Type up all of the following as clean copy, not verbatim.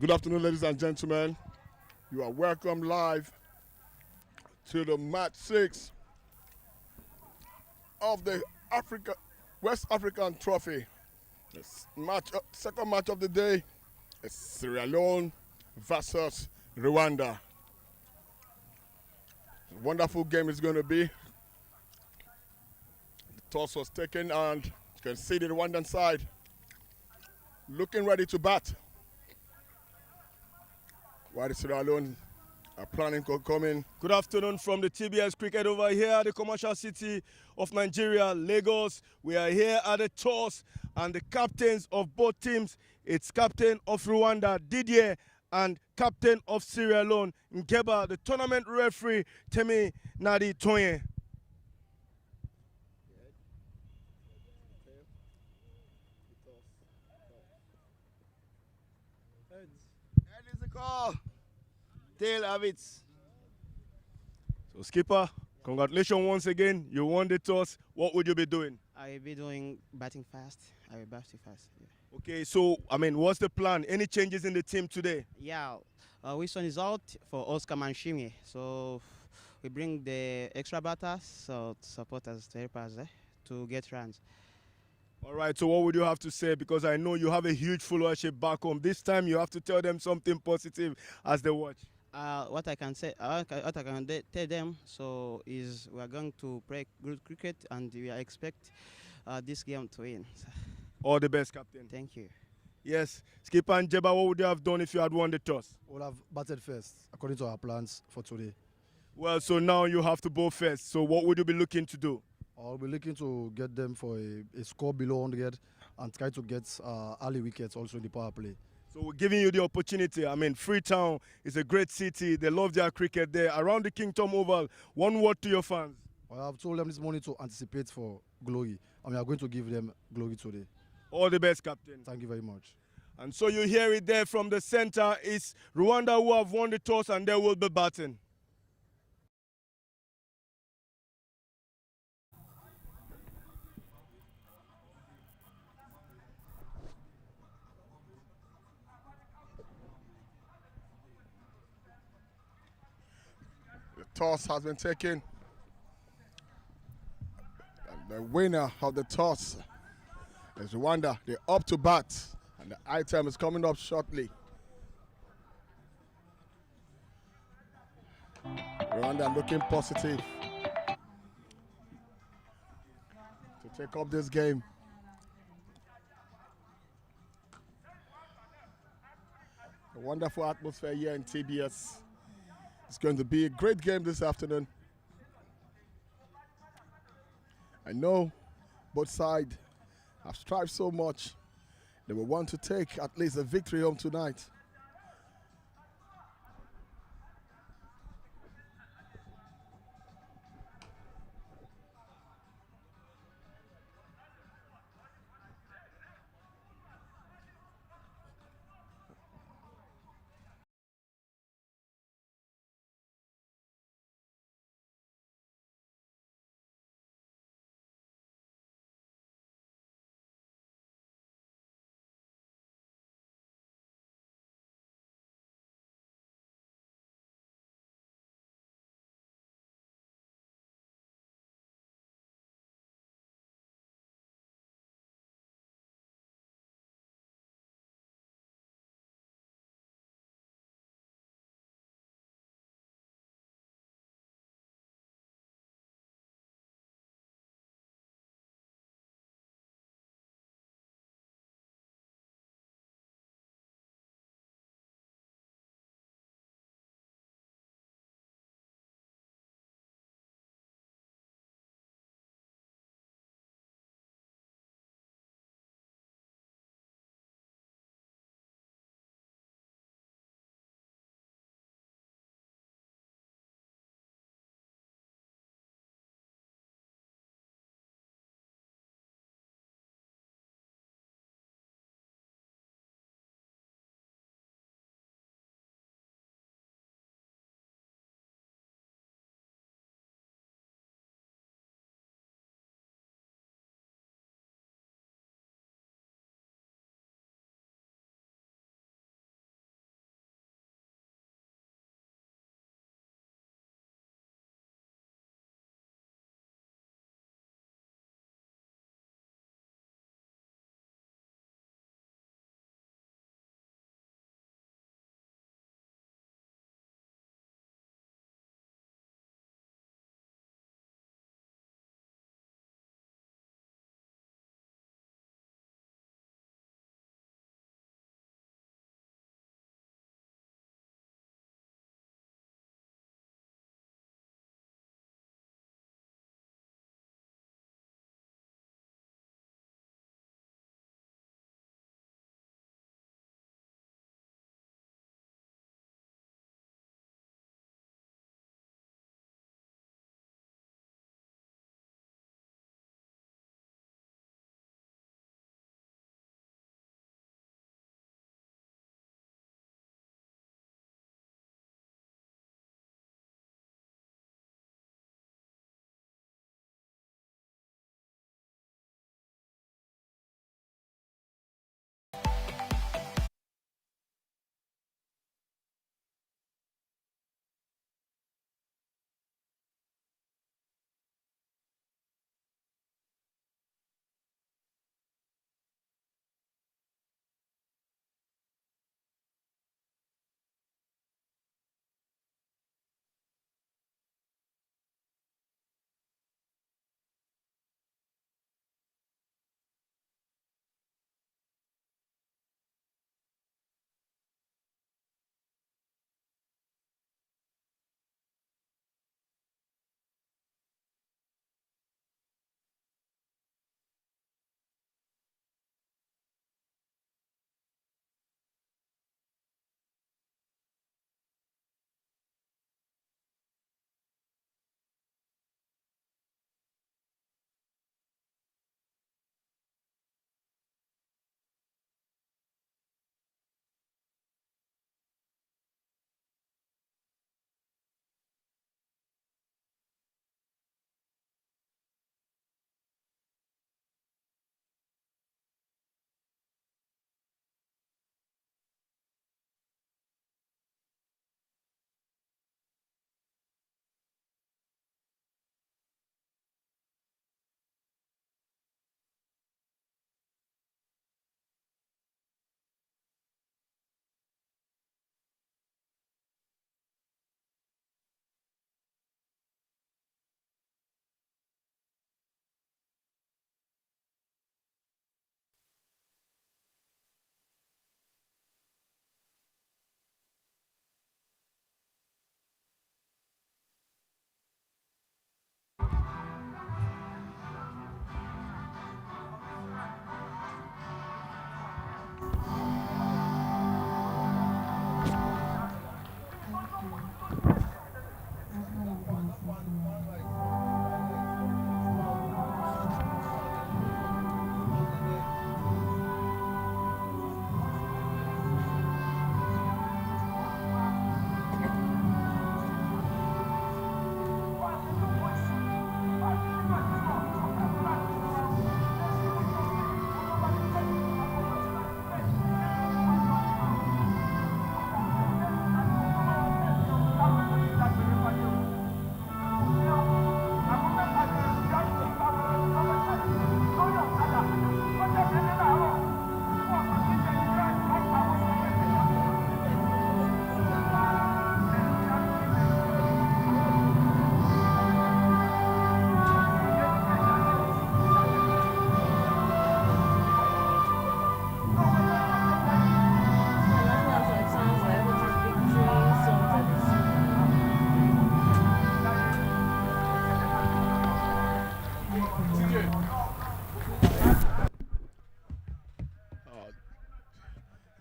Good afternoon, ladies and gentlemen. You are welcome live to the match 6 of the West African Trophy. Second match of the day is Sierra Leone versus Rwanda. A wonderful game is going to be. The toss was taken, and you can see the Rwandan side looking ready to bat, while the Sierra Leone are planning to come in. Good afternoon from the TBS Cricket over here at the commercial city of Nigeria, Lagos. We are here at the toss, and the captains of both teams, it's captain of Rwanda, Didier, and captain of Sierra Leone, Nkeba, the tournament referee, Temi Nadi Toye. Head is the call. Tail have it. So skipper, congratulations once again. You won the toss. What would you be doing? I will be doing batting fast. I will batting fast. Yeah. Okay, so what's the plan? Any changes in the team today? Yeah. Wilson is out for Oscar Manshimi, so we bring the extra batters so to support us, to help us to get runs. All right, so what would you have to say? Because I know you have a huge followership back home. This time you have to tell them something positive as they watch. What I can say, what I can tell them, so is we are going to play good cricket and we expect this game to win. All the best, Captain. Thank you. Yes, Skipper and Jeba, what would you have done if you had won the toss? We'll have batted first, according to our plans for today. Well, so now you have to bowl first. So what would you be looking to do? I'll be looking to get them for a score below 100 and try to get early wickets also in the power play. So we're giving you the opportunity. Freetown is a great city. They love their cricket there. Around the Kingdom Oval, one word to your fans. Well, I've told them this morning to anticipate for glory, and we are going to give them glory today. All the best, Captain. Thank you very much. And so you hear it there from the center. It's Rwanda who have won the toss, and they will be batting. The toss has been taken. And the winner of the toss is Rwanda. They're up to bat, and the item is coming up shortly. Rwanda looking positive to take up this game. A wonderful atmosphere here in TBS. It's going to be a great game this afternoon. I know both sides have strived so much. They will want to take at least a victory home tonight.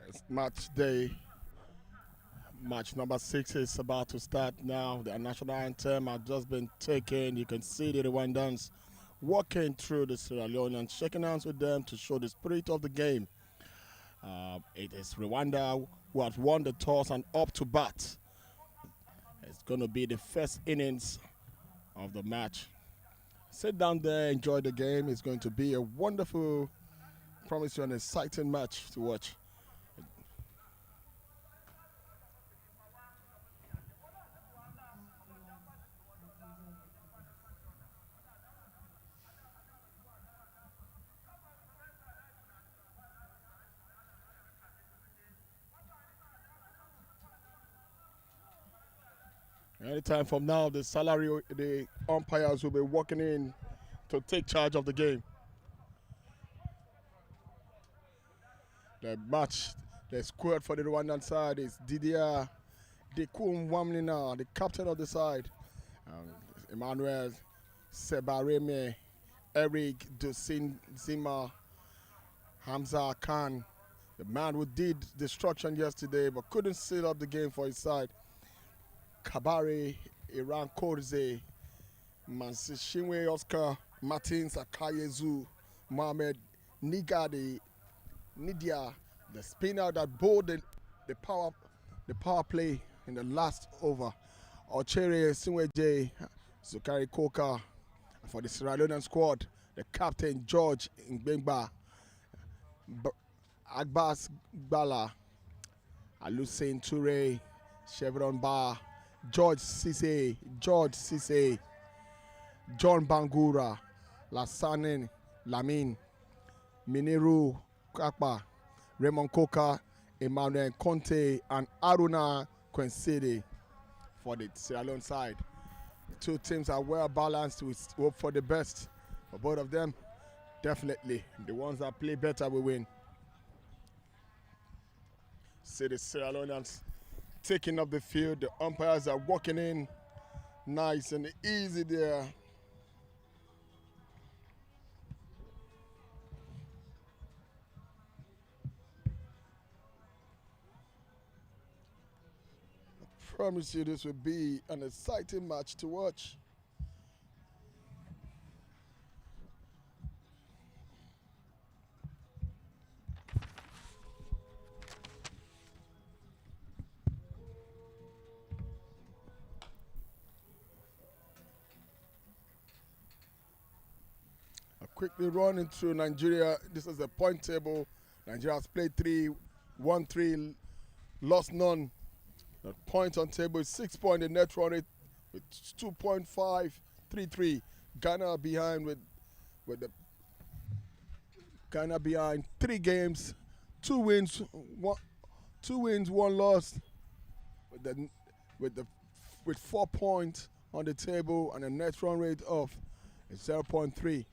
It's match day. Match number 6 is about to start now. The national anthem has just been taken. You can see the Rwandans walking through the Sierra Leone and shaking hands with them to show the spirit of the game. It is Rwanda who has won the toss and up to bat. It's going to be the first innings of the match. Sit down there, enjoy the game. It's going to be a wonderful, promising, and exciting match to watch. Anytime from now, the umpires will be walking in to take charge of the game. The match, the squad for the Rwandan side is Didier Dekum Wamnina, the captain of the side. Emmanuel Sebareme, Eric Dusin Zima, Hamza Khan, the man who did destruction yesterday but couldn't seal up the game for his side. Kabare, Iran Korze, Mansishinwe Oscar, Martins Akayezu, Mohamed Nigadi, Nidia, the spinner that bowled the power play in the last over. Ochere Sinweje, Zukari Koka for the Sierra Leonean squad, the captain George Ngbengba, Agbas Gbala, Alusen Toure, Chevron Bar, George Sise, John Bangura, Lassanin Lamin, Miniru Kakpa, Raymond Koka, Emmanuel Conte, and Aruna Kwensede for the Sierra Leone side. The two teams are well balanced. We hope for the best for both of them. Definitely, the ones that play better will win. See the Sierra Leoneans taking up the field. The umpires are walking in nice and easy there. I promise you this will be an exciting match to watch. Quickly running through Nigeria. This is the point table. Nigeria has played 3, won 3, lost none. The point on table is 6 points. The net run rate with 2.533. Ghana behind with the Ghana behind 3 games, 2 wins, 1 loss. With 4 points on the table and a net run rate of 0.3.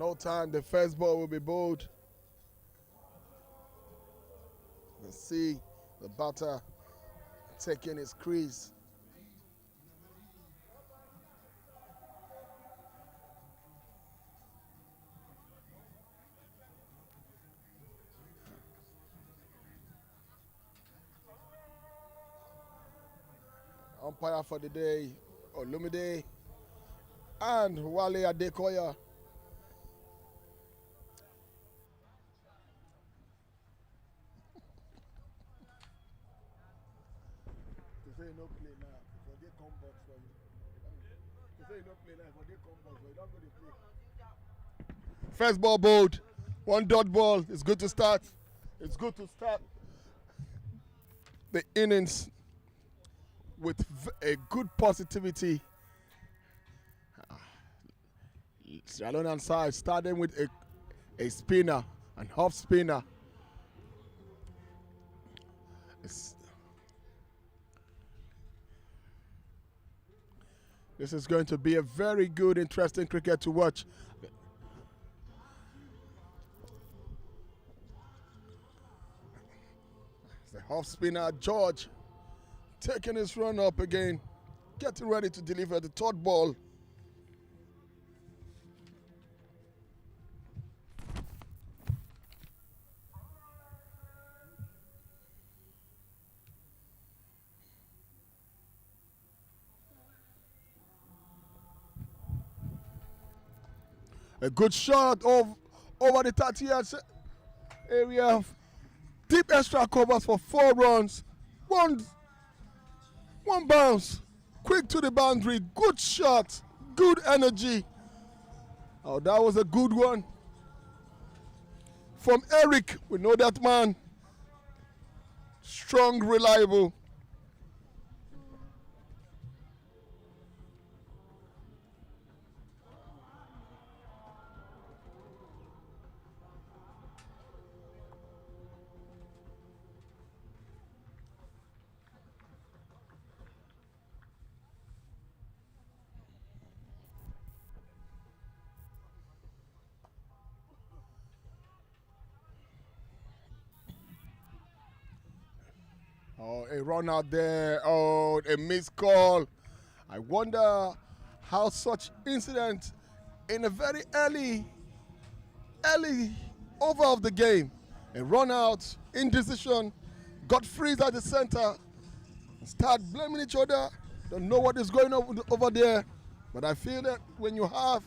No time, the first ball will be bowled. Let's see the batter taking his crease. Umpire for the day, Olumide and Wale Adekoya. To say no play now, for they come box for you. To say no play now, for they come box for you. Don't go to play. First ball bowled. One dot ball. It's good to start. It's good to start the innings with a good positivity. Sierra Leone side starting with a spinner and half spinner. This is going to be a very good, interesting cricket to watch. The half spinner George taking his run up again, getting ready to deliver the third ball. A good shot over the 30-yard area. Deep extra covers for 4 runs. One bounce. Quick to the boundary. Good shot. Good energy. Oh, that was a good one. From Eric, we know that man. Strong, reliable. Oh, a run out there. Oh, a missed call. I wonder how such incident in a very early over of the game. A run out, indecision, got freeze at the center, start blaming each other. Don't know what is going on over there. But I feel that when you have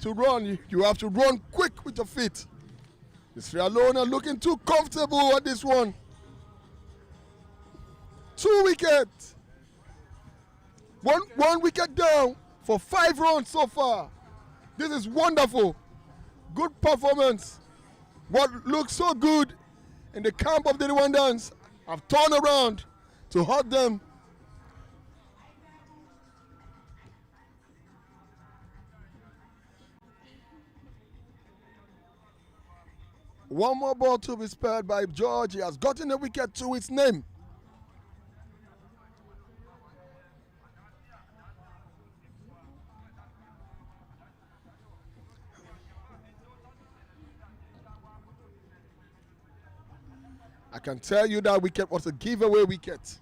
to run, you have to run quick with your feet. Sierra Leone looking too comfortable at this one. 2 wickets. One wicket down for 5 runs so far. This is wonderful. Good performance. What looks so good in the camp of the Rwandans have turned around to hurt them. One more ball to be spared by George. He has gotten a wicket to his name. I can tell you that wicket was a giveaway wicket.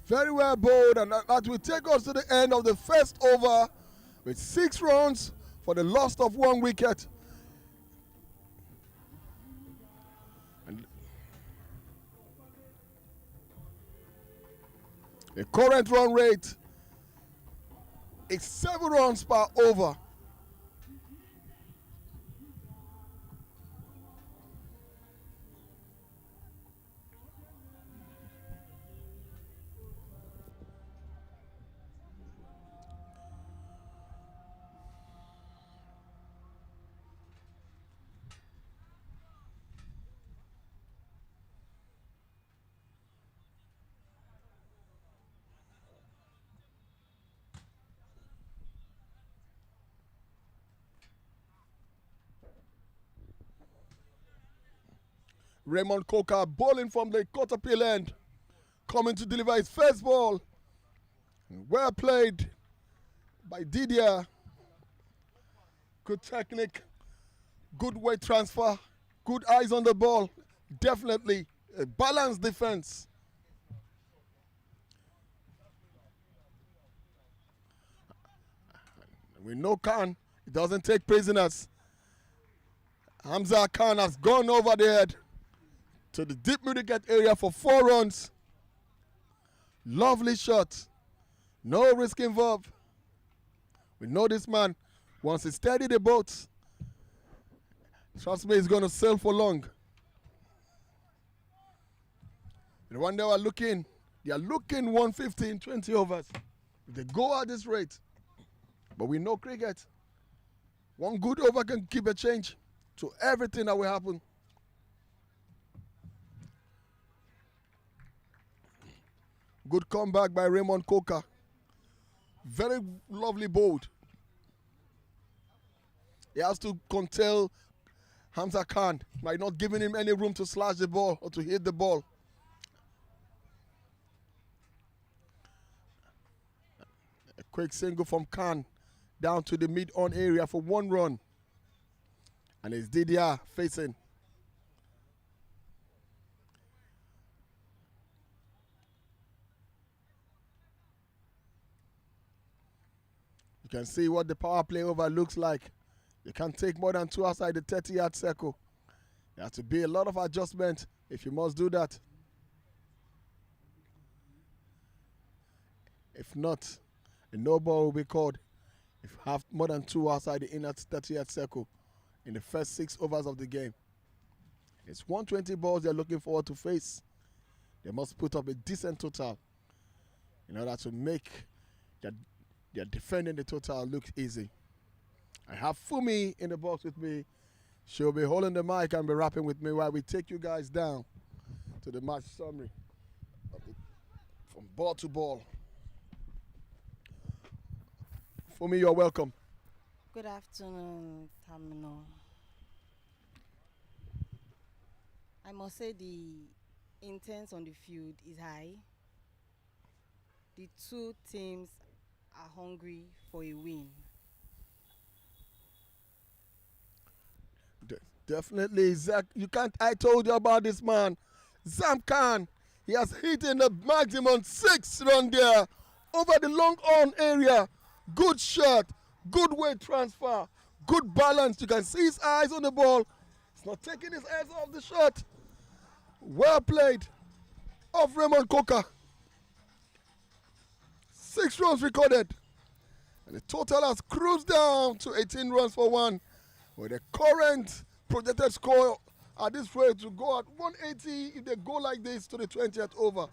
Very well bowled, and that will take us to the end of the first over with 6 runs for the loss of 1 wicket. And the current run rate is 7 runs per over. Raymond Coker bowling from the Caterpillar end. Coming to deliver his first ball. Well played by Didier. Good technique. Good weight transfer. Good eyes on the ball. Definitely a balanced defense. We know Khan, he doesn't take prisoners. Hamza Khan has gone over the head to the deep wicket area for 4 runs. Lovely shot. No risk involved. We know this man, once he steady the boat, trust me, he's going to sail for long. The one they are looking 150 in 20 overs. If they go at this rate, but we know cricket. One good over can keep a change to everything that will happen. Good comeback by Raymond Coker. Very lovely bowled. He has to control Hamza Khan by not giving him any room to slash the ball or to hit the ball. A quick single from Khan down to the mid-on area for 1 run. And it's Didier facing. You can see what the power play over looks like. You can't take more than 2 outside the 30-yard circle. There has to be a lot of adjustment if you must do that. If not, a no ball will be called if you have more than 2 outside the inner 30-yard circle in the first 6 overs of the game. It's 120 balls they're looking forward to face. They must put up a decent total in order to make their defending the total look easy. I have Fumi in the box with me. She'll be holding the mic and be rapping with me while we take you guys down to the match summary from ball to ball. Fumi, you're welcome. Good afternoon, Tamino. I must say the intent on the field is high. The 2 teams are hungry for a win. Definitely, Zach. I told you about this man. Zam Khan, he has hit in the maximum 6 run there over the long on area. Good shot, good weight transfer, good balance. You can see his eyes on the ball. He's not taking his eyes off the shot. Well played of Raymond Coker. 6 runs recorded. And the total has cruised down to 18 runs for 1. With the current projected score at this rate to go at 180 if they go like this to the 20th over.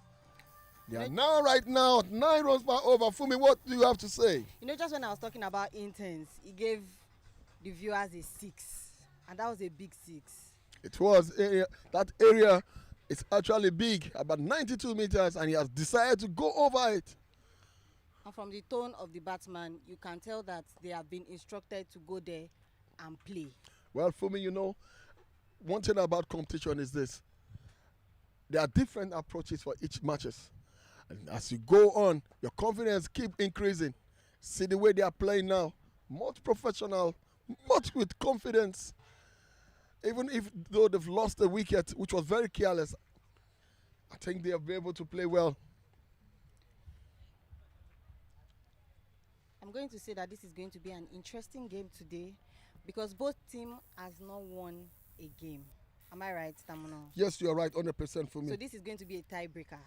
They are now, right now, at 9 runs per over. Fumi, what do you have to say? You know, just when I was talking about intense, he gave the viewers a 6. And that was a big 6. It was. That area is actually big, about 92 meters, and he has decided to go over it. And from the tone of the batsman, you can tell that they have been instructed to go there and play. Well, Fumi, you know, one thing about competition is this. There are different approaches for each matches. And as you go on, your confidence keep increasing. See the way they are playing now. Much professional, much with confidence. Even if though they've lost the wicket, which was very careless, I think they have been able to play well. I'm going to say that this is going to be an interesting game today because both teams has not won a game. Am I right, Tamuno? Yes, you are right, 100% for me. So this is going to be a tiebreaker.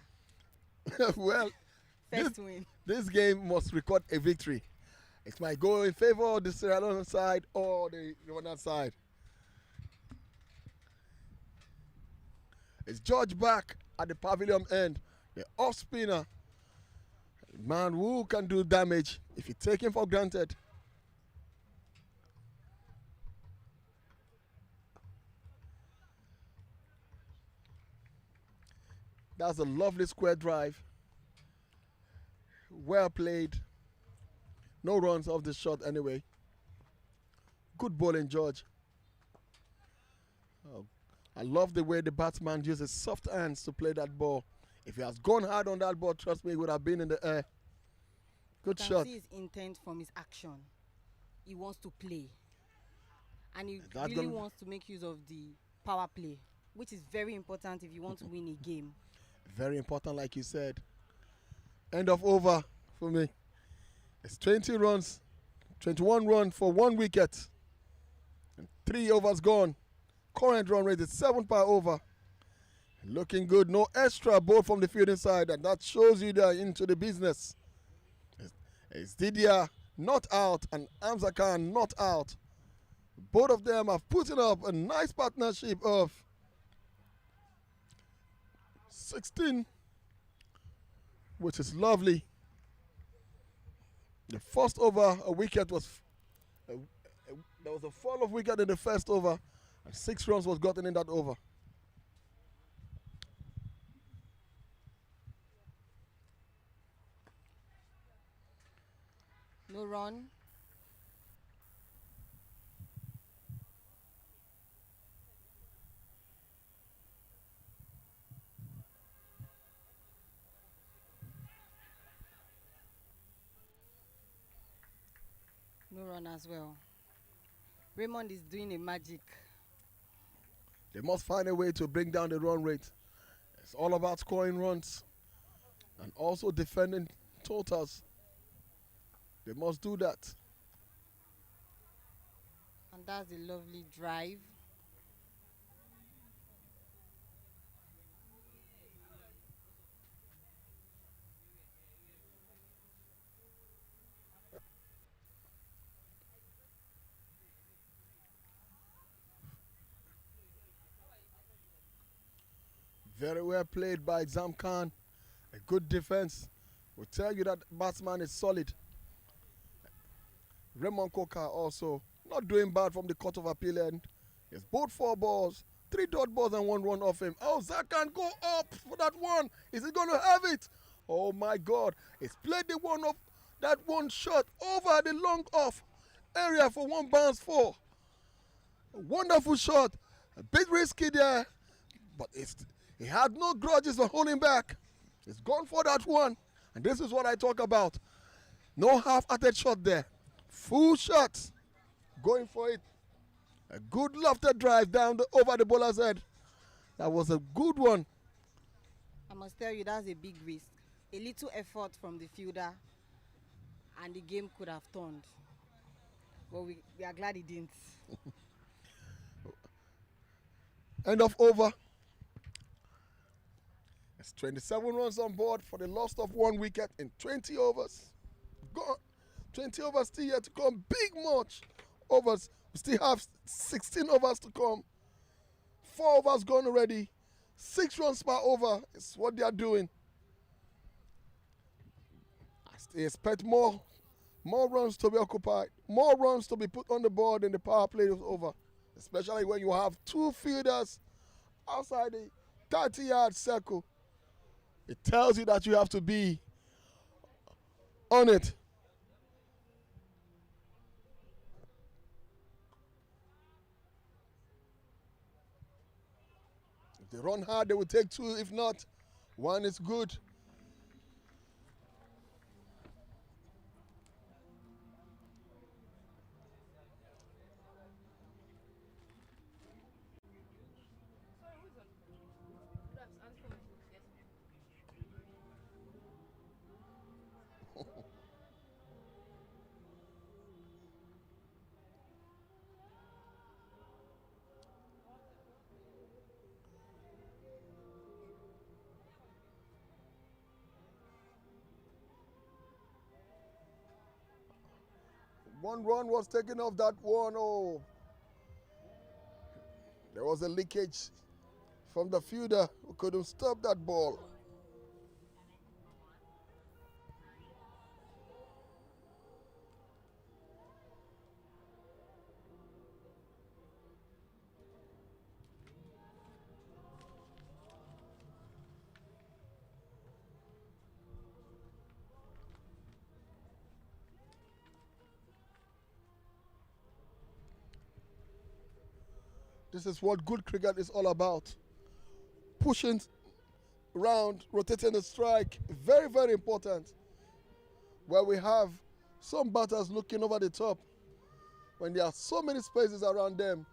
Well, First win. This game must record a victory. It might go in favor of the Sierra Leone side or the Rwanda side. It's George back at the pavilion end. The off spinner. Man who can do damage if you take him for granted. That's a lovely square drive. Well played. No runs off the shot anyway. Good bowling, George. Oh, I love the way the batsman uses soft hands to play that ball. If he has gone hard on that ball, trust me, he would have been in the air. Good You can shot. see his intent from his action. He wants to play. And he That's really gonna- wants to make use of the power play, which is very important if you want to win a game. Very important, like you said. End of over for me. It's 20 runs, 21 runs for 1 wicket. And 3 overs gone. Current run rate is 7 per over. Looking good. No extra ball from the fielding side, and that shows you they're into the business. It's Didier not out and Hamza Khan not out. Both of them have put up a nice partnership of 16, which is lovely. The first over, a wicket was, there was a fall of wicket in the first over, and 6 runs was gotten in that over. No run. No run as well. Raymond is doing a magic. They must find a way to bring down the run rate. It's all about scoring runs and also defending totals. They must do that. And that's a lovely drive. Very well played by Exam Khan. A good defense will tell you that batsman is solid. Raymond Koka also not doing bad from the court of appeal end. It's both 4 balls, 3 dot balls and 1 run off him. Oh, Zach can go up for that one. Is he going to have it? Oh my God. He's played the one off, that one shot over the long off area for 1 bounce 4. A wonderful shot. A bit risky there, but he had no grudges for holding back. He's gone for that one. And this is what I talk about. No half-hearted shot there. Full shot. Going for it. A good lofted drive down over the bowler's head. That was a good one. I must tell you, that's a big risk. A little effort from the fielder, and the game could have turned. But we are glad it didn't. End of over. It's 27 runs on board for the loss of 1 wicket in 20 overs. Go, 20 overs still yet to come. Big much overs. We still have 16 overs to come. 4 overs gone already. 6 runs per over is what they are doing. I still expect more runs to be occupied, more runs to be put on the board in the power play is over. Especially when you have 2 fielders outside the 30-yard circle. It tells you that you have to be on it. If they run hard, they will take 2. If not, 1 is good. One run was taken off that one. Oh, there was a leakage from the fielder who couldn't stop that ball. This is what good cricket is all about. Pushing round, rotating the strike, very, very important. Where we have some batters looking over the top when there are so many spaces around them.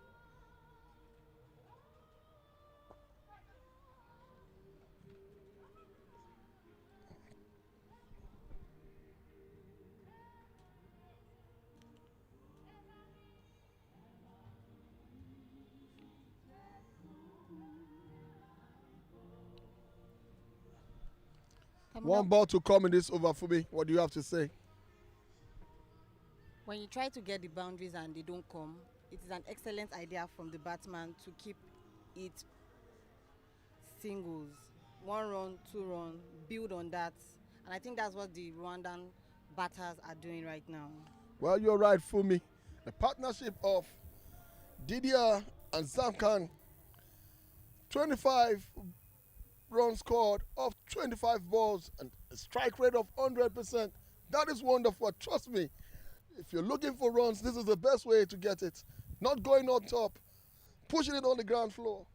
One ball to come in this over for me. What do you have to say? When you try to get the boundaries and they don't come, it is an excellent idea from the batsman to keep it singles. 1 run, 2 run, build on that. And I think that's what the Rwandan batters are doing right now. Well, you're right, Fumi. The partnership of Didier and Zamkan, 25 runs scored off 25 balls and a strike rate of 100%. That is wonderful. Trust me. If you're looking for runs, this is the best way to get it. Not going on top, pushing it on the ground floor.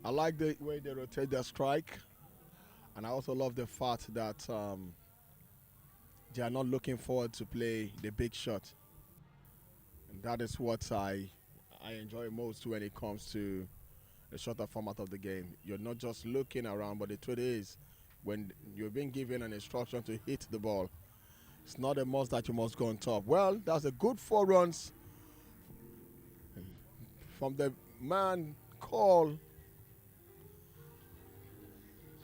I like the way they rotate their strike, and I also love the fact that they are not looking forward to play the big shot. And that is what I enjoy most when it comes to the shorter format of the game. You're not just looking around, but the truth is, when you're being given an instruction to hit the ball, it's not a must that you must go on top. Well, that's a good 4 runs from the man called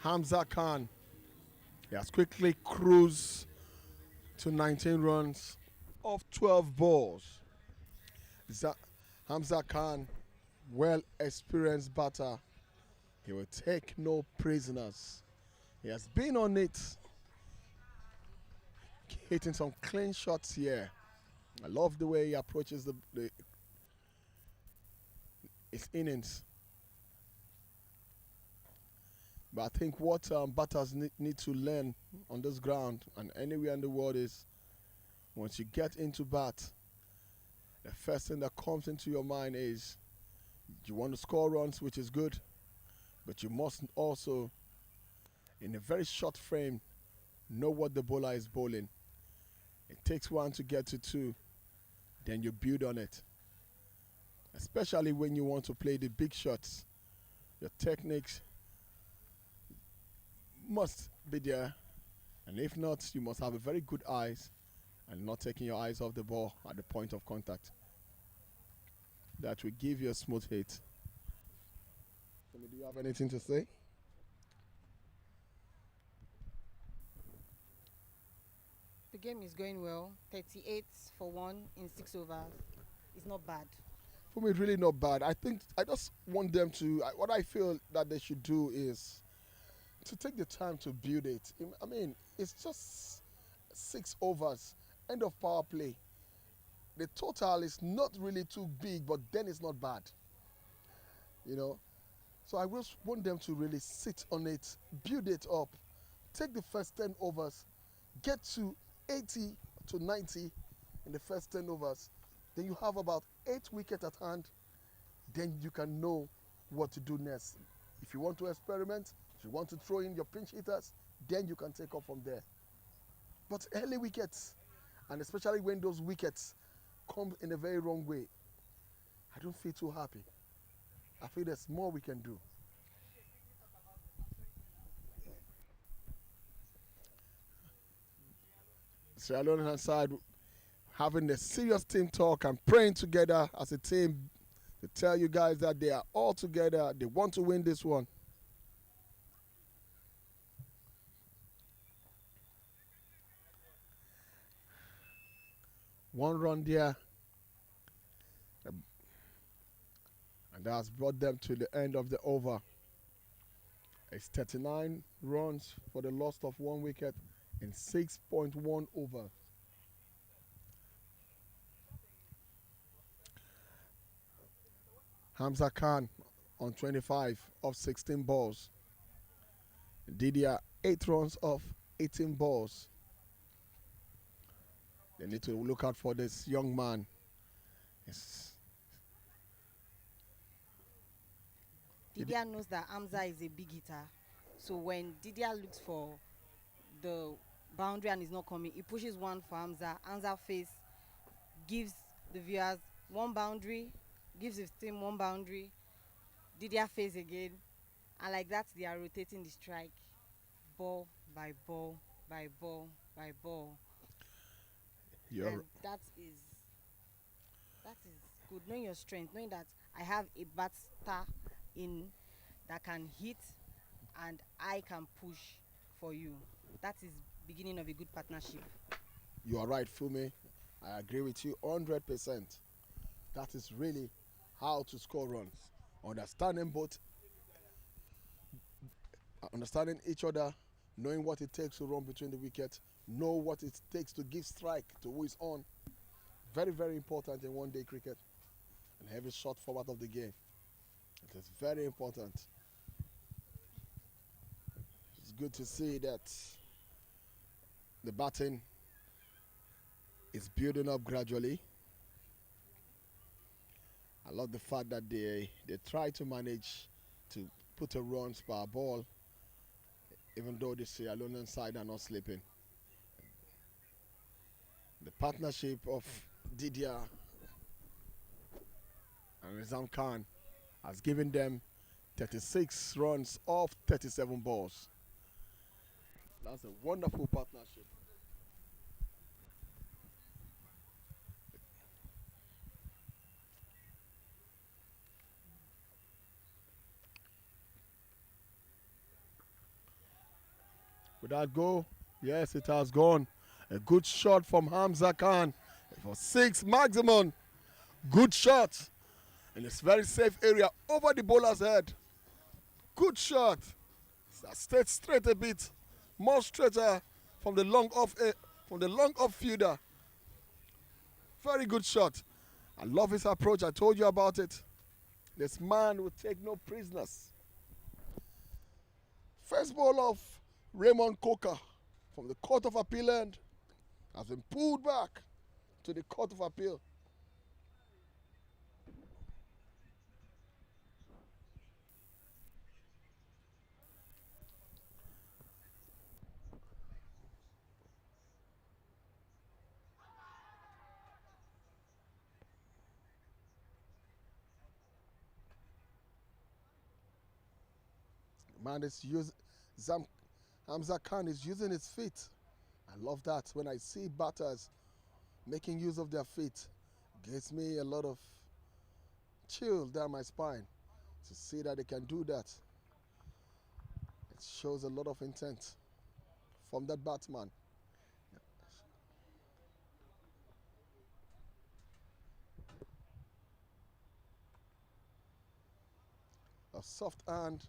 Hamza Khan. He has quickly cruised to 19 runs off 12 balls. Hamza Khan, well-experienced batter. He will take no prisoners. He has been on it, hitting some clean shots here. I love the way he approaches his innings. But I think what batters need to learn on this ground and anywhere in the world is once you get into bat, the first thing that comes into your mind is you want to score runs, which is good, but you must also, in a very short frame, know what the bowler is bowling. It takes 1 to get to 2, then you build on it. Especially when you want to play the big shots, your techniques must be there, and if not, you must have a very good eyes and not taking your eyes off the ball at the point of contact. That will give you a smooth hit. Do you have anything to say? The game is going well. 38 for 1 in 6 overs. It's not bad. For me, really not bad. I think I just want them to. What I feel that they should do is to take the time to build it. I mean, it's just 6 overs, end of power play. The total is not really too big, but then it's not bad. You know, so I just want them to really sit on it, build it up, take the first 10 overs, get to 80 to 90 in the first 10 overs. Then you have about 8 wickets at hand. Then you can know what to do next. If you want to experiment, if you want to throw in your pinch hitters, then you can take off from there. But early wickets, and especially when those wickets come in a very wrong way, I don't feel too happy. I feel there's more we can do. Sierra Leone side having a serious team talk and praying together as a team to tell you guys that they are all together. They want to win this one. 1 run there. And that's brought them to the end of the over. It's 39 runs for the loss of 1 wicket in 6.1 overs. Hamza Khan on 25 of 16 balls. Didier 8 runs off 18 balls. They need to look out for this young man. Didier knows that Hamza is a big hitter. So when Didier looks for the boundary and is not coming, he pushes one for Hamza. Hamza face gives the viewers 1 boundary, gives his team 1 boundary. Didier face again. And like that, they are rotating the strike. Ball by ball by ball by ball. And that is good. Knowing your strength, knowing that I have a batter in that can hit and I can push for you. That is beginning of a good partnership. You are right, Fumi. I agree with you 100%. That is really how to score runs. Understanding each other, knowing what it takes to run between the wickets, know what it takes to give strike to who is on. Very, very important in one-day cricket. And every shot forward of the game. It is very important. It's good to see that the batting is building up gradually. I love the fact that they try to manage to put a runs per ball, even though the Sierra Leonean side are not sleeping. The partnership of Didier and Rizam Khan has given them 36 runs off 37 balls. That's a wonderful partnership. Would that go? Yes, it has gone. A good shot from Hamza Khan for 6 maximum. Good shot in this very safe area over the bowler's head. Good shot. That stayed straight a bit, more straighter from the long off fielder. Very good shot. I love his approach. I told you about it. This man will take no prisoners. First ball of Raymond Coker from the Court of Appeal end has been pulled back to the Court of Appeal. Man is Hamza Khan is using his feet. I love that. When I see batters making use of their feet, it gives me a lot of chill down my spine to see that they can do that. It shows a lot of intent from that batsman. A soft hand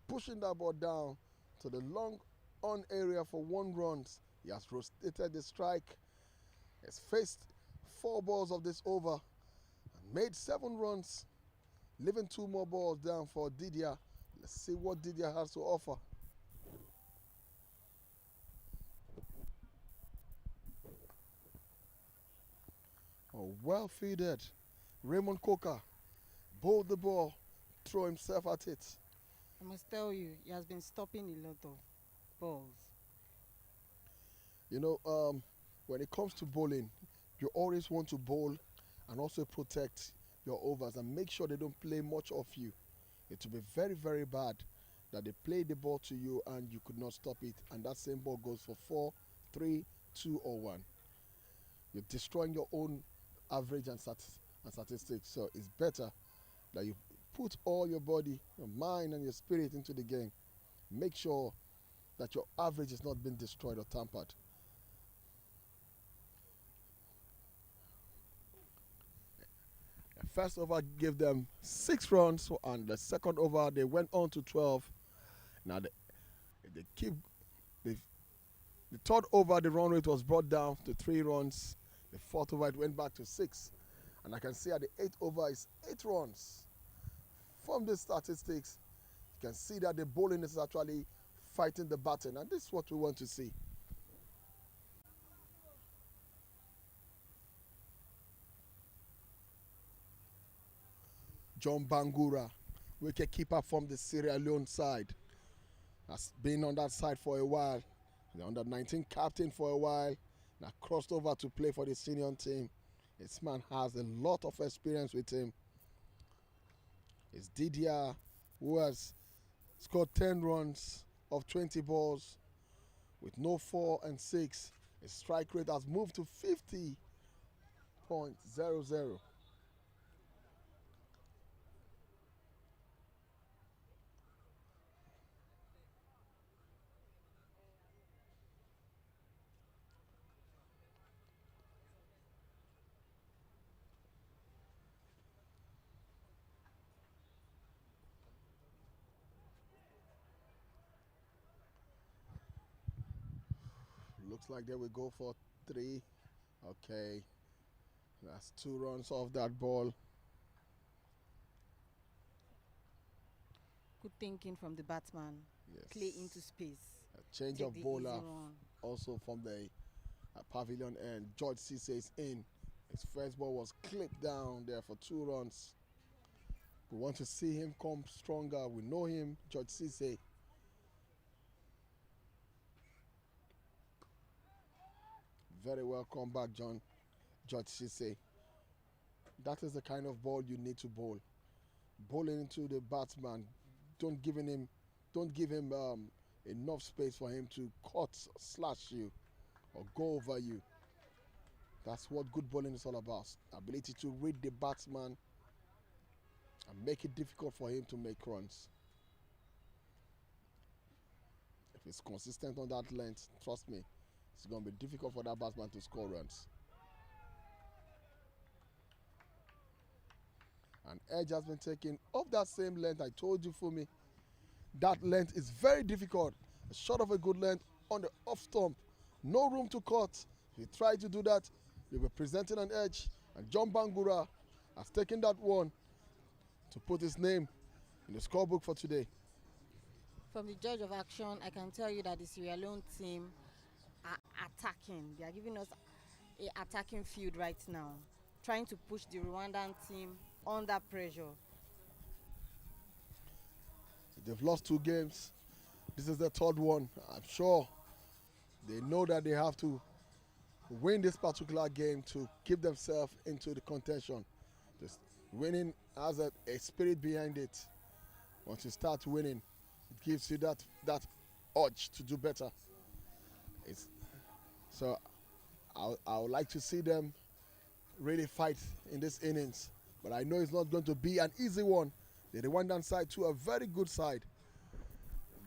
pushing that ball down to the long on area for 1 run. He has rotated the strike. Has faced 4 balls of this over and made 7 runs, leaving 2 more balls down for Didier. Let's see what Didier has to offer. Oh, well fielded. Raymond Coker bowled the ball, throw himself at it. I must tell you, he has been stopping a lot of balls. You know, when it comes to bowling, you always want to bowl and also protect your overs and make sure they don't play much of you. It will be very, very bad that they play the ball to you and you could not stop it, and that same ball goes for 4, 3, 2 or 1. You're destroying your own average and statistics. So it's better that you put all your body, your mind and your spirit into the game. Make sure that your average is not being destroyed or tampered. First over gave them 6 runs, and the second over they went on to 12. Now they keep the third over the run rate was brought down to 3 runs. The fourth over it went back to 6, and I can see at the 8th over is 8 runs. From the statistics, you can see that the bowling is actually fighting the batting, and this is what we want to see. John Bangura, wicketkeeper from the Sierra Leone side, has been on that side for a while. The under 19 captain for a while. Now crossed over to play for the senior team. This man has a lot of experience with him. It's Didier, who has scored 10 runs of 20 balls with no 4 and 6. His strike rate has moved to 50.00. Looks like they will go for 3. Okay. That's 2 runs off that ball. Good thinking from the batsman. Yes. Play into space. A change Take of the bowler easy one. also from the pavilion end. George Cisse is in. His first ball was clipped down there for 2 runs. We want to see him come stronger. We know him, George Cisse. Very well come back, George Cisse. That is the kind of ball you need to bowl. Bowling into the batsman. Don't give him enough space for him to cut, slash you, or go over you. That's what good bowling is all about. Ability to read the batsman and make it difficult for him to make runs. If he's consistent on that length, trust me, it's going to be difficult for that batsman to score runs. And edge has been taken off that same length. I told you, Fumi, that length is very difficult. A shot of a good length on the off stump. No room to cut. If you try to do that, you'll be presenting an edge. And John Bangura has taken that one to put his name in the scorebook for today. From the judge of action, I can tell you that the Sierra Leone team are attacking. They are giving us an attacking field right now, trying to push the Rwandan team under pressure. They've lost 2 games. This is the 3rd one. I'm sure they know that they have to win this particular game to keep themselves into the contention. Just winning has a spirit behind it. Once you start winning, it gives you that urge to do better. So I would like to see them really fight in this innings. But I know it's not going to be an easy one. The Rwandan side too, a very good side.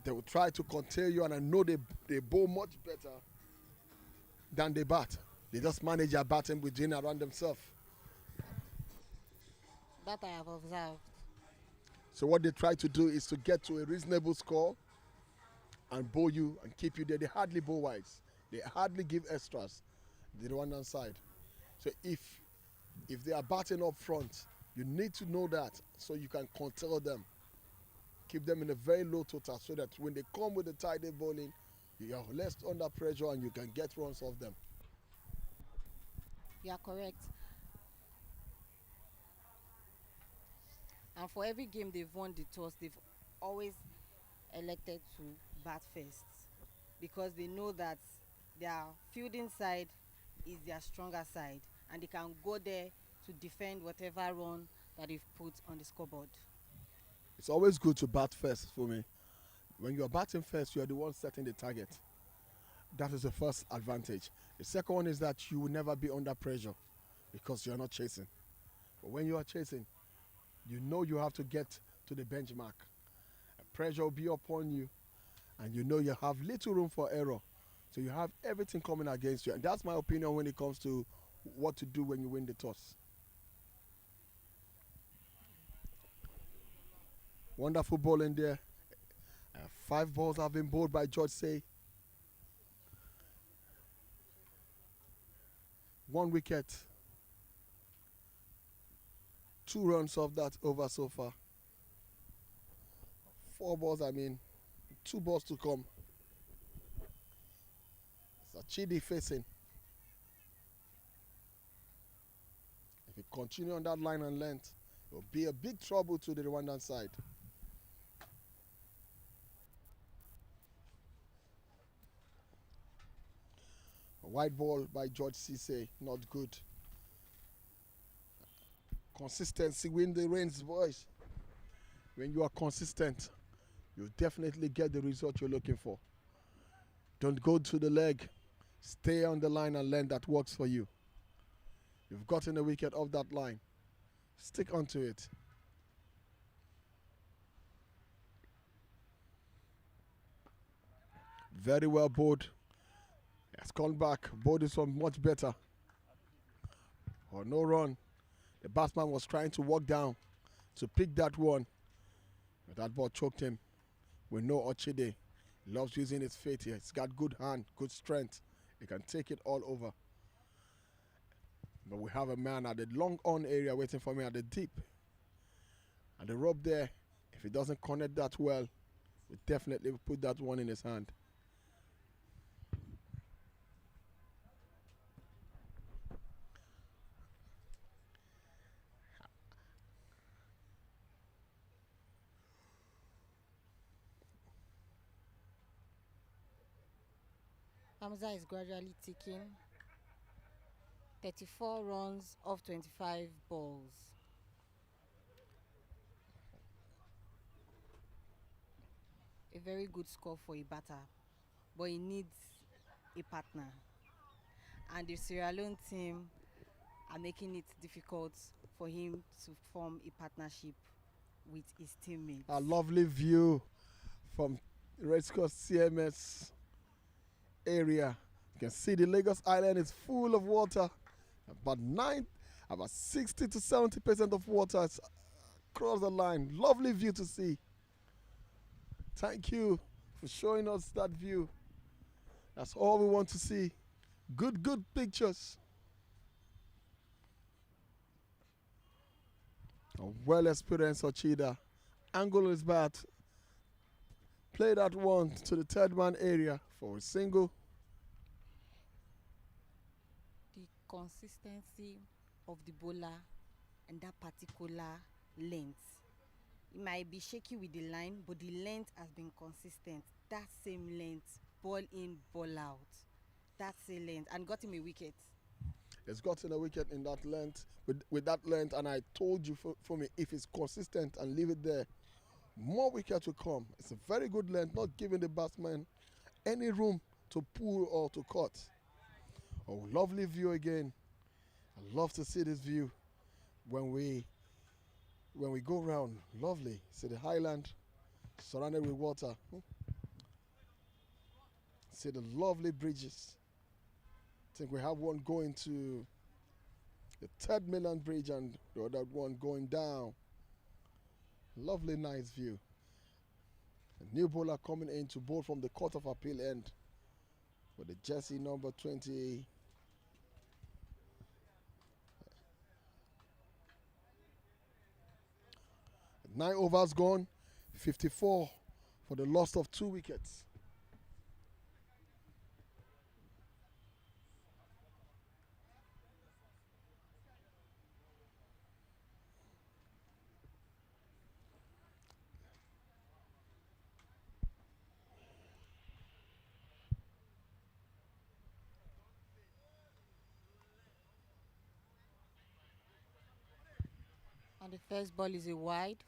They will try to contain you, and I know they bowl much better than they bat. They just manage their batting within around themselves. That I have observed. So what they try to do is to get to a reasonable score and bowl you and keep you there. They hardly bowl wides. They hardly give extras, the Rwandan side. So if they are batting up front, you need to know that so you can control them. Keep them in a very low total so that when they come with the tight bowling, you are less under pressure and you can get runs off them. You are correct. And for every game they've won the toss, they've always elected to bat first because they know that their fielding side is their stronger side and they can go there to defend whatever run that they've put on the scoreboard. It's always good to bat first for me. When you are batting first, you are the one setting the target. That is the first advantage. The second one is that you will never be under pressure because you are not chasing. But when you are chasing, you know you have to get to the benchmark. Pressure will be upon you, and you know you have little room for error. So you have everything coming against you. And that's my opinion when it comes to what to do when you win the toss. Wonderful ball in there. 5 balls have been bowled by George Say. 1 wicket. 2 runs off that over so far. 4 balls, 2 balls to come. It's Chidi facing. If he continue on that line and length, it will be a big trouble to the Rwandan side. A wide ball by George Cisse, not good. Consistency win the reins, boys. When you are consistent, you definitely get the result you're looking for. Don't go to the leg. Stay on the line and learn that works for you. You've gotten a wicket off that line. Stick onto it. Very well bowled. Has gone back. Bowled this one much better. Or no run. The batsman was trying to walk down to pick that one. But that ball choked him. We know Ochide loves using his feet here. He's got good hand, good strength. He can take it all over. But we have a man at the long on area waiting for me at the deep. And the rope there, if he doesn't connect that well, we definitely put that one in his hand. Hamza is gradually ticking. 34 runs off 25 balls. A very good score for a batter, but he needs a partner. And the Sierra Leone team are making it difficult for him to form a partnership with his teammates. A lovely view from Red Cross CMS area. You can see the Lagos Island is full of water. About 60 to 70% of water is across the line. Lovely view to see. Thank you for showing us that view. That's all we want to see. Good pictures. A well-experienced Ochida. Angle is bat. Play that one to the third man area for a single. The consistency of the bowler and that particular length. It might be shaky with the line, but the length has been consistent. That same length, ball in, ball out. That same length, and got him a wicket. It's gotten a wicket in that length, with that length, and I told you for me, if it's consistent and leave it there, more wickets will come. It's a very good length, not giving the batsman any room to pull or to cut. Oh, lovely view again. I love to see this view when we go round. Lovely. See the highland surrounded with water. See the lovely bridges. I think we have one going to the third mainland bridge and the other one going down. Lovely, nice view. A new bowler coming in to bowl from the Court of Appeal end with the jersey number 20. Nine overs gone, 54 for the loss of 2 wickets. And the first ball is a wide.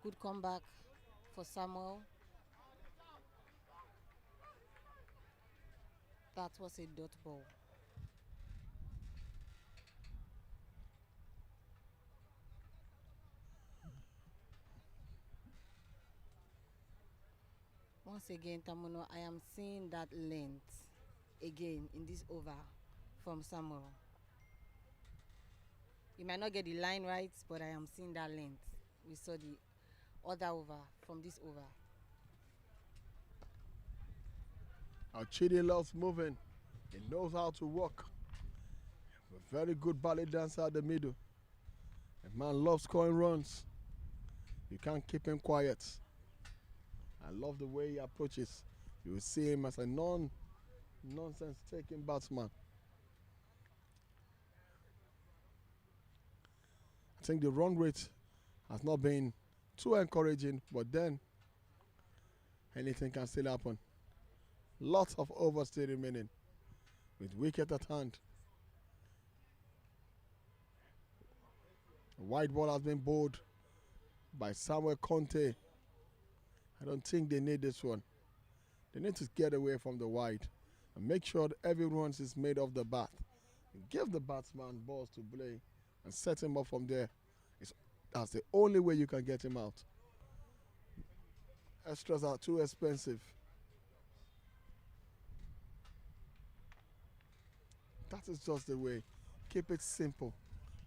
Good comeback for Samuel. That was a dot ball. Once again, Tamuno, I am seeing that length again in this over from Samuel. You might not get the line right, but I am seeing that length. We saw the other over from this over. Chidi loves moving. He knows how to walk. A very good ballet dancer at the middle. The man loves scoring runs. You can't keep him quiet. I love the way he approaches. You will see him as a nonsense taking batsman. I think the run rate has not been too encouraging, but then anything can still happen. Lots of overs still remaining with wicket at hand. A white ball has been bowled by Samuel Conte. I don't think they need this one. They need to get away from the wide and make sure that everyone is made of the bat. Give the batsman balls to play and set him up from there. That's the only way you can get him out. Extras are too expensive. That is just the way. Keep it simple.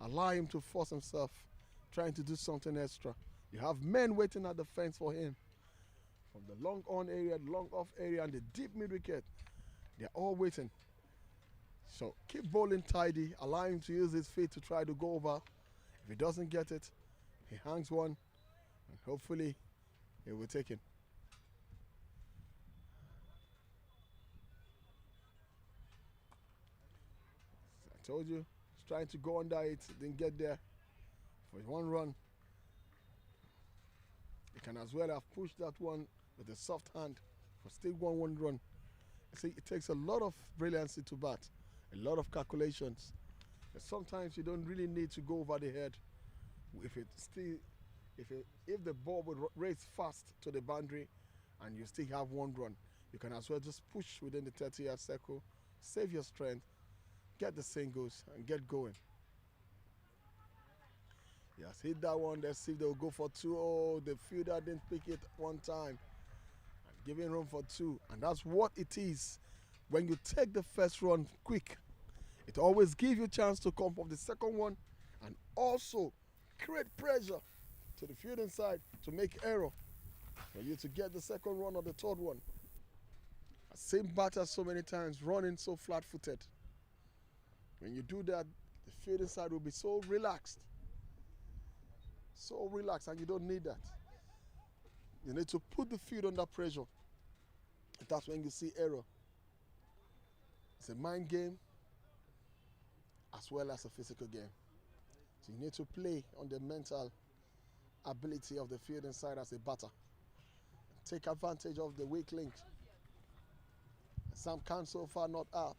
Allow him to force himself, trying to do something extra. You have men waiting at the fence for him. From the long on area, the long off area, and the deep mid wicket, they're all waiting. So keep bowling tidy. Allow him to use his feet to try to go over. If he doesn't get it, he hangs one, and hopefully he will take it. I told you, he's trying to go under it, didn't get there. For one run, he can as well have pushed that one with a soft hand for still one run. See, it takes a lot of brilliancy to bat, a lot of calculations. And sometimes you don't really need to go over the head. If the ball would race fast to the boundary and you still have one run, you can as well just push within the 30-yard circle, save your strength, get the singles, and get going. Yes, hit that one. Let's see if they'll go for two. Oh, the fielder didn't pick it one time. And giving room for two. And that's what it is. When you take the first run quick, it always gives you a chance to come from the second one and also create pressure to the fielding side to make error for you to get the second run or the third one. I've seen batters so many times running so flat-footed. When you do that, the fielding side will be so relaxed. So relaxed, and you don't need that. You need to put the field under pressure. That's when you see error. It's a mind game as well as a physical game. So you need to play on the mental ability of the fielding side as a batter. Take advantage of the weak link. Sam Khan so far not up.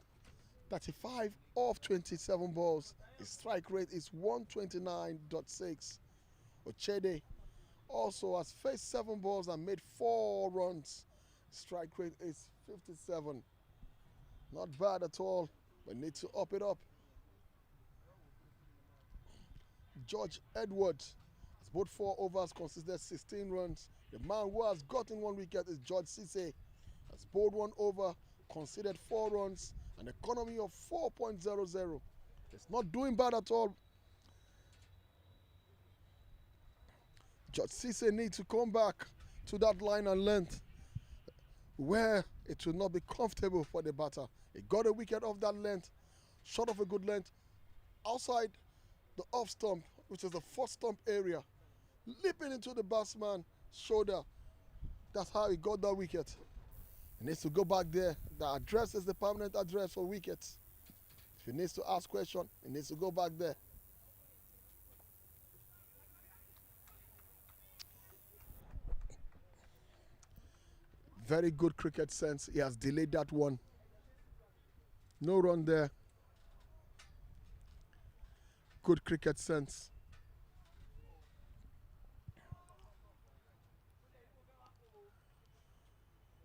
35 of 27 balls. His strike rate is 129.6. Ochede also has faced 7 balls and made 4 runs. Strike rate is 57. Not bad at all, but need to up it up. George Edwards has both 4 overs, considered 16 runs. The man who has gotten 1 wicket is George Cisse. Has bowled 1 over, considered 4 runs, an economy of 4.00. It's not doing bad at all. George Cisse needs to come back to that line and length where it will not be comfortable for the batter. He got a wicket off that length, short of a good length, outside the off stump, which is the first stump area, leaping into the batsman's shoulder. That's how he got that wicket. He needs to go back there. The address is the permanent address for wickets. If he needs to ask questions, he needs to go back there. Very good cricket sense. He has delayed that one. No run there. Good cricket sense.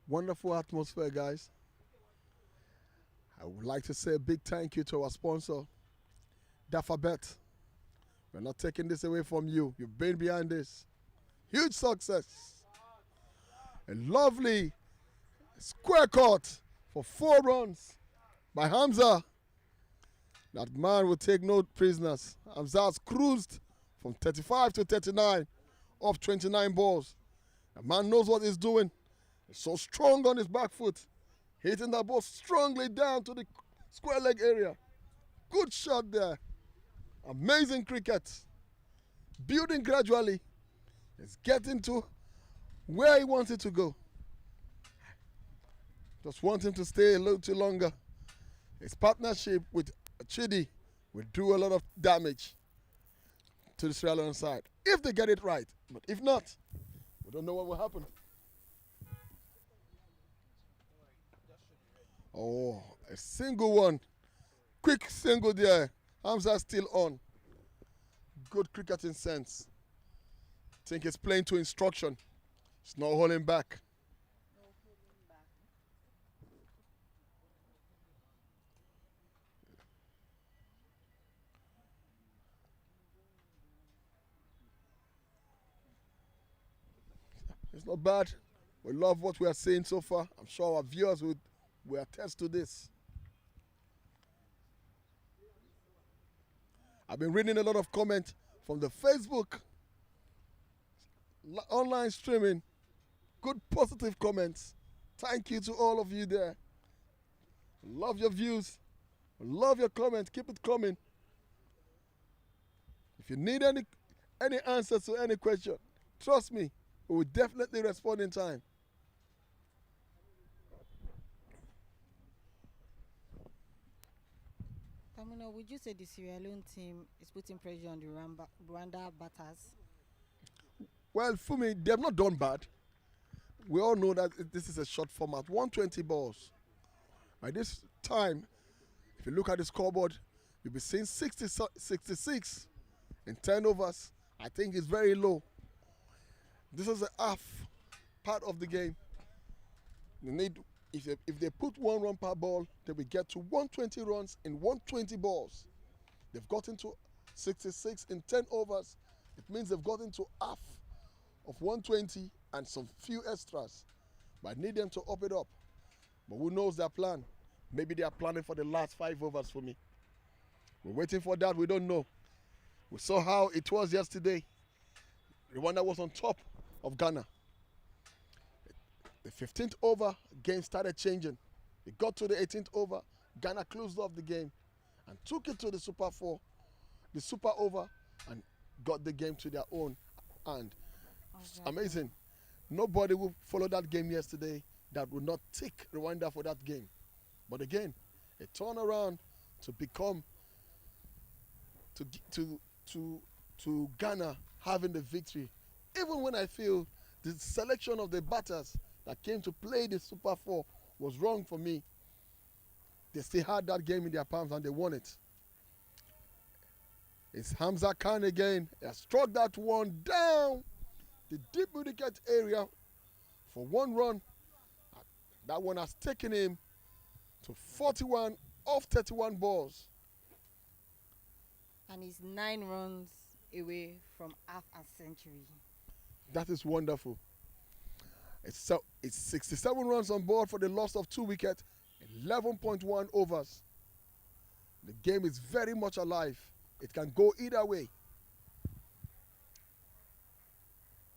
Wonderful atmosphere, guys. I would like to say a big thank you to our sponsor, Dafabet. We're not taking this away from you. You've been behind this. Huge success. A lovely square court for 4 runs by Hamza. That man will take no prisoners. Hamza's cruised from 35 to 39 off 29 balls. The man knows what he's doing. He's so strong on his back foot. Hitting that ball strongly down to the square leg area. Good shot there. Amazing cricket. Building gradually. It's getting to where he wants it to go. Just want him to stay a little too longer. His partnership with Chidi will do a lot of damage to the Sierra Leone side if they get it right. But if not, we don't know what will happen. Oh, a single one. Quick single there. Hamza still on. Good cricketing sense. Think he's playing to instruction. It's not holding back. It's not bad. We love what we are seeing so far. I'm sure our viewers will attest to this. I've been reading a lot of comments from the Facebook online streaming. Good positive comments. Thank you to all of you there. Love your views. Love your comments. Keep it coming. If you need any answers to any question, trust me, we will definitely respond in time. Tamino, would you say the Sierra Leone team is putting pressure on the Rwanda batters? Well, for me, they have not done bad. We all know that this is a short format, 120 balls. By this time, if you look at the scoreboard, you'll be seeing 66 in 10 overs. I think it's very low. This is a half part of the game. They need, if they put 1 run per ball, they will get to 120 runs in 120 balls. They've gotten to 66 in 10 overs. It means they've gotten to half of 120 and some few extras. But I need them to up it up. But who knows their plan? Maybe they are planning for the last 5 overs for me. We're waiting for that. We don't know. We saw how it was yesterday. Rwanda was on top of Ghana. The 15th over, game started changing. It got to the 18th over, Ghana closed off the game and took it to the Super 4, the Super over, and got the game to their own. And amazing. Nobody will follow that game yesterday that would not take Rwanda for that game. But again, a turnaround to become to Ghana having the victory. Even when I feel the selection of the batters that came to play the Super 4 was wrong for me, they still had that game in their palms and they won it. It's Hamza Khan again. He has struck that one down the deep wicket area for 1 run. That one has taken him to 41 off 31 balls. And he's 9 runs away from half a century. That is wonderful. It's 67 runs on board for the loss of 2 wickets, 11.1 overs. The game is very much alive. It can go either way.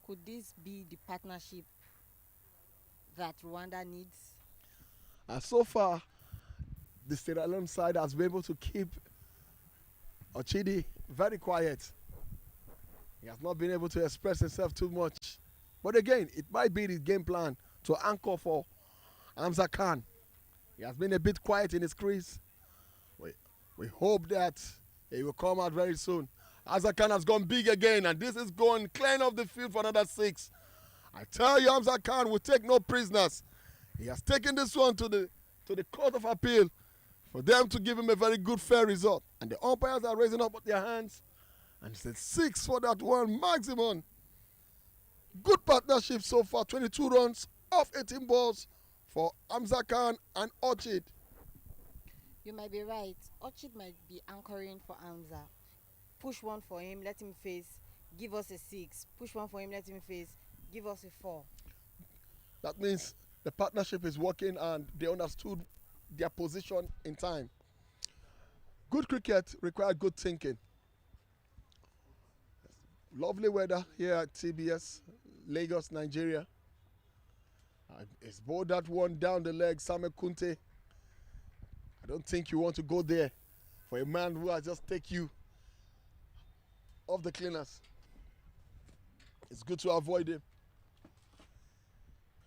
Could this be the partnership that Rwanda needs? And so far, the Sierra Leone side has been able to keep Ochidi very quiet. He has not been able to express himself too much. But again, it might be the game plan to anchor for Hamza Khan. He has been a bit quiet in his crease. We hope that he will come out very soon. Hamza Khan has gone big again, and this is going clean off the field for another 6. I tell you, Hamza Khan will take no prisoners. He has taken this one to the Court of Appeal for them to give him a very good, fair result. And the umpires are raising up their hands. And it's a 6 for that one maximum. Good partnership so far. 22 runs off 18 balls for Hamza Khan and Orchid. You might be right. Orchid might be anchoring for Hamza. Push one for him, let him face, give us a 6. Push one for him, let him face, give us a 4. That means the partnership is working and they understood their position in time. Good cricket requires good thinking. Lovely weather here at TBS, Lagos, Nigeria. It's bowled that one down the leg, Samuel Kunte. I don't think you want to go there for a man who has just take you off the cleaners. It's good to avoid him.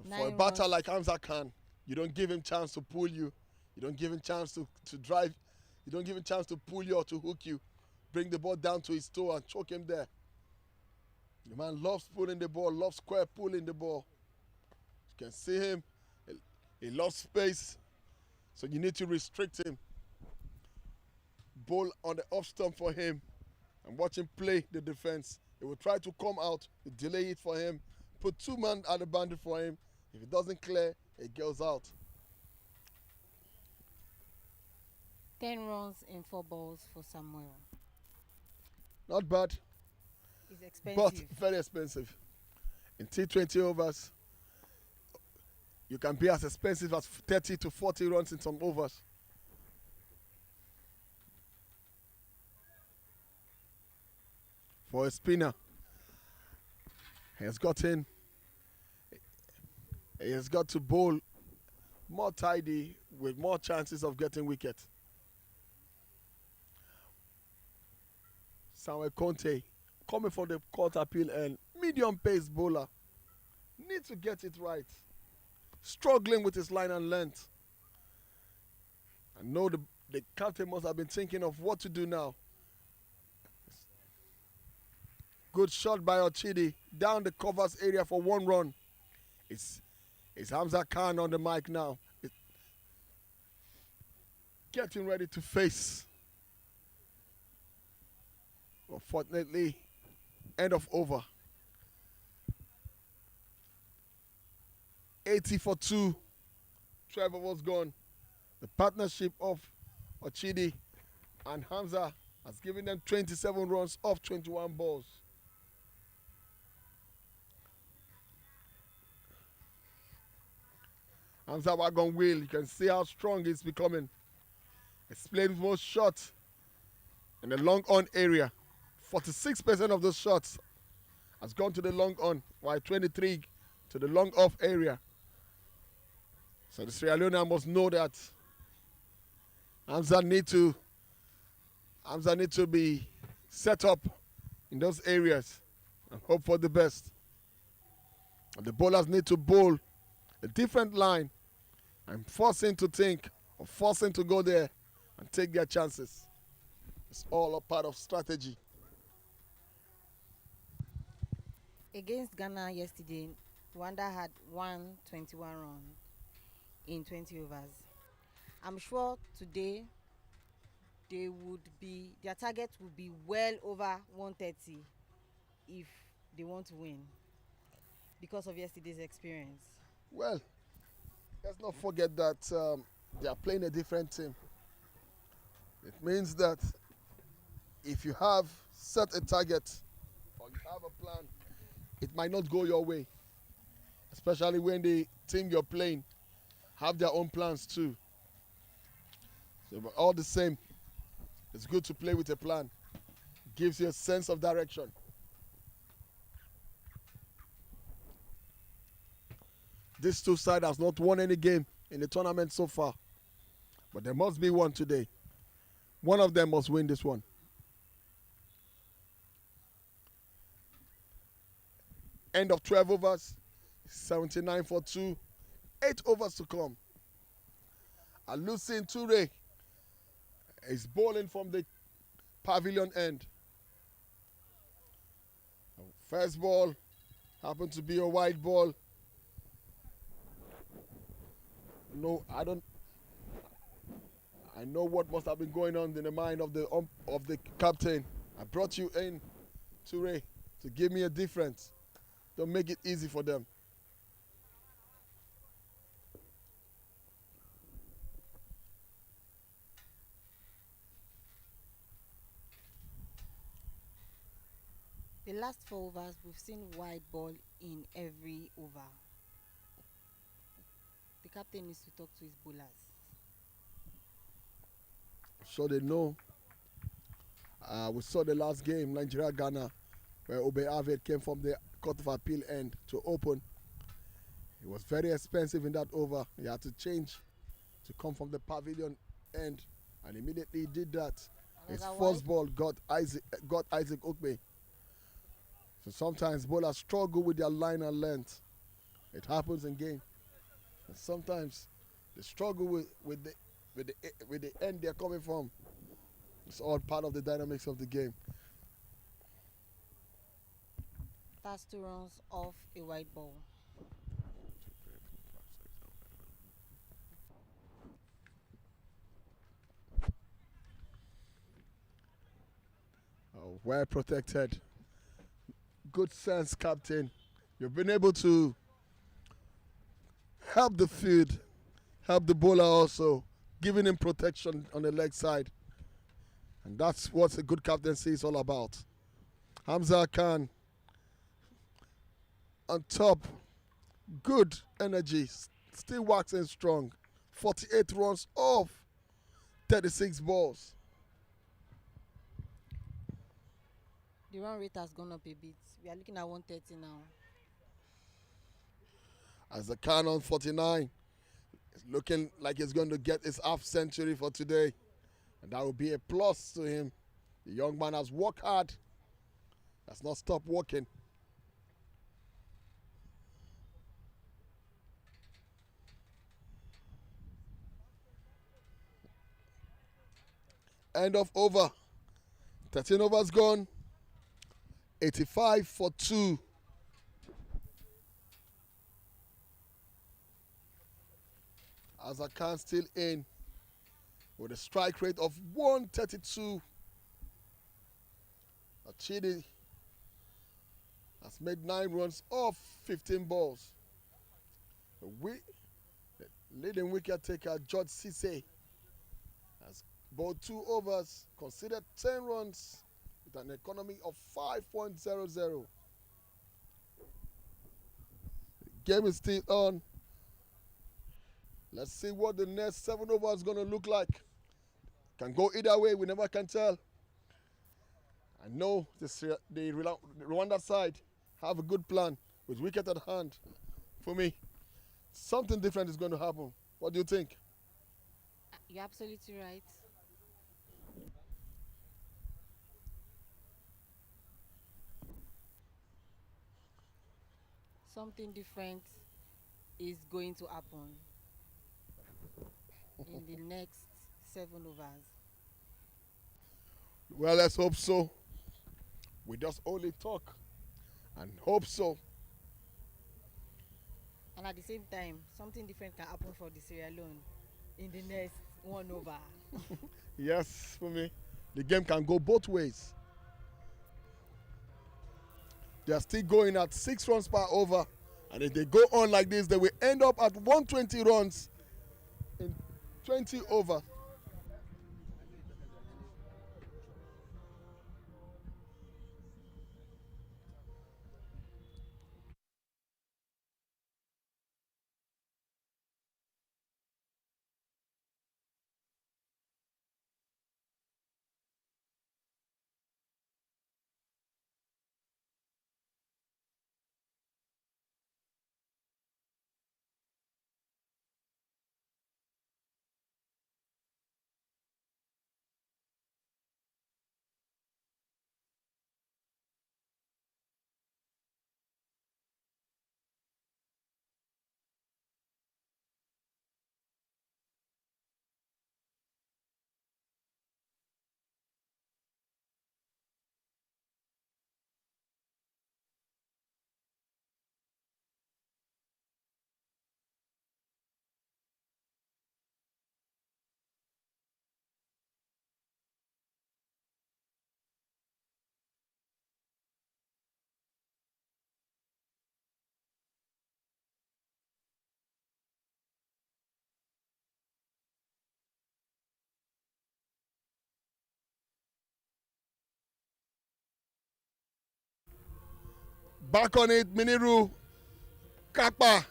For a 9 batter runs. like Hamza Khan, you don't give him chance to pull you. You don't give him chance to drive. You don't give him chance to pull you or to hook you. Bring the ball down to his toe and choke him there. The man loves pulling the ball, loves square pulling the ball. You can see him. He loves space. So you need to restrict him. Ball on the off stump for him and watch him play the defense. He will try to come out, delay it for him, put 2 men at the boundary for him. If it doesn't clear, it goes out. 10 runs in 4 balls for Samuel. Not bad, It's but expensive. very expensive. In T20 overs, you can be as expensive as 30 to 40 runs in some overs. For a spinner, he has got to bowl more tidy with more chances of getting wicket. Samuel Conte coming from the court appeal and medium pace bowler. Need to get it right. Struggling with his line and length. I know the captain must have been thinking of what to do now. Good shot by Ochidi down the covers area for 1 run. It's Hamza Khan on the mic now. Getting ready to face. Unfortunately, end of over. 80 for 2. 12 overs gone. The partnership of Ochidi and Hamza has given them 27 runs off 21 balls. Hamza wagon wheel, you can see how strong he's becoming. He's playing most shots in the long on area. 46% of those shots has gone to the long on, while 23 to the long off area. So the Sierra Leone must know that Hamza need to be set up in those areas and hope for the best. And the bowlers need to bowl a different line and force him to think or force him to go there and take their chances. It's all a part of strategy. Against Ghana yesterday, Rwanda had 121 runs in 20 overs. I'm sure today their target would be well over 130 if they want to win because of yesterday's experience. Well, let's not forget that they are playing a different team. It means that if you have set a target or you have a plan, it might not go your way. Especially when the team you're playing have their own plans too. So, but all the same, it's good to play with a plan. Gives you a sense of direction. These two sides has not won any game in the tournament so far. But there must be one today. One of them must win this one. End of 12 overs. 79 for 2. 8 overs to come. Alusin Toure is bowling from the pavilion end. First ball happened to be a wide ball. No, I know what must have been going on in the mind of the captain. I brought you in, Toure, to give me a difference. Don't make it easy for them. The last 4 overs, we've seen wide ball in every over. The captain needs to talk to his bowlers. So they know. We saw the last game, Nigeria-Ghana, where Obe Aved came from the Court of Appeal end to open. It was very expensive in that over. He had to change to come from the pavilion end, and immediately he did that. His first ball got Isaac Okbe. So sometimes bowlers struggle with their line and length. It happens in game. And sometimes they struggle with the end they're coming from. It's all part of the dynamics of the game. That's 2 runs off a wide ball. Well protected. Good sense, captain. You've been able to help the field, help the bowler also, giving him protection on the leg side. And that's what a good captaincy is all about. Hamza Khan on top. Good energy. Still waxing strong. 48 runs off 36 balls. The run rate has gone up a bit. We are looking at 130 now. As the Khan on 49. It's looking like he's going to get his half century for today. And that will be a plus to him. The young man has worked hard. Has not stopped working. End of over. 13 overs gone. 85 for 2. Azarkan still in with a strike rate of 132. Achidi has made 9 runs off 15 balls. The leading wicket taker George Cisse has bowled 2 overs, conceded 10 runs with an economy of 5.00. The game is still on. Let's see what the next 7 overs is going to look like. Can go either way, we never can tell. I know the Rwanda side have a good plan with wicket at hand. For me, something different is going to happen. What do you think? You're absolutely right. Something different is going to happen in the next 7 overs. Well, let's hope so. We just only talk and hope so. And at the same time, something different can happen for the Sierra Leone in the next 1 over. Yes, for me, the game can go both ways. They are still going at 6 runs per over. And if they go on like this, they will end up at 120 runs in 20 overs. Back on it, Miniru Kappa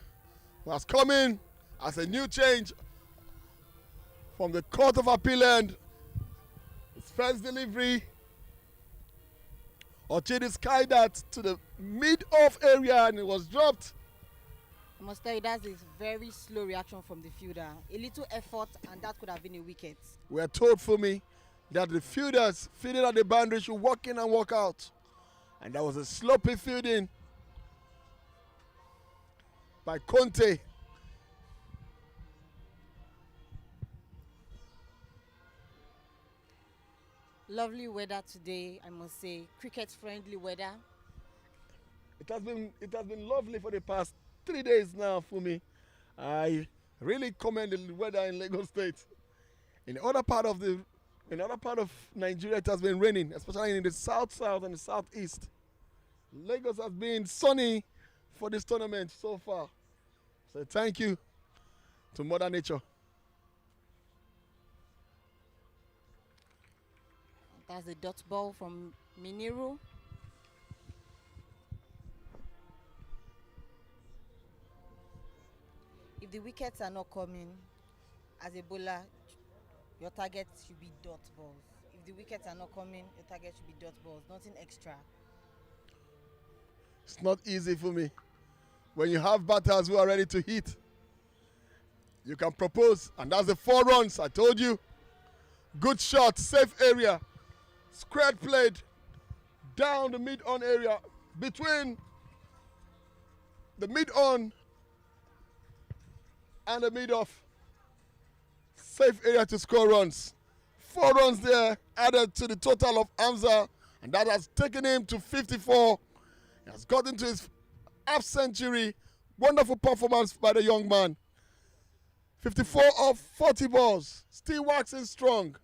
was coming as a new change from the Court of Appeal end. His first delivery, Ochidi skied that to the mid-off area and it was dropped. I must tell you, that's a very slow reaction from the fielder. A little effort and that could have been a wicket. We are told for me that the fielders fielding at the boundary should walk in and walk out. And that was a sloppy fielding by Conte. Lovely weather today, I must say. Cricket-friendly weather. It has been lovely for the past 3 days now for me. I really commend the weather in Lagos State. In the other part of Nigeria, it has been raining, especially in the south and the southeast. Lagos has been sunny for this tournament so far. So thank you to Mother Nature. That's the dot ball from Miniru. If the wickets are not coming, as a bowler, your target should be dot balls. If the wickets are not coming, your target should be dot balls, nothing extra. It's not easy for me. When you have batters who are ready to hit, you can propose, and that's the 4 runs I told you. Good shot, safe area, squared played down the mid-on area between the mid-on and the mid-off. Safe area to score runs. 4 runs there added to the total of Hamza, and that has taken him to 54. He has gotten to his half century. Wonderful performance by the young man. 54 of 40 balls. Still waxing strong.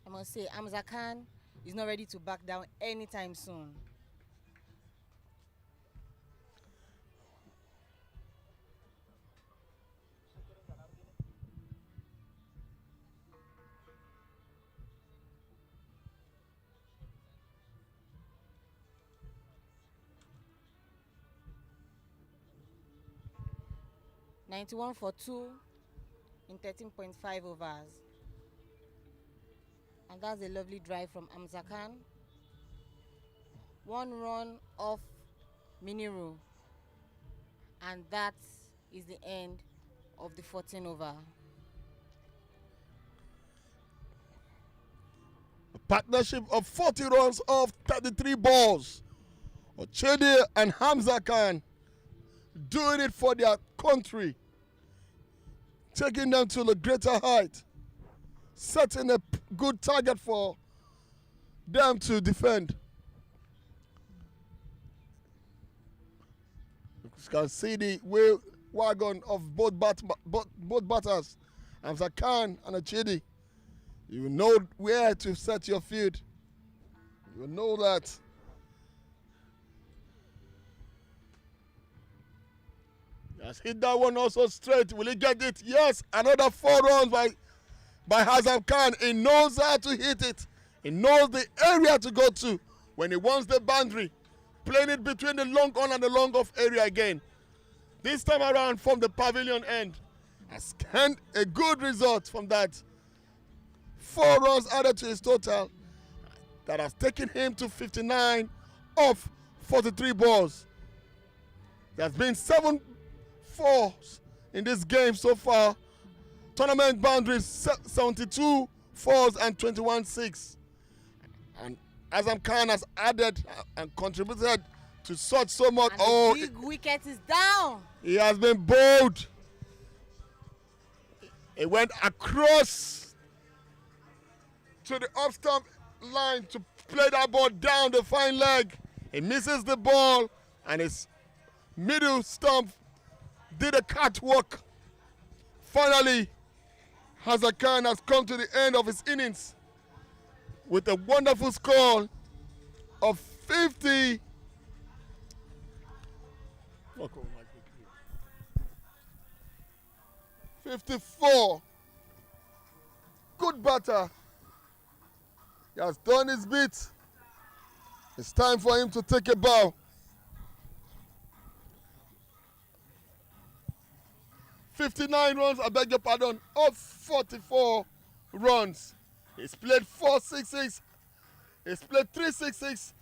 I must say, Hamza Khan is not ready to back down anytime soon. $91 for 2 in 13.5 overs. And that's a lovely drive from Hamza Khan. 1 run off Miniru. And that is the end of the 14 over. A partnership of 40 runs off 33 balls. Ochidi and Hamza Khan doing it for their country, taking them to the greater height, setting a good target for them to defend. You can see the wheel wagon of both batters, Hamza Khan and Ochidi. You know where to set your field. You know that. Has hit that one also straight. Will he get it? Yes. Another 4 runs by Hamza Khan. He knows how to hit it. He knows the area to go to when he wants the boundary. Playing it between the long on and the long off area again. This time around from the pavilion end. Has gained a good result from that. 4 runs added to his total. That has taken him to 59 off 43 balls. There has been 7 fours in this game so far. Tournament boundaries 72 fours and 21 6. And Azam Khan has added and contributed to such so much. And the big wicket is down. He has been bold. He went across to the off stump line to play that ball down the fine leg. He misses the ball and his middle stump did a catwalk. Finally, Hamza Khan has come to the end of his innings with a wonderful score of 50. 54. Good batter. He has done his bit. It's time for him to take a bow. 59 runs, I beg your pardon, of 44 runs. He's played 4 sixes, he's played 3 sixes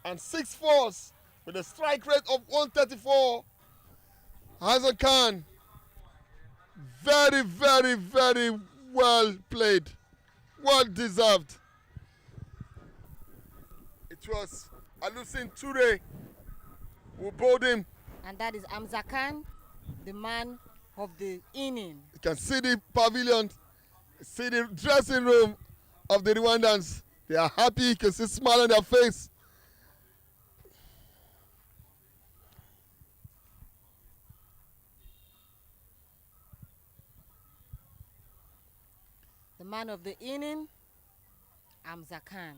and 6 fours with a strike rate of 134. Hazan Khan, very, very, very well played, well deserved. It was Alusin Ture who bowled him. And that is Hamza Khan, the man of the inning. You can see the pavilion, see the dressing room of the Rwandans. They are happy, you can see smile on their face. The man of the inning, Hamza Khan.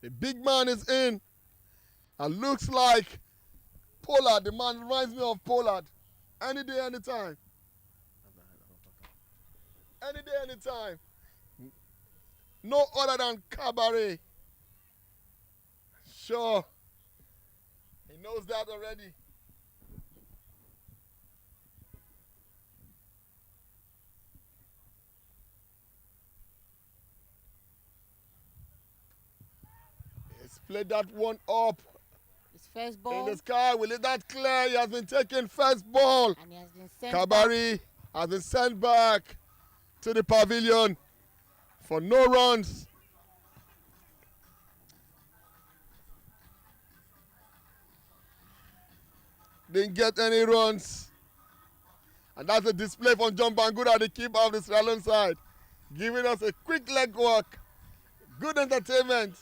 The big man is in and looks like Pollard. The man reminds me of Pollard. Any day, anytime. Any day, anytime. No other than Cabaret. Sure. He knows that already. He's played that one up His first in ball. the sky. Will it that clear? He has been taking first ball. And he has been sent Cabaret has been sent back to the pavilion for no runs. Didn't get any runs. And that's a display from John Bangura, the keeper of the Sierra Leone side, giving us a quick leg work. Good entertainment.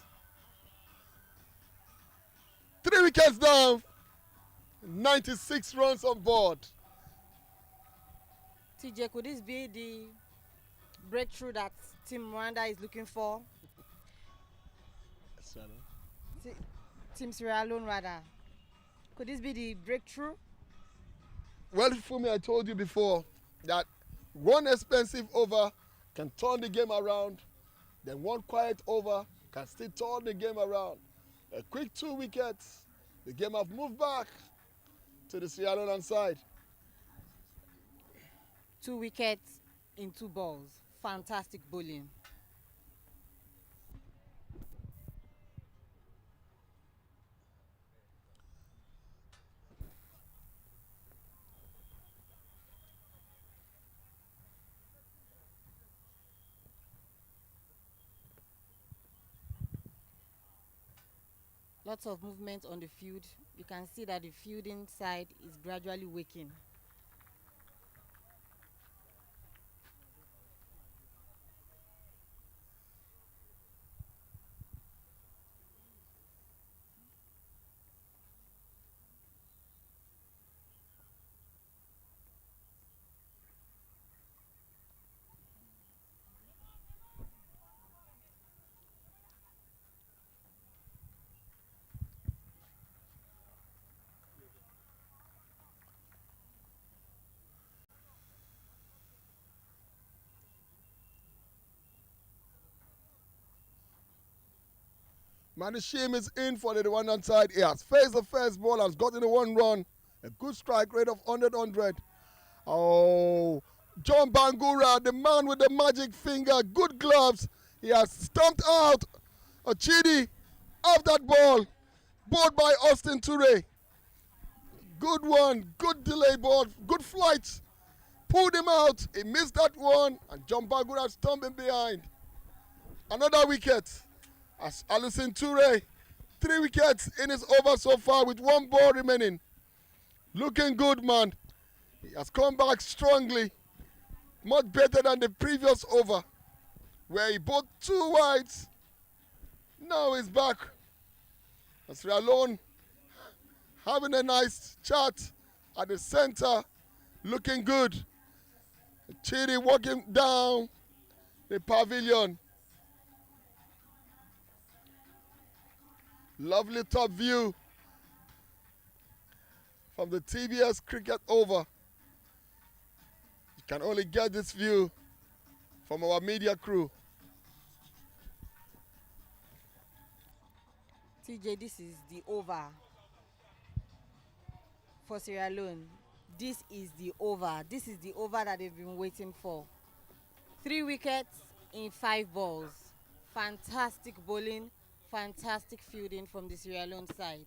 3 wickets down, 96 runs on board. TJ, could this be the breakthrough that Team Rwanda is looking for? Team Sierra Leone, rather. Could this be the breakthrough? Well, for me, I told you before that one expensive over can turn the game around, then one quiet over can still turn the game around. A quick 2 wickets, the game have moved back to the Sierra Leone side. 2 wickets in 2 balls. Fantastic bowling. Lots of movement on the field. You can see that the fielding side is gradually waking. Manishim is in for the Rwandan side. He has faced the first ball, has gotten a 1 run. A good strike rate of 100. Oh, John Bangura, the man with the magic finger, good gloves. He has stumped out a Chidi off that ball. Bowled by Austin Ture. Good one, good delay ball, good flight. Pulled him out. He missed that one, and John Bangura stumping behind. Another wicket. As Alusin Ture, 3 wickets in his over so far with 1 ball remaining. Looking good, man. He has come back strongly. Much better than the previous over, where he bowled 2 wides. Now he's back. As Sierra Leone having a nice chat at the center, looking good. Chidi walking down the pavilion. Lovely top view from the TBS cricket over. You can only get this view from our media crew. TJ, this is the over for Sierra Leone. This is the over. This is the over that they've been waiting for. 3 wickets in 5 balls. Fantastic bowling, fantastic fielding from the Sierra Leone side.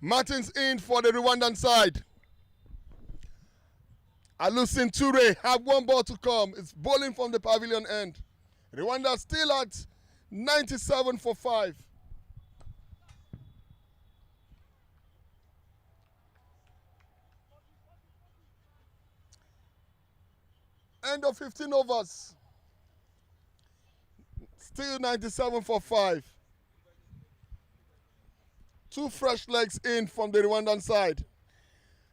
Martins in for the Rwandan side. Alusin Toure have 1 ball to come. It's bowling from the pavilion end. Rwanda still at 97 for 5. End of 15 overs. Still 97 for 5. 2 fresh legs in from the Rwandan side.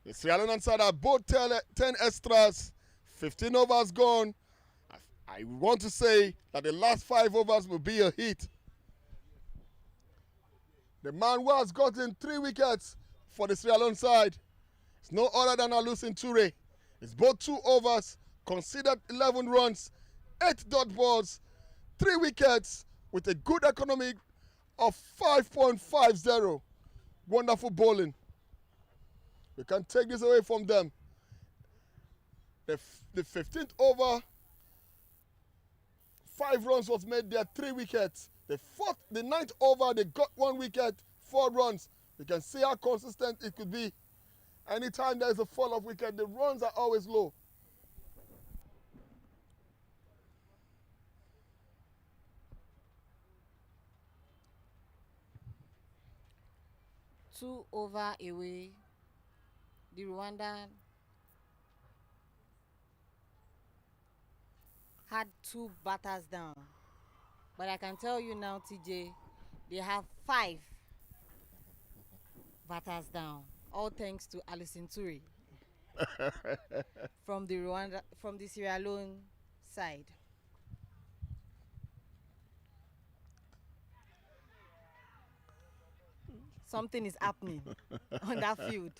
The Sierra Leonean side are both 10 extras. 15 overs gone. I want to say that the last 5 overs will be a hit. The man who has gotten 3 wickets for the Sierra Leone side is no other than Alusin Toure. It's both 2 overs, considered 11 runs, 8 dot balls, 3 wickets with a good economy of 5.50. Wonderful bowling. We can take this away from them. The 15th over, 5 runs was made there, 3 wickets. The 9th over, they got 1 wicket, 4 runs. You can see how consistent it could be. Anytime there's a fall of wicket, the runs are always low. Two over away. The Rwandan had 2 batters down. But I can tell you now, TJ, they have 5 batters down. All thanks to Alusin Toure from the Sierra Leone side. Something is happening on that field.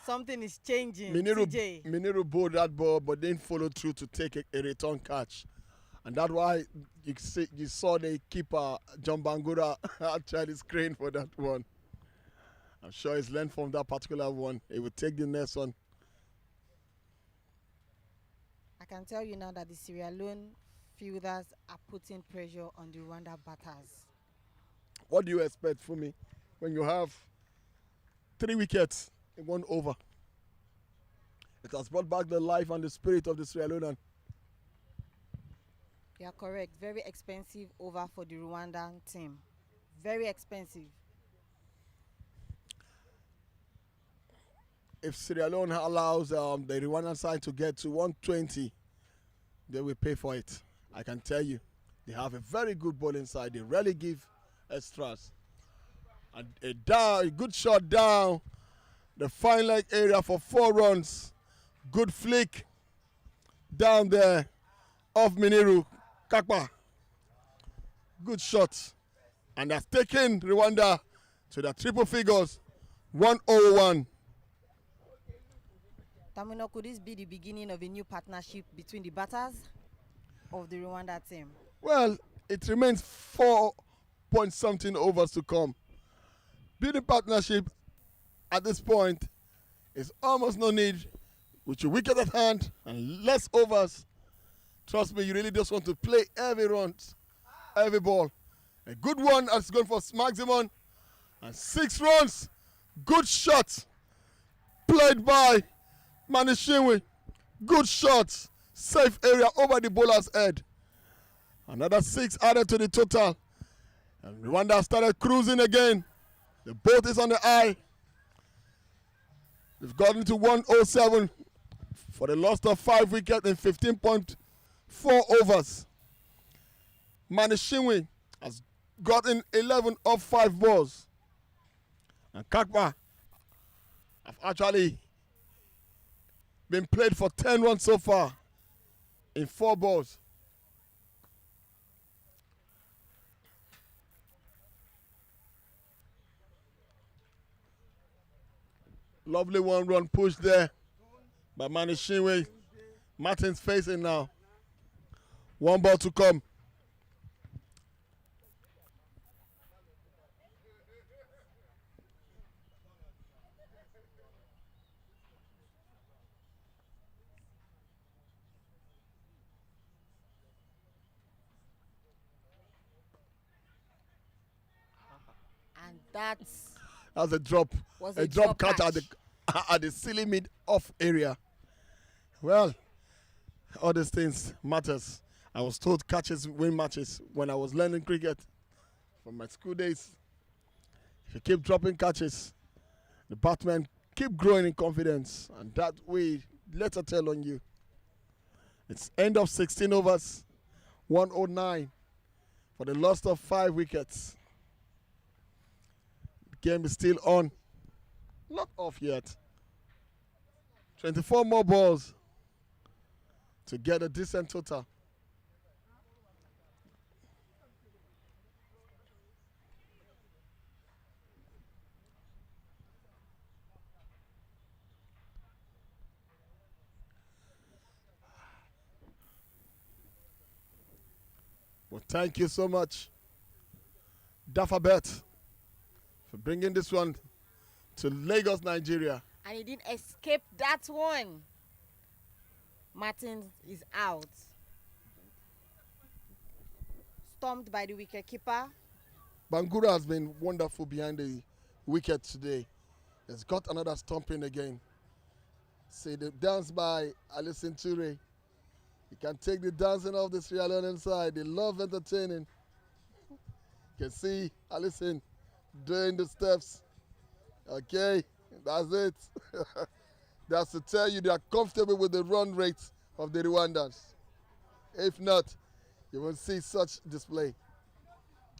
Something is changing. TJ. Miniru bowled that ball but didn't follow through to take a return catch. And that's why you saw the keeper, John Bangura, actually screen for that one. I'm sure he's learned from that particular one. He will take the next one. I can tell you now that the Sierra Leone fielders are putting pressure on the Rwanda batters. What do you expect from me when you have 3 wickets in 1 over? It has brought back the life and the spirit of the Sierra Leonean. You are correct. Very expensive over for the Rwandan team. Very expensive. If Sierra Leone allows the Rwandan side to get to 120, they will pay for it. I can tell you. They have a very good bowling side. They rarely give extras. And a good shot down the fine leg area for 4 runs. Good flick down there off Miniru Kakpa. Good shot. And that's taken Rwanda to the triple figures. 101. Tamino, could this be the beginning of a new partnership between the batters of the Rwanda team? Well, it remains 4-point-something overs to come. Building partnership at this point is almost no need. With your wicket at hand and less overs, trust me, you really just want to play every run, every ball. A good one that's going for maximum. And 6 runs. Good shot. Played by Manishinwi. Good shot. Safe area over the bowler's head. Another 6 added to the total. And Rwanda started cruising again. The boat is on the eye. They've gotten to 107 for the loss of 5 wickets in 15.4 overs. Manishinwi has gotten 11 off 5 balls. And Kakpa have actually been played for 10 runs so far in 4 balls. Lovely 1-run push there by Manu Shinwe. Martin's facing now. 1 ball to come. And that's That's a drop. was A drop catch at catch. at the silly mid off area. Well, all these things matters. I was told catches win matches when I was learning cricket from my school days. If you keep dropping catches, the batsmen keep growing in confidence, and that way later tell on you. It's end of 16 overs, 109 for the loss of 5 wickets. The game is still on, not off yet. 24 more balls to get a decent total. Well, thank you so much, Dafabet, for bringing this one to Lagos, Nigeria. And he didn't escape that one. Martin is out. Stumped by the wicketkeeper. Bangura has been wonderful behind the wicket today. He's got another stumping again. See the dance by Alison Ture. You can take the dancing off the Sierra Leone side. They love entertaining. You can see Alison doing the steps. Okay, that's it. That's to tell you they are comfortable with the run rate of the Rwandans. If not, you won't see such display.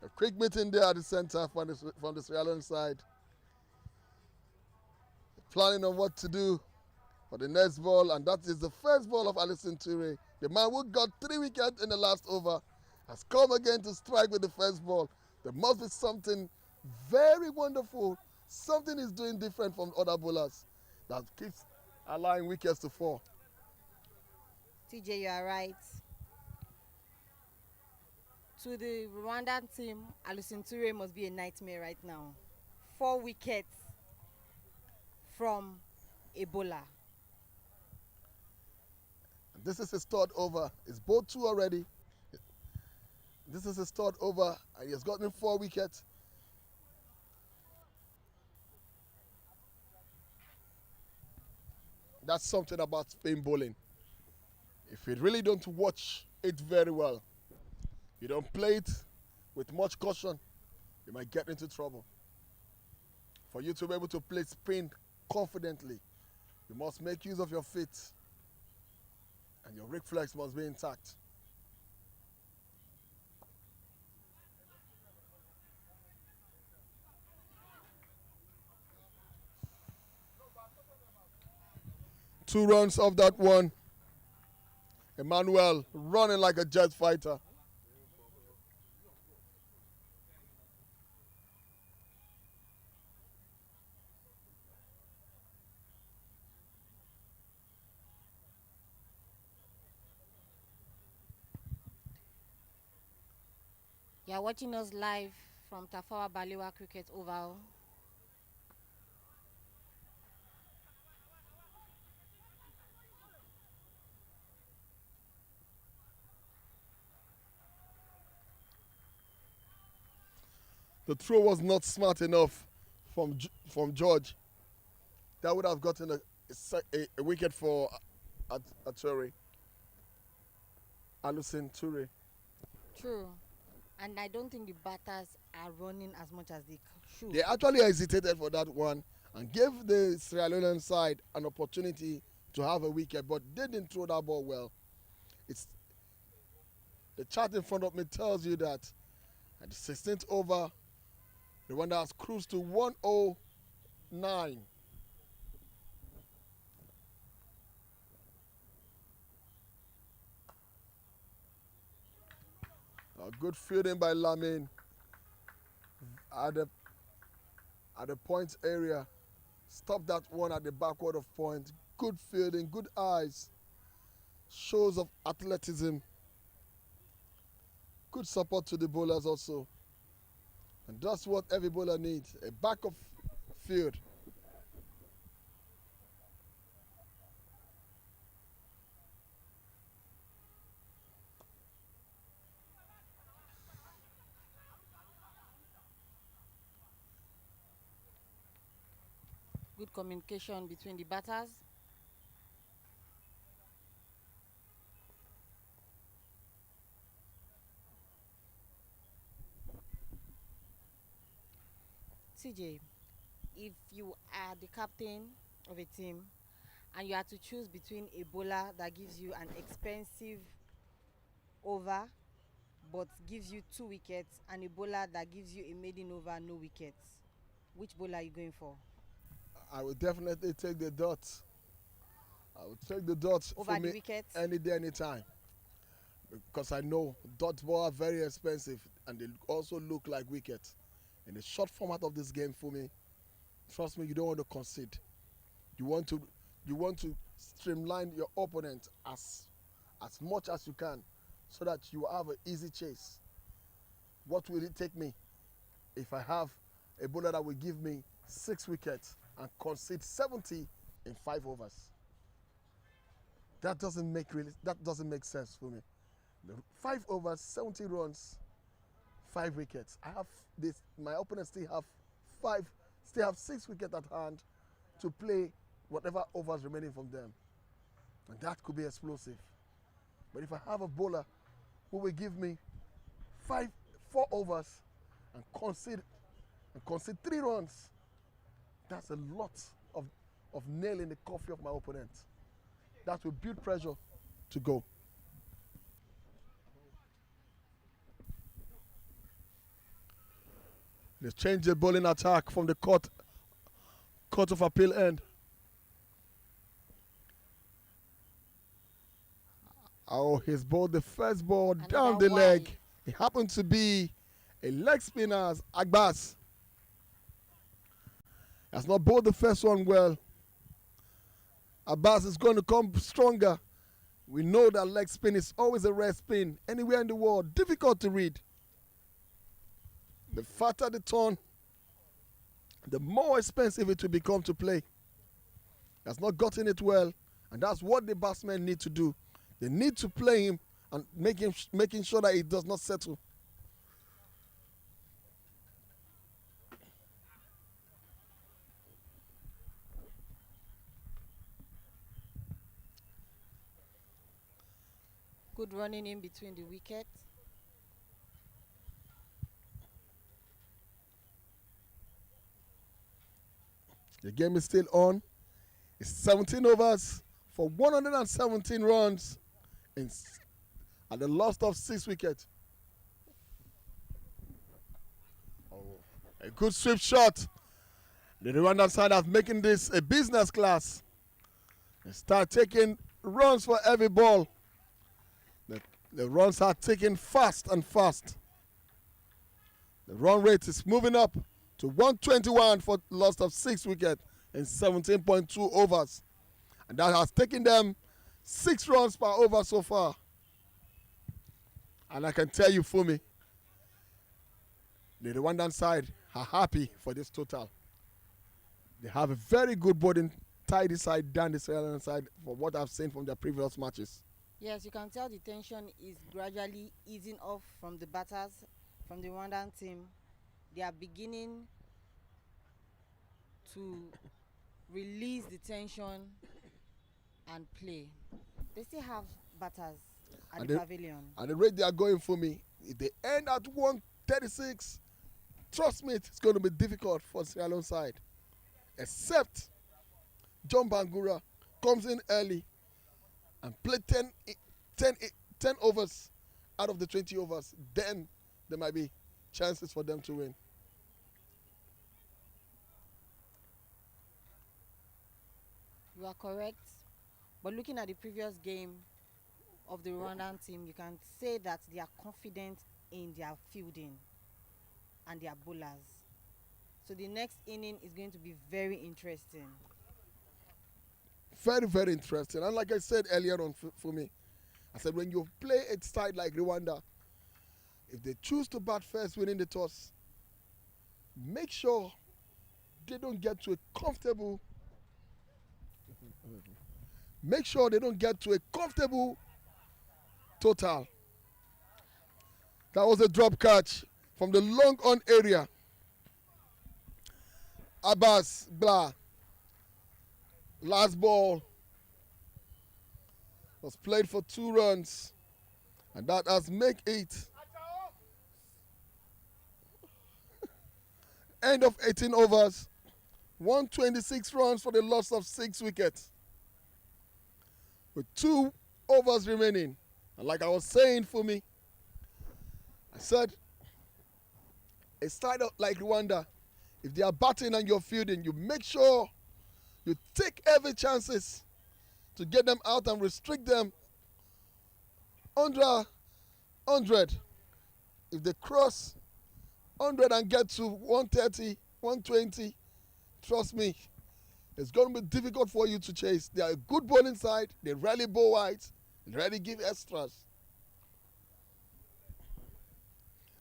A quick meeting there at the center from the Sierra Leone side. Planning on what to do for the next ball, and that is the first ball of Alison Ture. The man who got 3 wickets in the last over has come again to strike with the first ball. There must be something very wonderful, something he's doing different from other bowlers that keeps allowing wickets to fall. TJ, you are right. To the Rwandan team, Alison Ture must be a nightmare right now. 4 wickets from Ebola. This is his 3rd over. It's bowled 2 already. This is his 3rd over, and he has gotten 4 wickets. That's something about spin bowling. If you really don't watch it very well, you don't play it with much caution, you might get into trouble. For you to be able to play spin confidently, you must make use of your feet, and your reflex must be intact. Two runs off that one. Emmanuel running like a jet fighter. You are watching us live from Tafawa Balewa Cricket Oval. The throw was not smart enough from George. That would have gotten a wicket for Ature. Alison Ture. True. And I don't think the batters are running as much as they should. They actually hesitated for that one and gave the Sierra Leonean side an opportunity to have a wicket, but they didn't throw that ball well. It's the chart in front of me tells you that at the 16th over, Rwanda has cruised to 109. A good fielding by Lamin at the point area. Stop that one at the backward of point. Good fielding, good eyes. Shows of athleticism. Good support to the bowlers also. And that's what every bowler needs. A back of field. Good communication between the batters. CJ, if you are the captain of a team and you have to choose between a bowler that gives you an expensive over but gives you 2 wickets and a bowler that gives you a maiden over, no wickets, which bowler are you going for? I would definitely take the dots. I would take the dots Over for the me wickets? any day, any time. Because I know dot ball are very expensive and they also look like wickets. In the short format of this game for me, trust me, you don't want to concede. You want to streamline your opponent as much as you can so that you have an easy chase. What will it take me if I have a bowler that will give me 6 wickets and concede 70 in 5 overs? That doesn't make sense for me. The 5 overs, 70 runs, 5 wickets. I have this. My opponent still have 6 wickets at hand to play whatever overs remaining from them, and that could be explosive. But if I have a bowler who will give me 4 overs and concede 3 runs, that's a lot of nail in the coffee of my opponent. That will build pressure to go. They change the bowling attack from the court of appeal end. Oh, he's bowled the first ball down the leg. It happened to be a leg spinner, Agbas. Has not bowled the first one well. Abbas is going to come stronger. We know that leg spin is always a rare spin anywhere in the world. Difficult to read. The fatter the turn, the more expensive it will become to play. Has not gotten it well, and that's what the batsmen need to do. They need to play him and making sure that it does not settle. Good running in between the wickets. The game is still on. It's 17 overs for 117 runs at the loss of 6 wickets. Oh, a good sweep shot. The Rwandan side are making this a business class. They start taking runs for every ball. The runs are taken fast and fast. The run rate is moving up to 121 for loss of 6 wickets in 17.2 overs. And that has taken them 6 runs per over so far. And I can tell you, Fumi, the Rwandan side are happy for this total. They have a very good bowling, tidy side down the Sri Lankan side for what I've seen from their previous matches. Yes, you can tell the tension is gradually easing off from the batters, from the Rwandan team. They are beginning to release the tension and play. They still have batters at the pavilion. And the rate they are going for me, if they end at 136, trust me, it's going to be difficult for Sri Lankan side. Except John Bangura comes in early and play 10 overs out of the 20 overs, then there might be chances for them to win. You are correct. But looking at the previous game of the Rwandan team, you can say that they are confident in their fielding and their bowlers. So the next inning is going to be very interesting. Very, very interesting. And like I said earlier on for me, I said when you play a side like Rwanda, if they choose to bat first winning the toss, make sure they don't get to a comfortable total. That was a drop catch from the long on area. Abbas Blah. Last ball was played for 2 runs, and that has make it end of 18 overs, 126 runs for the loss of 6 wickets, with 2 overs remaining. And like I was saying for me, I said, a side like Rwanda, if they are batting and you're fielding, you make sure you take every chances to get them out and restrict them under 100. If they cross 100 and get to 130, 120, trust me, it's going to be difficult for you to chase. They are a good bowling side. They rarely bowl wides. They rarely give extras.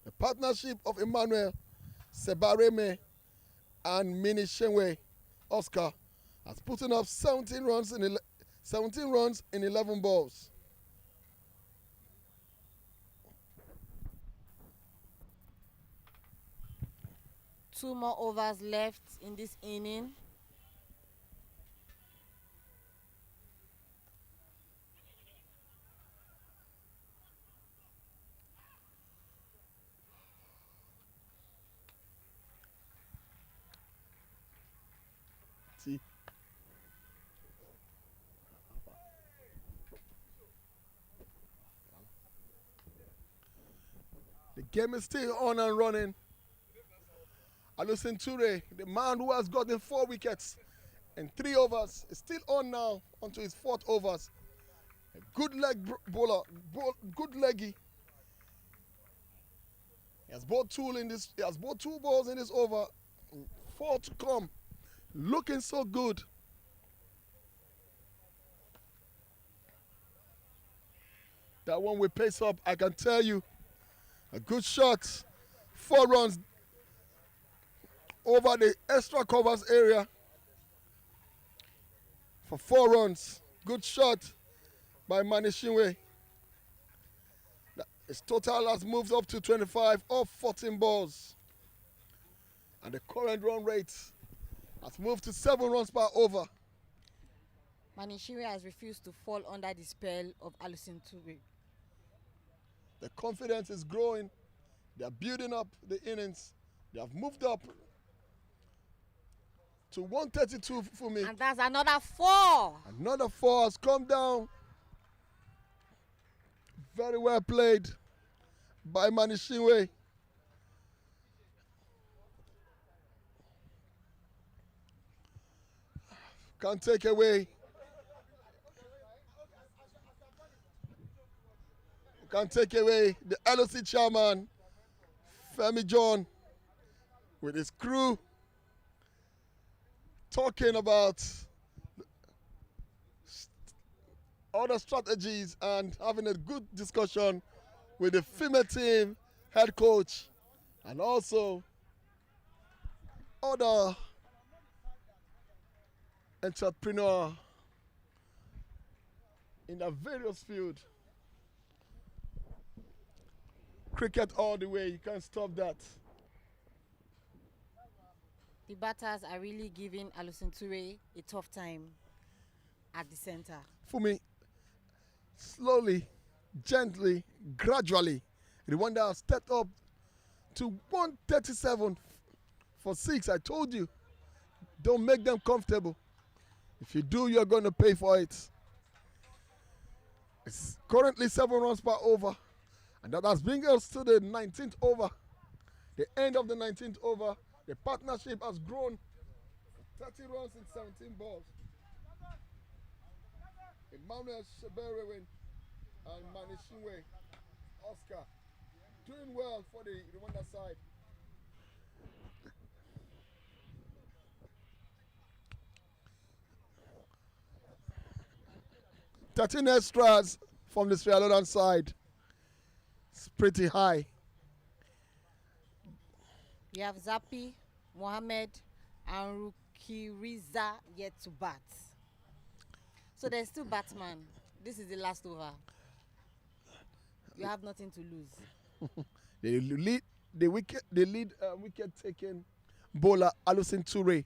The partnership of Emmanuel Sebareme and Mini Shenwe Oscar has put up 17 runs in 11 balls. Two more overs left in this inning. See? The game is still on and running. Alusin Ture, the man who has gotten 4 wickets in 3 overs, is still on now onto his 4th overs. A good leg bowler, good leggy. He has bowled 2 balls in this over, 4 to come. Looking so good. That one will pace up, I can tell you. A good shot. 4 runs over the extra covers area for 4 runs. Good shot by Manishinwe. His total has moved up to 25 off 14 balls. And the current run rate has moved to 7 runs per over. Manishinwe has refused to fall under the spell of Alusin Ture. The confidence is growing. They are building up the innings. They have moved up to 132 for me. And that's another 4. Another 4 has come down. Very well played by Manishinwe. Can't take away. Can't take away the LOC chairman, Femi John, with his crew, talking about other strategies and having a good discussion with the female team head coach and also other entrepreneur in the various field. Cricket all the way, you can't stop that. The batters are really giving Alusin Ture a tough time at the center. For me, slowly, gently, gradually, Rwanda has stepped up to 137 for 6. I told you, don't make them comfortable. If you do, you're going to pay for it. It's currently 7 runs per over. And that has bring us to the 19th over. The end of the 19th over. The partnership has grown 30 runs in 17 balls. Emmanuel Sheberewin and Manishinwe Oscar doing well for the Rwanda side. Thirteen extras from the Sierra Leone side. It's pretty high. We have Zapi, Mohammed, and Rukiriza yet to bat. So there's still Batman. This is the last over. You have nothing to lose. They lead wicket taking bowler Alusin Toure,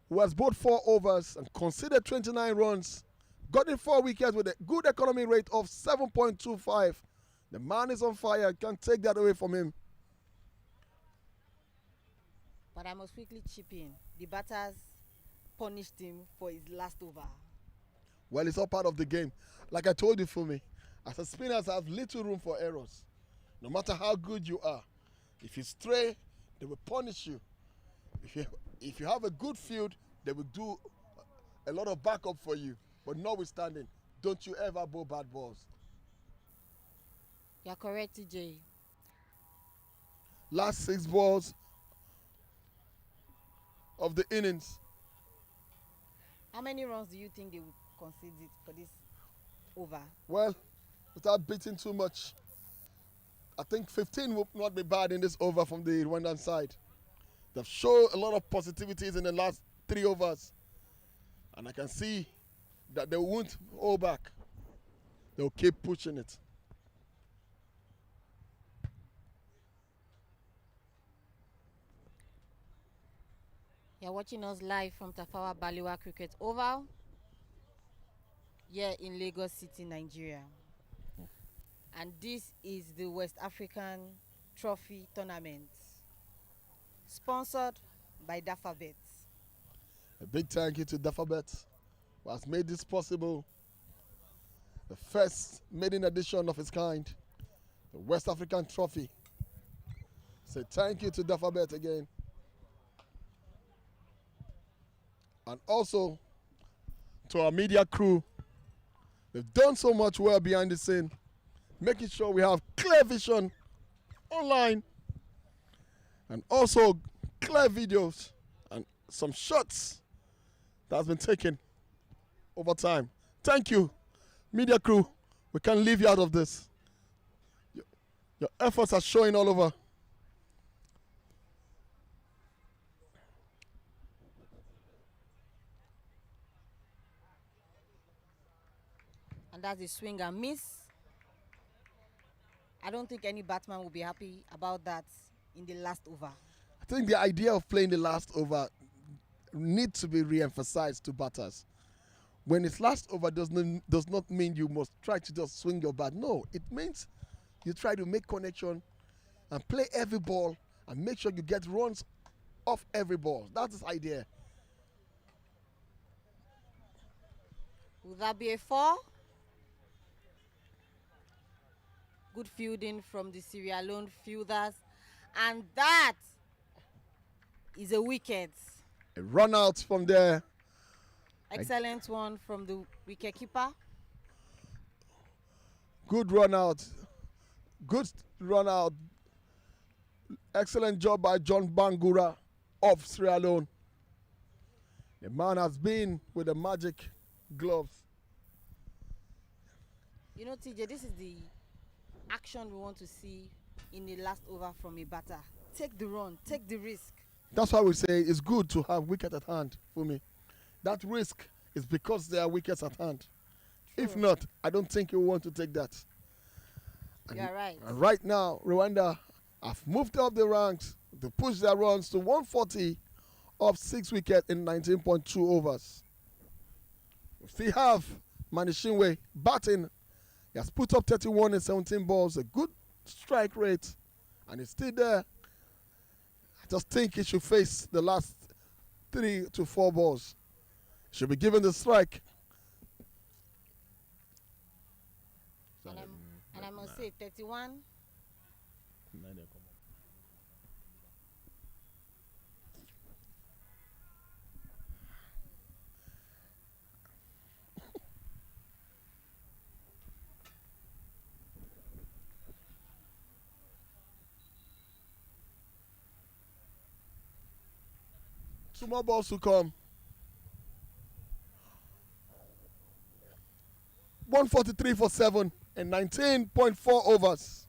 who has bowled 4 overs and conceded 29 runs, got in 4 wickets with a good economy rate of 7.25. The man is on fire. Can't take that away from him. But I must quickly chip in. The batters punished him for his last over. Well, it's all part of the game. Like I told you, Fumi, as a spinners have little room for errors. No matter how good you are, if you stray, they will punish you. If you have a good field, they will do a lot of backup for you. But notwithstanding, don't you ever bowl bad balls. You're correct, TJ. Last 6 balls of the innings. How many runs do you think they will concede it for this over? Well, without beating too much, I think 15 would not be bad in this over from the Rwandan side. They've shown a lot of positivities in the last 3 overs. And I can see that they won't hold back. They'll keep pushing it. You're watching us live from Tafawa Balewa Cricket Oval here in Lagos City, Nigeria. And this is the West African Trophy Tournament, sponsored by Dafabet. A big thank you to Dafabet, who has made this possible. The first maiden edition of its kind, the West African Trophy. Say thank you to Dafabet again. And also to our media crew. They've done so much well behind the scene, making sure we have clear vision online and also clear videos and some shots that has been taken over time. Thank you, media crew. We can't leave you out of this. Your efforts are showing all over. And that's a swing and miss. I don't think any batsman will be happy about that in the last over. I think the idea of playing the last over needs to be re-emphasized to batters. When it's last over does not mean you must try to just swing your bat. No, it means you try to make connection and play every ball and make sure you get runs off every ball. That's the idea. Will that be a 4? Good fielding from the Sierra Leone fielders. And that is a wicket. A run out from there. Excellent one from the wicket keeper. Good run out. Good run out. Excellent job by John Bangura of Sierra Leone. The man has been with the magic gloves. You know, TJ, this is the action we want to see in the last over from a batter. Take the run, take the risk. That's why we say it's good to have wicket at hand for me. That risk is because there are wickets at hand. True. If not, I don't think you want to take that. You're right. And right now, Rwanda have moved up the ranks to push their runs to 140 off 6 wickets in 19.2 overs. We still have Manishinwe batting. He has put up 31 in 17 balls, a good strike rate, and he's still there. I just think he should face the last 3 to 4 balls. He should be given the strike. And I must say, 31. Two more balls to come. 143 for 7 and 19.4 overs.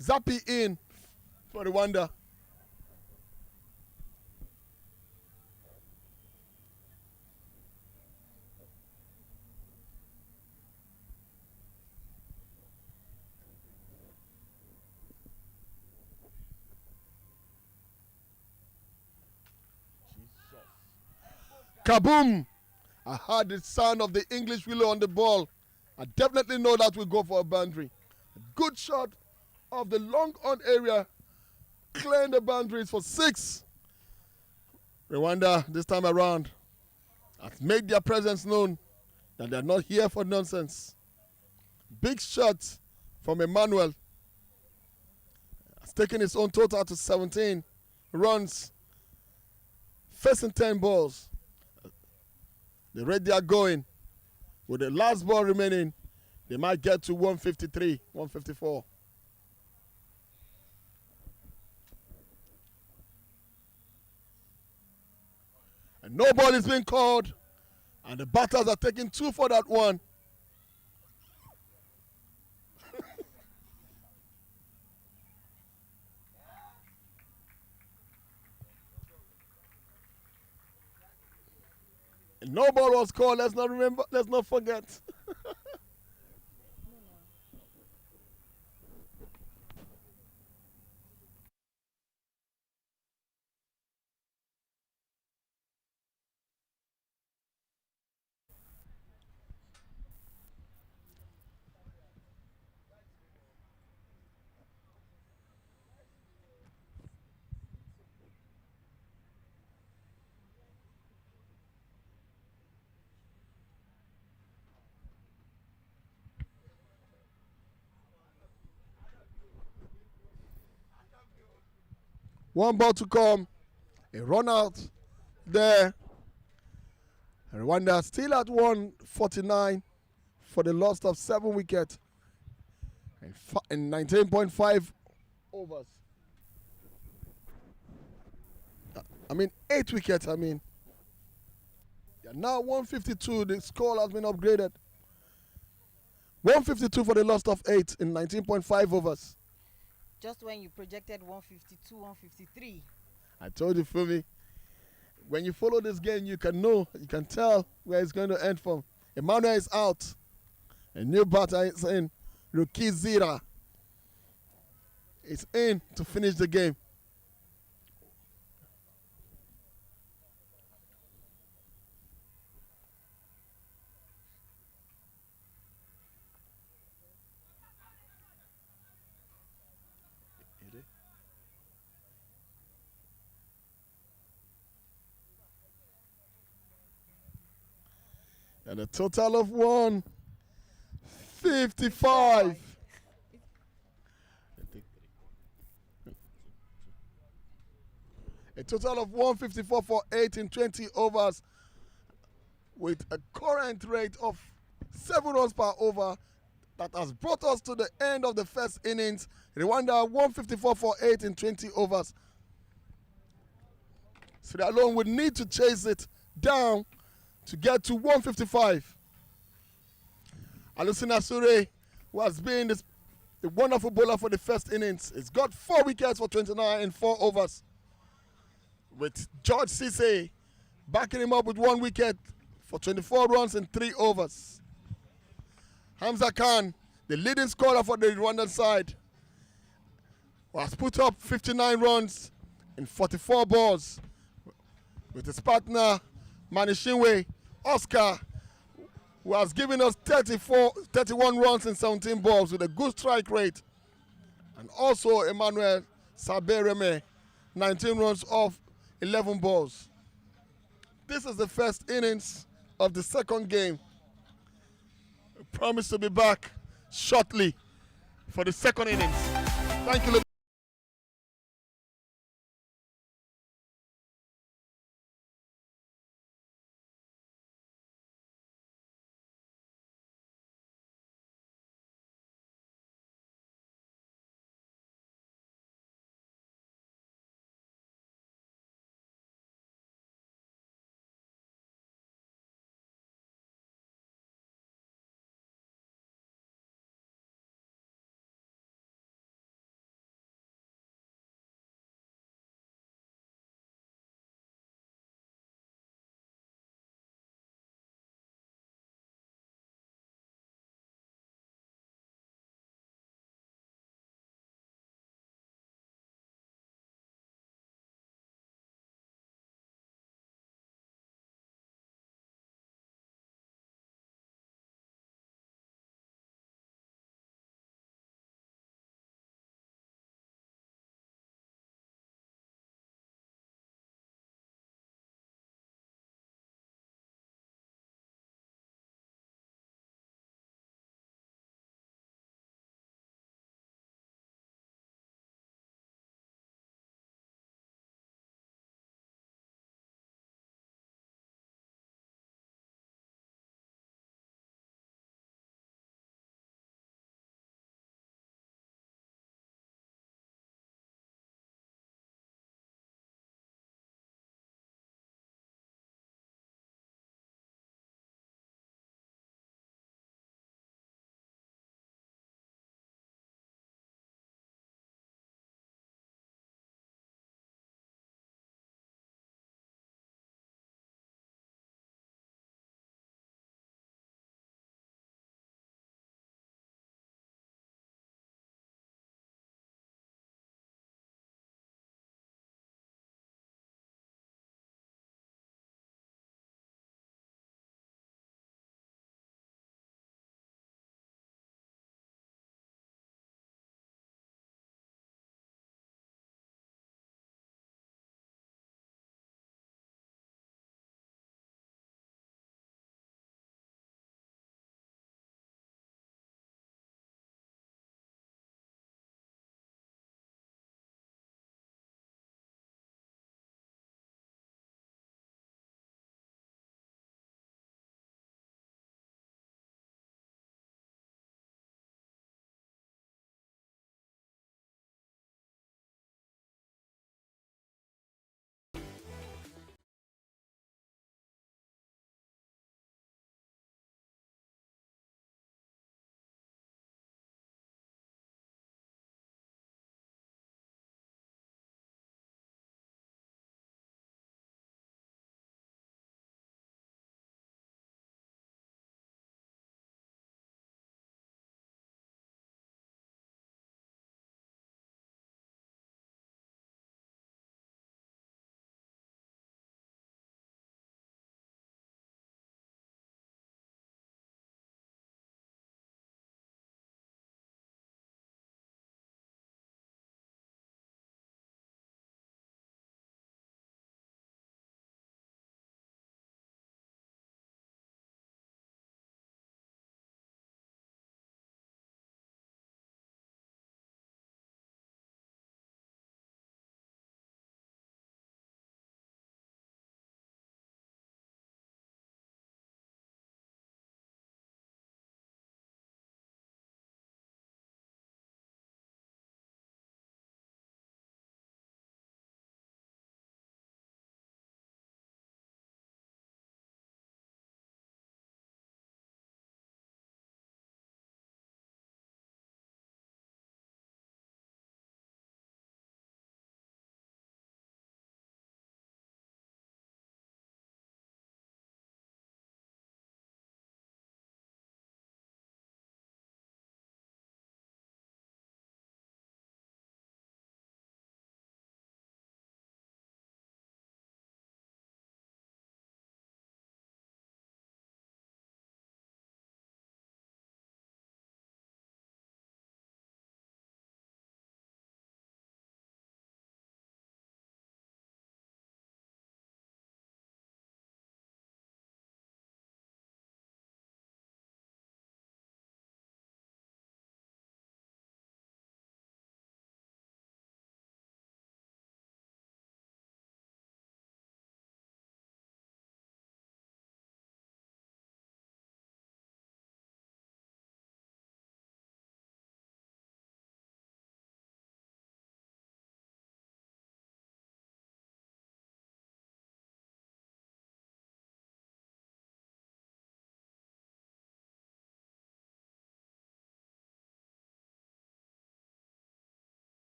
Zappi in for Rwanda. Kaboom! I heard the sound of the English willow on the ball. I definitely know that will go for a boundary. Good shot of the long on area, clearing the boundaries for 6. Rwanda this time around has made their presence known, that they're not here for nonsense. Big shot from Emmanuel. Has taken his own total to 17 runs, facing 10 balls. The rate they are going, with the last ball remaining, they might get to 153, 154. And no ball is being called, and the batters are taking 2 for that one. And no ball was called. Let's not forget. One ball to come. A run out there. Rwanda still at 149 for the loss of 7 wickets and 19.5 overs. 8 wickets, They are now 152. The score has been upgraded. 152 for the loss of 8 in 19.5 overs. Just when you projected 152, 153. I told you, Fumi, when you follow this game, you can tell where it's going to end from. Emmanuel is out. A new batter is in. Ruki Zira is in to finish the game. And a total of 155. A total of 154 for 8 in 20 overs with a current rate of 7 runs per over. That has brought us to the end of the first innings. Rwanda 154 for 8 in 20 overs. Sierra Leone would need to chase it down to get to 155. Alusina Sure, who has been the wonderful bowler for the first innings, has got 4 wickets for 29 in 4 overs. With George Cisse backing him up with 1 wicket for 24 runs in 3 overs. Hamza Khan, the leading scorer for the Rwandan side, has put up 59 runs in 44 balls. With his partner, Manishinwe Oscar, who has given us 31 runs in 17 balls with a good strike rate. And also Emmanuel Sabereme, 19 runs off 11 balls. This is the first innings of the second game. I promise to be back shortly for the second innings. Thank you.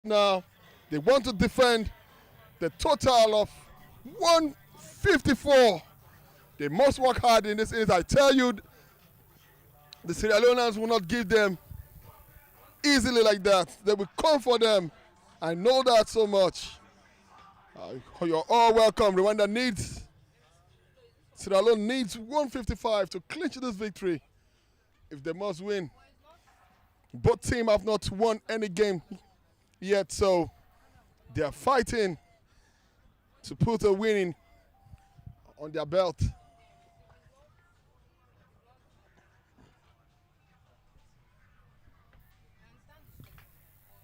now. They want to defend the total of 154. They must work hard in this innings. I tell you, the Sierra Leoneans will not give them easily like that. They will come for them. I know that so much. You're all welcome. Rwanda needs, Sierra Leone needs 155 to clinch this victory if they must win. Both teams have not won any game yet, so they are fighting to put a winning on their belt.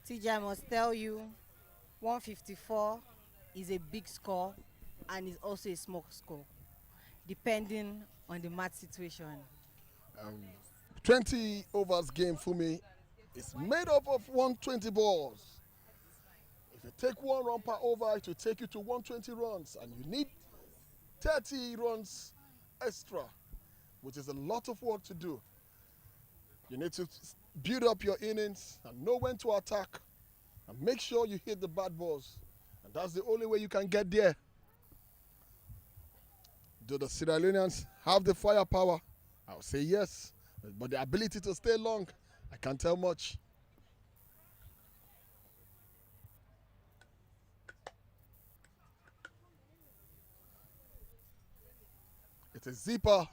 TJ, I must tell you, 154 is a big score and is also a small score, depending on the match situation. 20 overs game for me is made up of 120 balls. If you take 1 run per over, it will take you to 120 runs, and you need 30 runs extra, which is a lot of work to do. You need to build up your innings and know when to attack and make sure you hit the bad balls. And that's the only way you can get there. Do the Sierra Leoneans have the firepower? I would say yes. But the ability to stay long, I can't tell much. It is Zipa,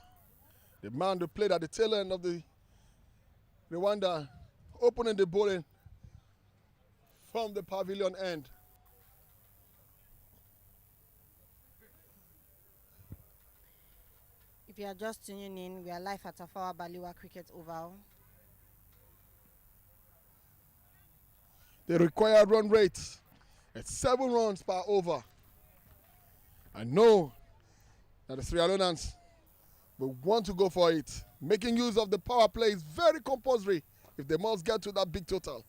the man who played at the tail end of the Rwanda, opening the bowling from the pavilion end. If you are just tuning in, we are live at Tafawa Balewa Cricket Oval. The required run rate is 7 runs per over. I know that the Sierra Leoneans will want to go for it. Making use of the power play is very compulsory if they must get to that big total.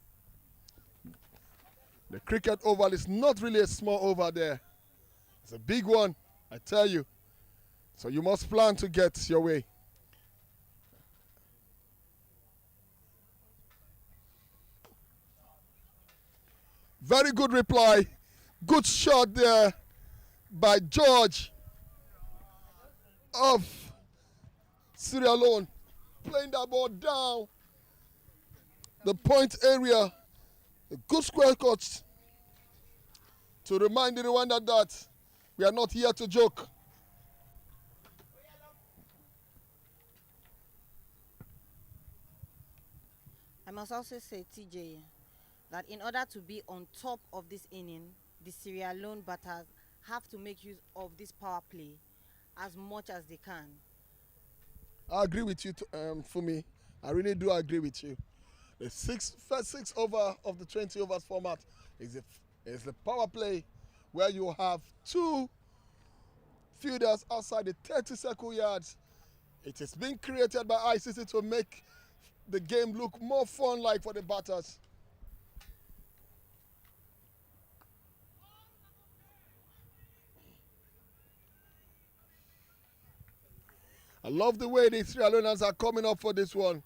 The cricket oval is not really a small over there. It's a big one, I tell you. So you must plan to get your way. Very good reply. Good shot there by George of Sierra Leone. Playing that ball down the point area. A good square cut to remind the Rwanda that we are not here to joke. I must also say, TJ, that in order to be on top of this inning, the Sierra Leone batters have to make use of this power play as much as they can. I agree with you, Fumi. I really do agree with you. The first 6 over of the 20 overs format is the power play where you have 2 fielders outside the 30-circle yards. It is being created by ICC to make the game look more fun-like for the batters. I love the way the Sierra Leoneans are coming up for this one.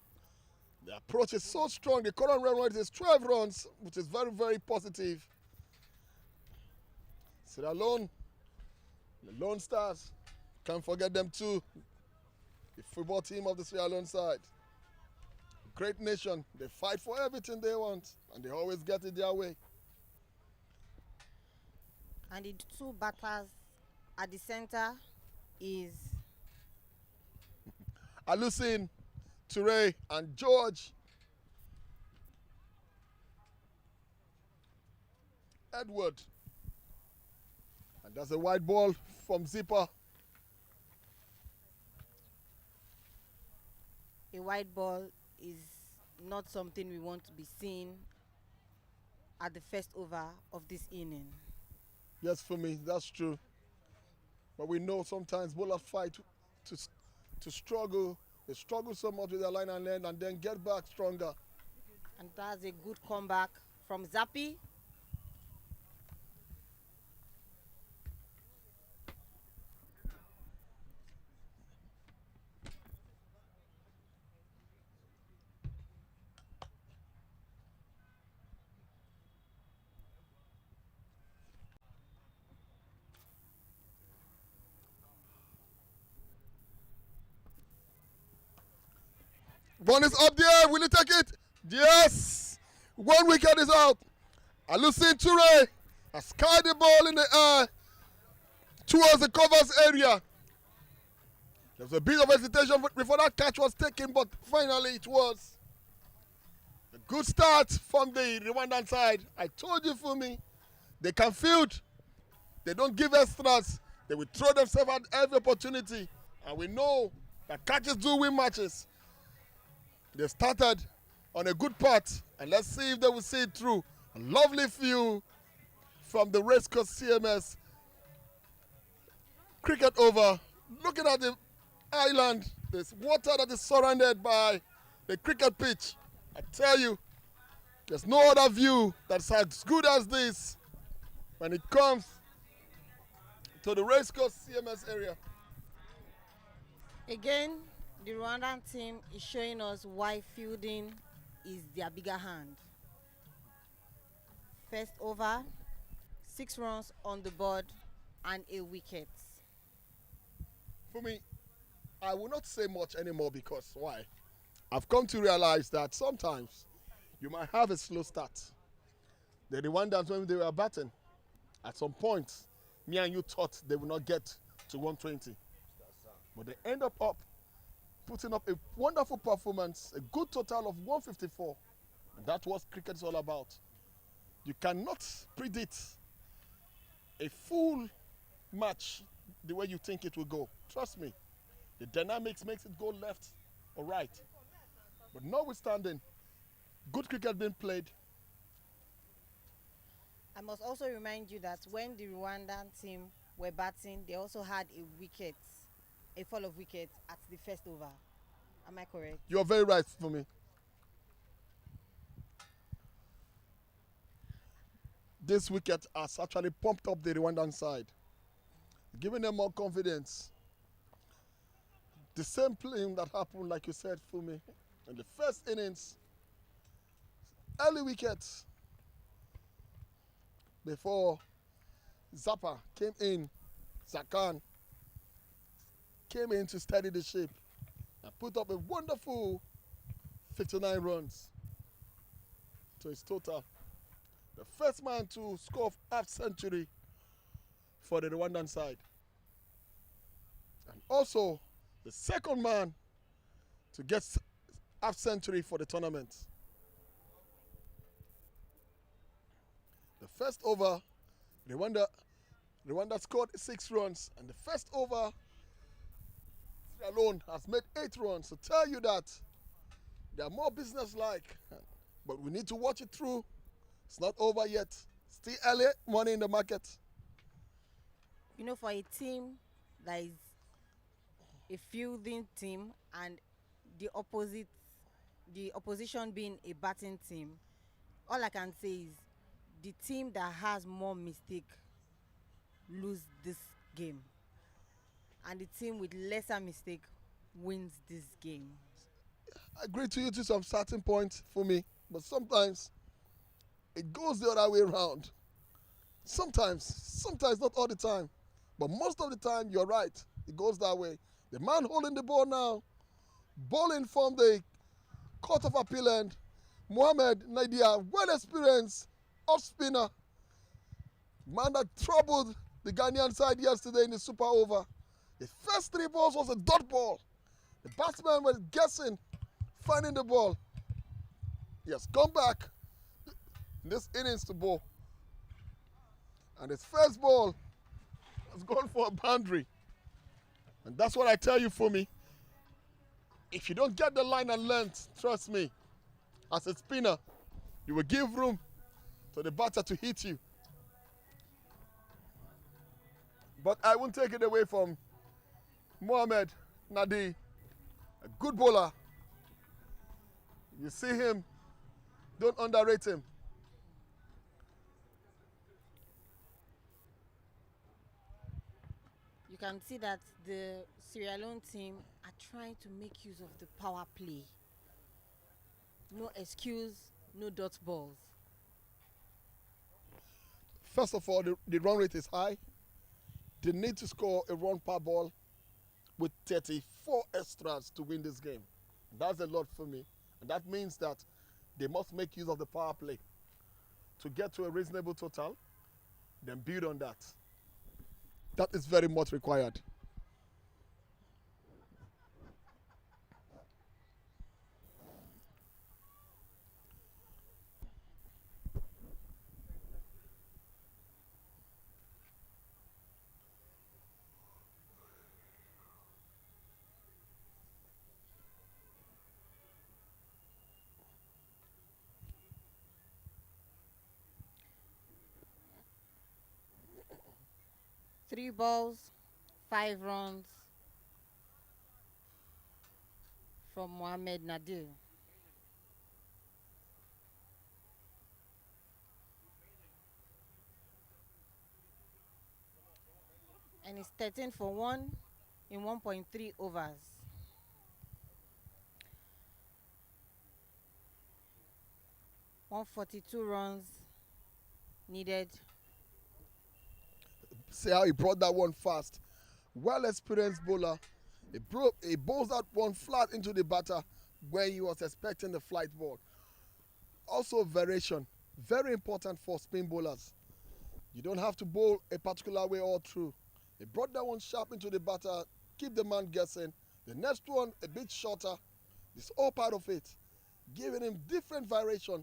The approach is so strong. The current run rate is 12 runs, which is very, very positive. Sierra Leone, the Lone Stars, can't forget them too. The football team of the Sierra Leone side. Great nation. They fight for everything they want, and they always get it their way. And the 2 batters at the center is Alusin, Toure, and George Edward. And that's a wide ball from Zipper. a wide ball is not something we want to be seeing at the first over of this inning. Yes, for me, that's true. But we know sometimes bowlers fight to struggle. They struggle so much with their line and length and then get back stronger. And that's a good comeback from Zappi. One is up there. Will he take it? Yes. 1 wicket is out. Alusin Toure has skied the ball in the air towards the covers area. There was a bit of hesitation before that catch was taken, but finally it was. A good start from the Rwandan side. I told you, Fumi, they can field. They don't give extras. They will throw themselves at every opportunity. And we know that catches do win matches. They started on a good path, and let's see if they will see it through. A lovely view from the racecourse CMS cricket over. Looking at the island, there's water that is surrounded by the cricket pitch. I tell you, there's no other view that's as good as this when it comes to the racecourse CMS area. Again, the Rwandan team is showing us why fielding is their bigger hand. First over, 6 runs on the board and a wicket. For me, I will not say much anymore because why? I've come to realize that sometimes you might have a slow start. The Rwandans, when they were batting, at some point, me and you thought they would not get to 120. But they end up putting up a wonderful performance, a good total of 154. And that's what cricket is all about. You cannot predict a full match the way you think it will go. Trust me. The dynamics makes it go left or right. But notwithstanding, good cricket being played. I must also remind you that when the Rwandan team were batting, they also had a fall of wickets at the first over. Am I correct? You're very right for me. This wicket has actually pumped up the Rwandan side, giving them more confidence. The same playing that happened, like you said, Fumi, in the first innings. Early wickets before Zappa came in, Zakan came in to steady the ship and put up a wonderful 59 runs to his total. The first man to score half century for the Rwandan side. And also the second man to get half century for the tournament. The first over, Rwanda scored 6 runs, and the first over alone has made 8 runs. So tell you that they are more business-like, but we need to watch it through. It's not over yet. Still early money in the market. You know, for a team that is a fielding team and the opposition being a batting team, all I can say is the team that has more mistake lose this game, and the team with lesser mistake wins this game. I agree to you to some certain point for me, but sometimes it goes the other way around. Sometimes not all the time, but most of the time you're right. It goes that way. The man holding the ball now, bowling from the Court of Appeal end, Mohamed Nadia, well experienced off spinner, man that troubled the Ghanaian side yesterday in the super over. The first 3 balls was a dot ball. The batsman was guessing, finding the ball. He has come back in this innings to bowl. And his first ball has gone for a boundary. And that's what I tell you, for me. If you don't get the line and length, trust me, as a spinner, you will give room to the batter to hit you. But I won't take it away from Mohamed Nadi, a good bowler. You see him, don't underrate him. You can see that the Sierra Leone team are trying to make use of the power play. No excuse, no dot balls. First of all, the run rate is high. They need to score a run per ball with 34 extras to win this game. That's a lot for me. And that means that they must make use of the power play to get to a reasonable total, then build on that. That is very much required. Three balls, 5 runs from Mohamed Nadir. And it's 13 for 1 in 1.3 overs. $142 needed. See how he brought that one fast. Well experienced bowler. He bowls that one flat into the batter where he was expecting the flight ball. Also variation. Very important for spin bowlers. You don't have to bowl a particular way all through. He brought that one sharp into the batter, keep the man guessing. The next one a bit shorter. It's all part of it. Giving him different variation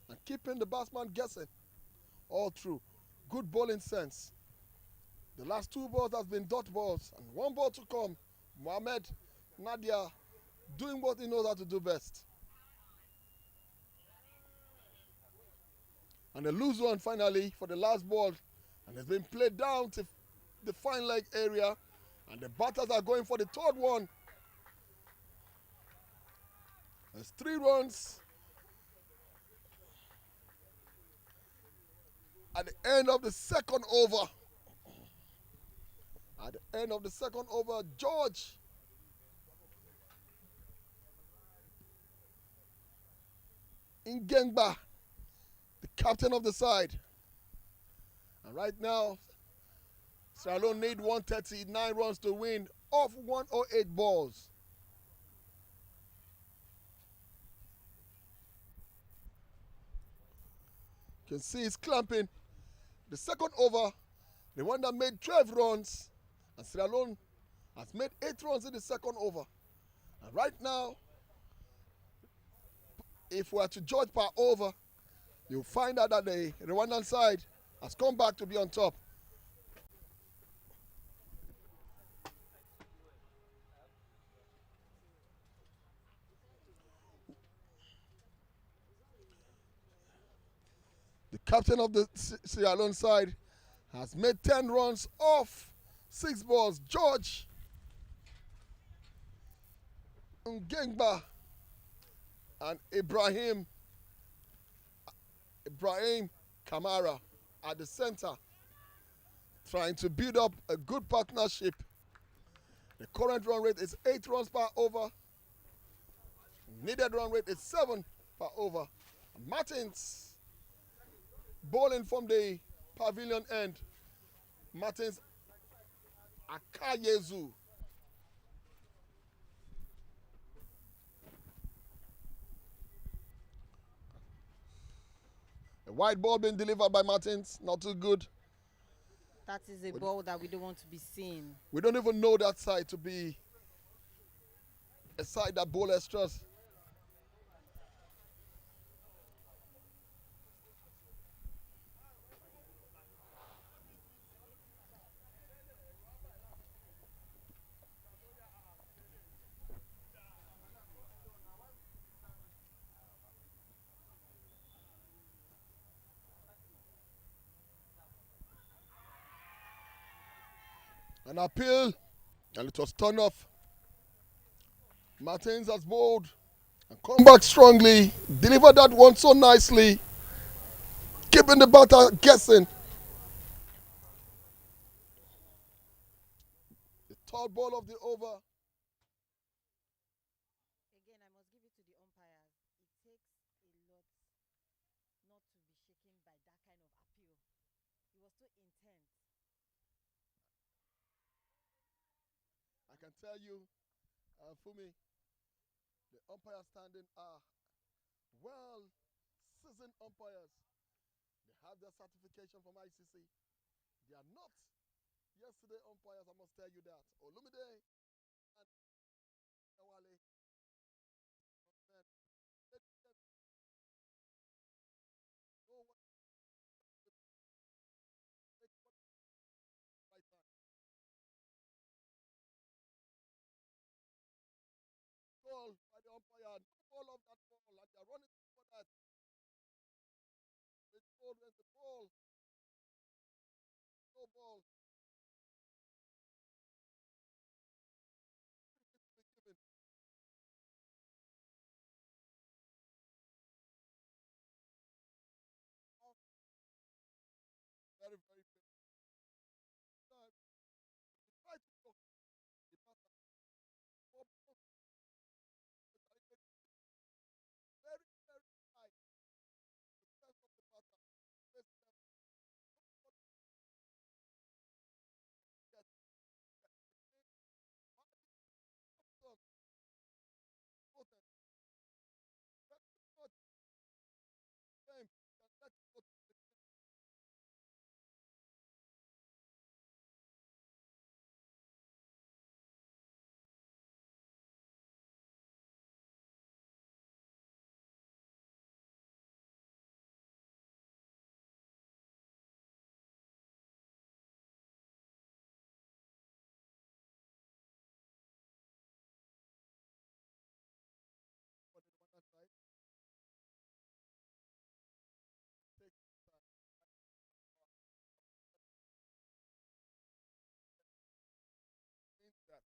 and keeping the batsman guessing all through. Good bowling sense. The last 2 balls has been dot balls and 1 ball to come. Mohamed Nadir doing what he knows how to do best. And a loose one finally for the last ball. And it's been played down to the fine leg area. And the batters are going for the 3rd one. There's 3 runs. At the end of the 2nd over. At the end of the 2nd over, George Ngengba, the captain of the side. And right now, Sierra Leone need 139 runs to win off 108 balls. You can see he's clamping. The 2nd over, Rwanda made 12 runs, and Sierra Leone has made 8 runs in the 2nd over. And right now, if we are to judge per over, you'll find out that the Rwandan side has come back to be on top. The captain of the Sierra Leone side has made 10 runs off 6 balls. George Ngengba and Ibrahim Kamara at the center, trying to build up a good partnership. The current run rate is 8 runs per over. Needed run rate is 7 per over. Martins bowling from the pavilion end. Martins Akayezu. A wide ball being delivered by Martins, not too good. That is a ball that we don't want to be seeing. We don't even know that side to be a side that bowl extras. An appeal, and it was turned off. Martins has bowled and come back strongly, delivered that one so nicely, keeping the batter guessing. The 3rd ball of the over. Again, I must give it to the umpires. It takes a lot not to be shaken by that kind of appeal. It was so intense. I can tell you, Fumi, The umpires standing are well seasoned umpires. They have their certification from ICC. They are not yesterday umpires, I must tell you that. Olumide and Ewale. Man, they didn't know what to make what right time. Goal by the umpire. No ball of that ball, and they are running for that. They told them the ball, no ball. Free hit to be given. Off, very, very good. Time. They try to block the passer. Ball was very, very high. The press of the passer. Face them. What get it? Awesome. Potent. Very much game. Can let it go to the for the Rwanda side. Take time. Means that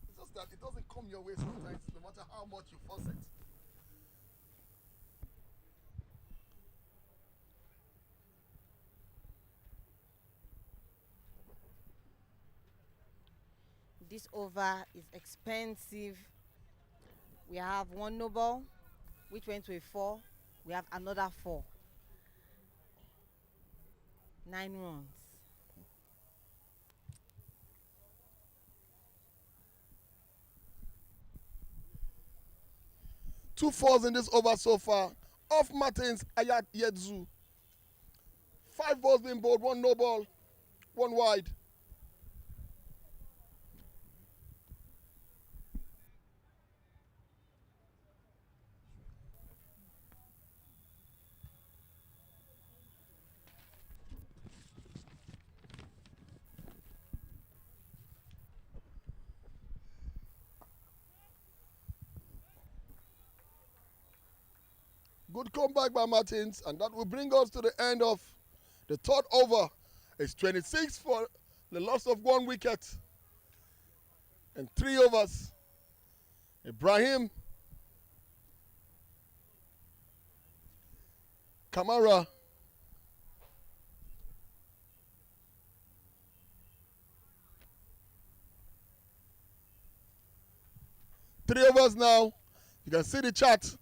it's just that it doesn't come your way sometimes, no matter how much you force it. This over is expensive. We have one no ball, which went to a 4. We have another 4. 9 runs. Two fours in this over so far. Off Martins, Ayat Yedzu. 5 balls being bowled, 1 no ball, 1 wide. Good comeback by Martins, and that will bring us to the end of the third over. It's 26 for the loss of 1 wicket and 3 overs. Ibrahim Kamara. 3 overs now. You can see the chart.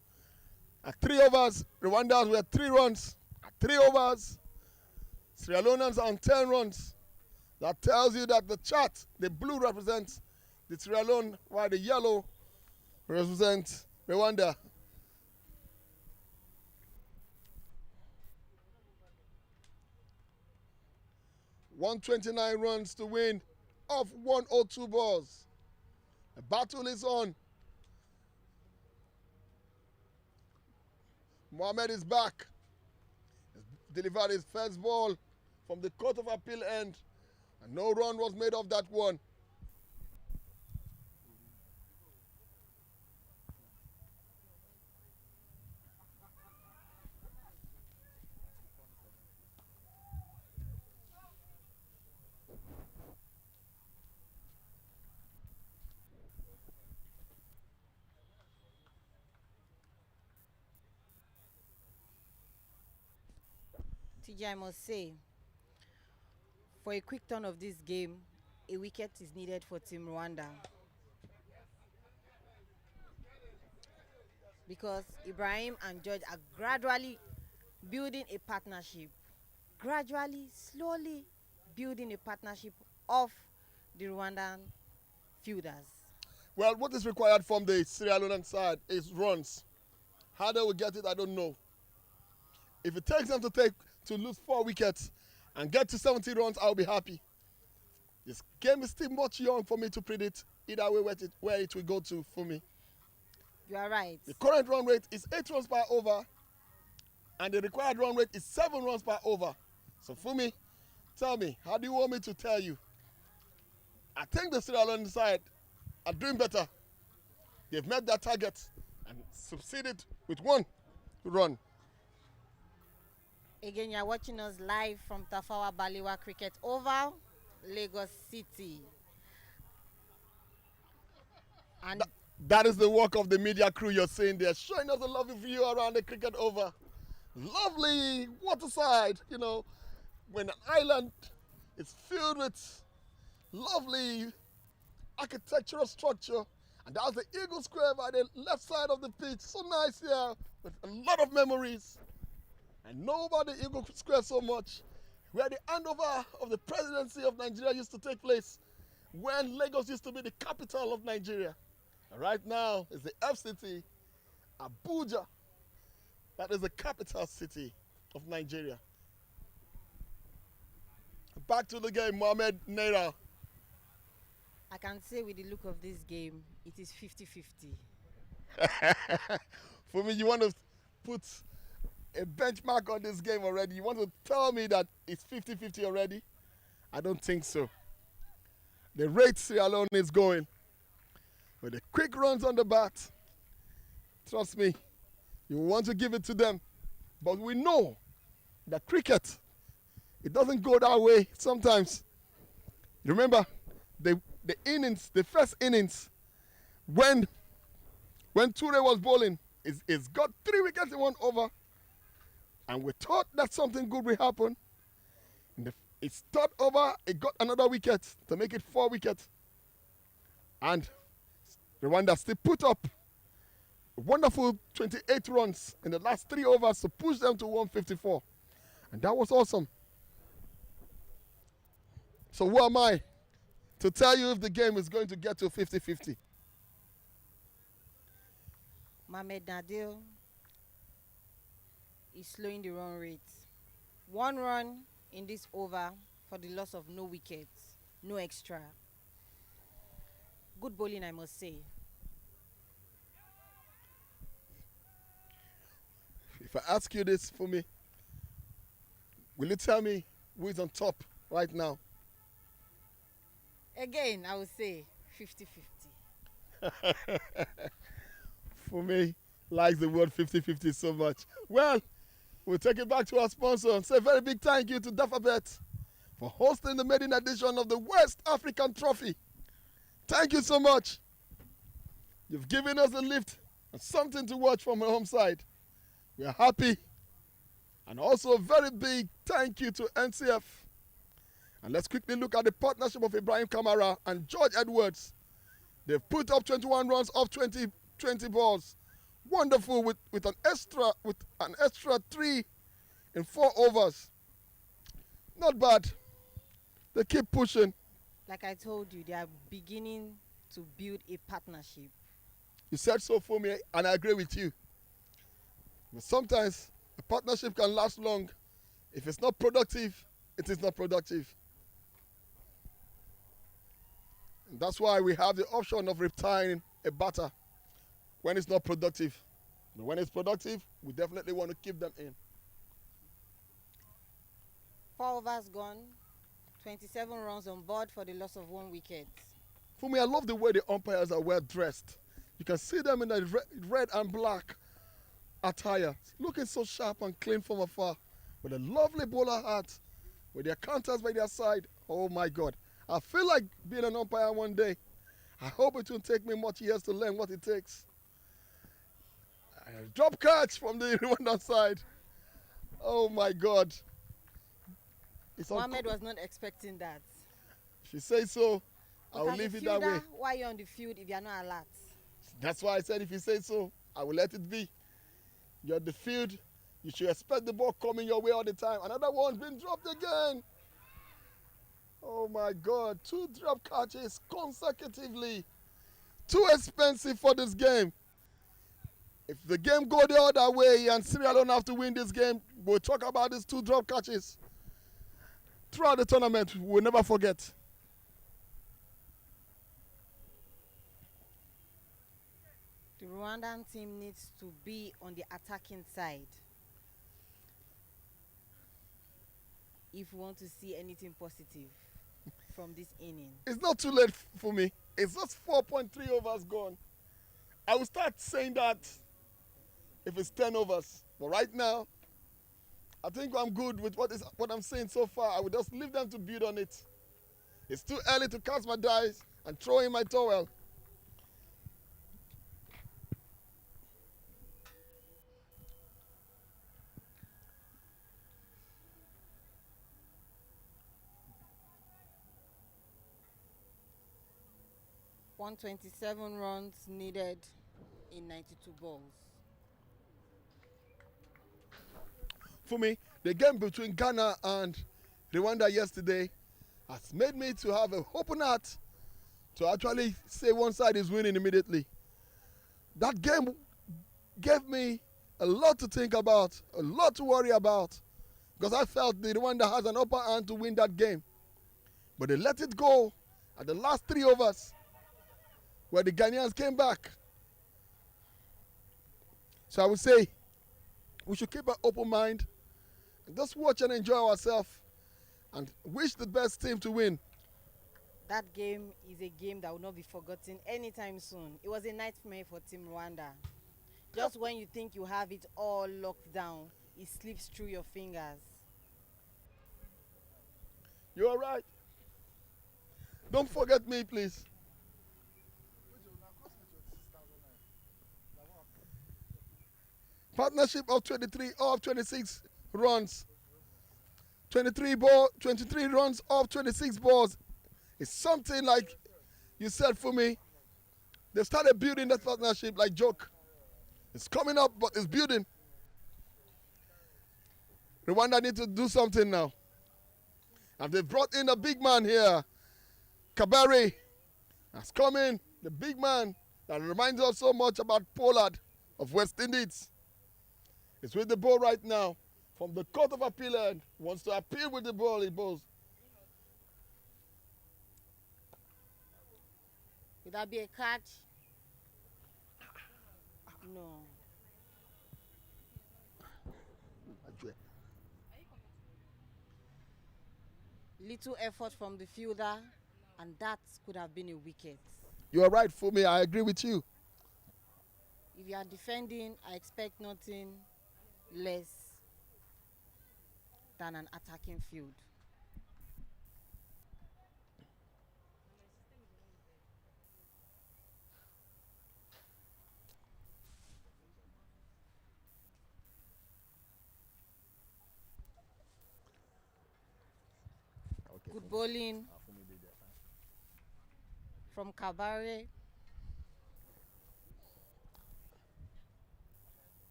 At 3 overs, Rwandans were 3 runs. At 3 overs, Sierra Leoneans are on 10 runs. That tells you that the chart, the blue represents the Sierra Leone, while the yellow represents Rwanda. $129 runs to win off 102 balls. The battle is on. Mohamed is back. He's delivered his first ball from the Court of Appeal end, and no run was made of that one. TJ, I must say, for a quick turn of this game, a wicket is needed for Team Rwanda. Because Ibrahim and George are gradually building a partnership. gradually, slowly building a partnership of the Rwandan fielders. Well, what is required from the Sierra Leonean side is runs. How they will get it, I don't know. If it takes them to lose 4 wickets and get to 70 runs, I'll be happy. This game is still much young for me to predict either way where it will go to for me. You are right. The current run rate is 8 runs per over, and the required run rate is 7 runs per over. So for me, tell me, how do you want me to tell you? I think the Sierra Leone side are doing better. They've met their target and succeeded with 1 run. Again, you are watching us live from Tafawa Balewa Cricket Oval, Lagos City. And That is the work of the media crew you're seeing there, showing us a lovely view around the cricket over. Lovely waterside, you know, when an island is filled with lovely architectural structure. And that's the Eagle Square by the left side of the pitch. So nice here, with a lot of memories. And know about the Eagle Square so much, where the handover of the presidency of Nigeria used to take place when Lagos used to be the capital of Nigeria. And right now is the FCT, Abuja. That is the capital city of Nigeria. Back to the game, Mohamed Naira. I can say with the look of this game, it is 50-50. For me, you want to put a benchmark on this game already? You want to tell me that it's 50-50 already? I don't think so. The rate Sierra Leone is going with the quick runs on the bat. Trust me, you want to give it to them. But we know that cricket, it doesn't go that way sometimes. Remember, the innings, the first innings, when Ture was bowling, it's got 3 wickets in 1 over. And we thought that something good will happen. In its third over, it got another wicket to make it 4 wickets. And Rwanda still put up a wonderful 28 runs in the last 3 overs to push them to 154. And that was awesome. So who am I to tell you if the game is going to get to 50-50? Mohamed Nadir is slowing the run rate. 1 run in this over for the loss of no wickets, no extra. Good bowling, I must say. If I ask you this for me, will you tell me who is on top right now? Again, I would say 50-50. For me, likes the word 50-50 so much. Well, we'll take it back to our sponsor and say a very big thank you to Dafabet for hosting the maiden edition of the West African Trophy. Thank you so much. You've given us a lift and something to watch from our home side. We are happy. And also a very big thank you to NCF. And let's quickly look at the partnership of Ibrahim Kamara and George Edwards. They've put up 21 runs off 20 balls. Wonderful with an extra 3 in 4 overs. Not bad. They keep pushing. Like I told you, they are beginning to build a partnership. You said so for me, and I agree with you. But sometimes a partnership can last long. If it's not productive, it is not productive. And that's why we have the option of retiring a batter when it's not productive. But when it's productive, we definitely want to keep them in. 4 overs gone, 27 runs on board for the loss of 1 wicket. For me, I love the way the umpires are well dressed. You can see them in the red and black attire, looking so sharp and clean from afar, with a lovely bowler hat, with their counters by their side. Oh my God. I feel like being an umpire one day. I hope it won't take me much years to learn what it takes. Drop catch from the Rwandan side. Oh my God. Mohamed was not expecting that. If you say so, I will As a leave it that way. fielder, why are you on the field if you are not alert? That's why I said if you say so, I will let it be. You're on the field, You should expect the ball coming your way all the time. Another one's been dropped again. Oh my God, 2 drop catches consecutively. Too expensive for this game. If the game go the other way and Sierra Leone have to win this game, we'll talk about these 2 drop catches. Throughout the tournament, we'll never forget. The Rwandan team needs to be on the attacking side if we want to see anything positive from this inning. It's not too late for me. It's just 4.3 overs gone. I will start saying that if it's 10 overs. But right now, I think I'm good with what I'm saying so far. I will just leave them to build on it. It's too early to cast my dice and throw in my towel. $127 runs needed in 92 balls. For me, the game between Ghana and Rwanda yesterday has made me to have an open heart to actually say one side is winning immediately. That game gave me a lot to think about, a lot to worry about, because I felt the Rwanda has an upper hand to win that game. But they let it go at the last 3 overs where the Ghanaians came back. So I would say we should keep an open mind and just watch and enjoy ourselves and wish the best team to win. That game is a game that will not be forgotten anytime soon. It was a nightmare for Team Rwanda. Just when you think you have it all locked down, it slips through your fingers. You all right? Don't forget me, please. Partnership of 23 off 26 runs. 23 runs off 26 balls. It's something like you said for me. They started building that partnership like joke. It's coming up, but it's building. Rwanda need to do something now. And they've brought in a big man here. Kabari has come in, the big man that reminds us so much about Pollard of West Indies. It's with the ball right now. From the court of appeal end, wants to appeal with the ball, he balls. Would that be a catch? No. Little effort from the fielder, and that could have been a wicket. You are right, for me. I agree with you. If you are defending, I expect nothing less than an attacking field. Good bowling from Kabare.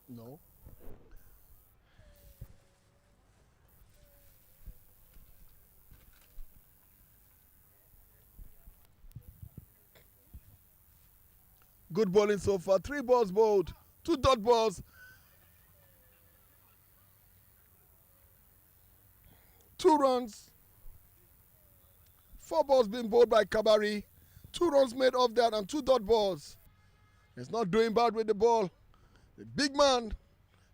No. Good bowling so far. 3 balls bowled. 2 dot balls. 2 runs. 4 balls being bowled by Kabari. 2 runs made of that and 2 dot balls. He's not doing bad with the ball. The big man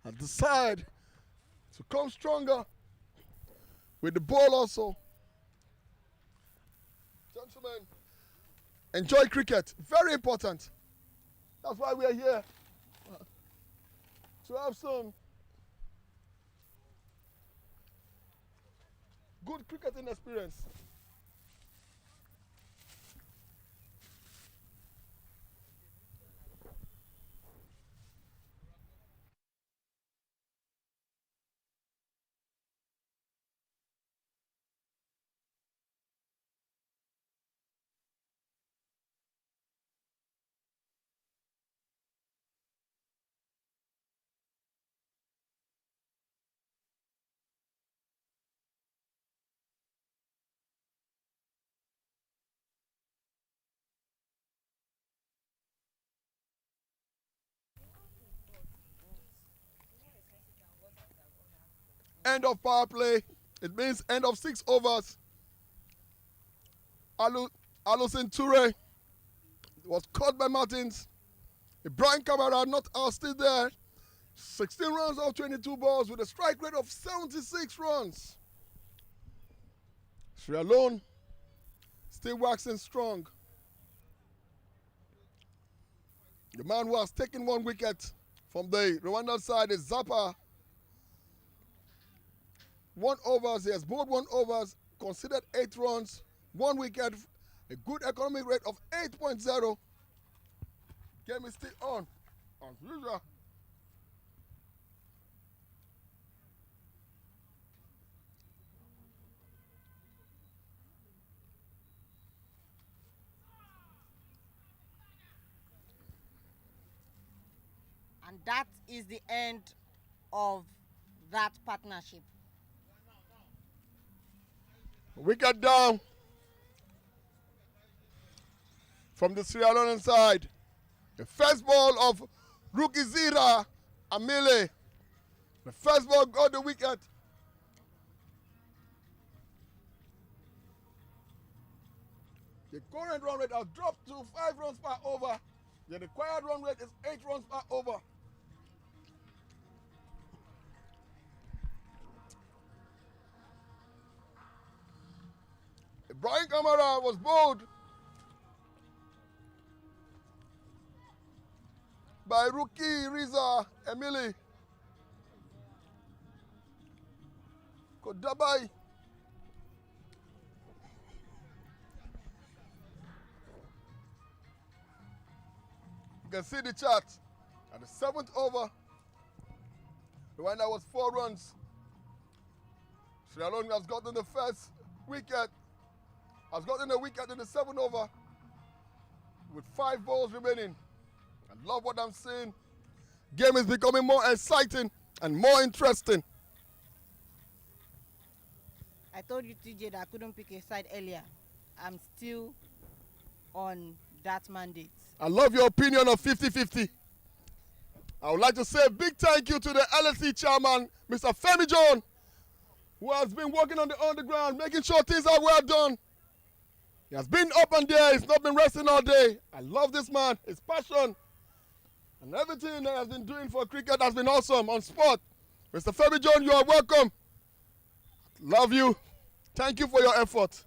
has decided to come stronger with the ball also. Gentlemen, enjoy cricket. Very important. That's why we are here. To have some good cricketing experience. end of power play. It means end of 6 overs. Alusin Toure was caught by Martins. Brian Camara not still there. 16 runs off 22 balls with a strike rate of 76 runs. LEONE still waxing strong. The man who has taken 1 wicket from the Rwandan side is Zappa. 1 overs, he has bowled 1 overs, considered 8 runs, 1 wicket, a good economic rate of 8.0. Game is still on, as usual. And that is the end of that partnership. Wicket down from the Sierra Leone side. The first ball of Rookie Zira Amile. The first ball got the wicket. The current run rate has dropped to 5 runs per over. The required run rate is 8 runs per over. Brian Camara was bowled by rookie Riza Emily Kodabai. You can see the chart. At the 7th over, Rwanda was 4 runs. Sierra Leone has gotten the first wicket, has gotten a wicket in the 7th over with 5 balls remaining. I love what I'm seeing. Game is becoming more exciting and more interesting. I told you, TJ, that I couldn't pick a side earlier. I'm still on that mandate. I love your opinion of 50-50. I would like to say a big thank you to the LSE chairman, Mr. Femi John, who has been working on the underground, making sure things are well done. He has been up and there, he's not been resting all day. I love this man, his passion, and everything that he has been doing for cricket has been awesome on sport. Mr. Femi John, you are welcome. Love you. Thank you for your effort.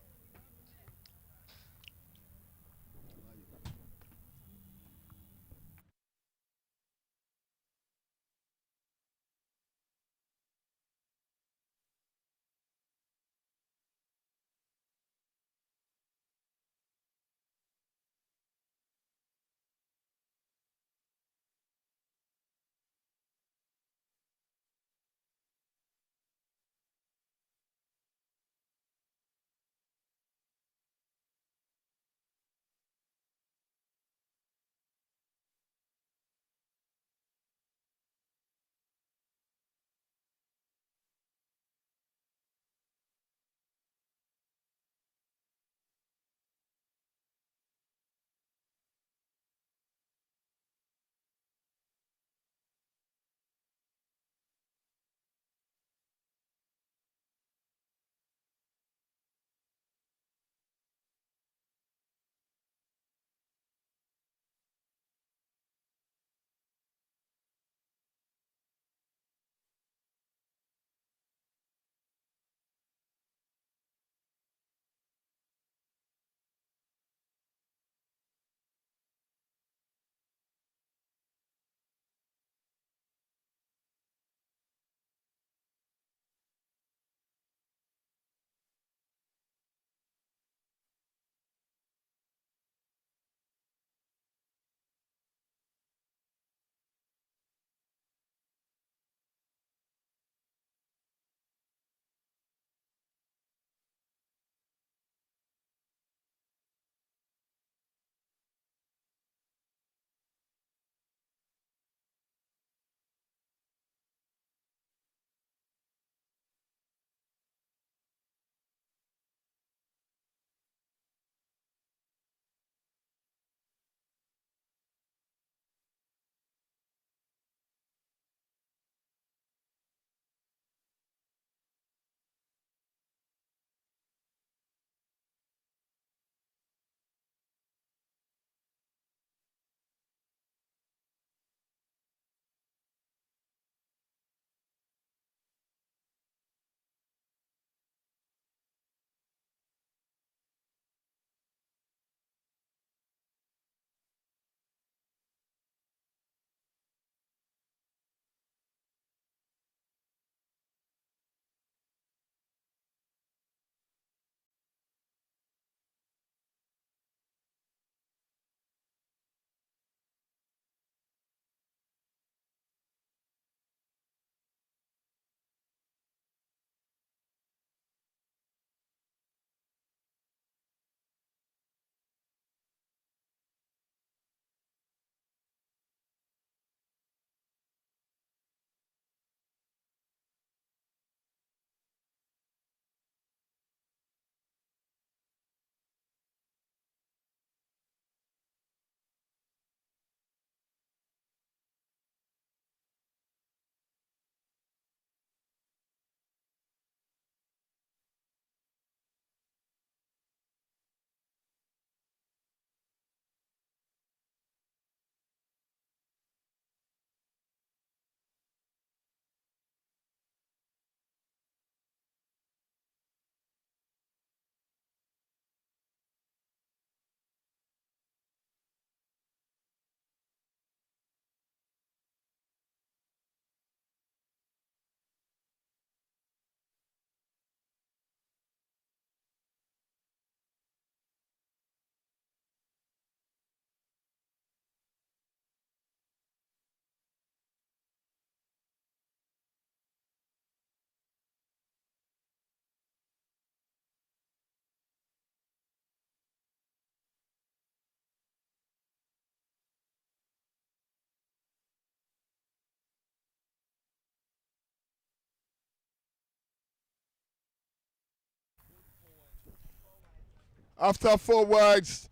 After 4 wides,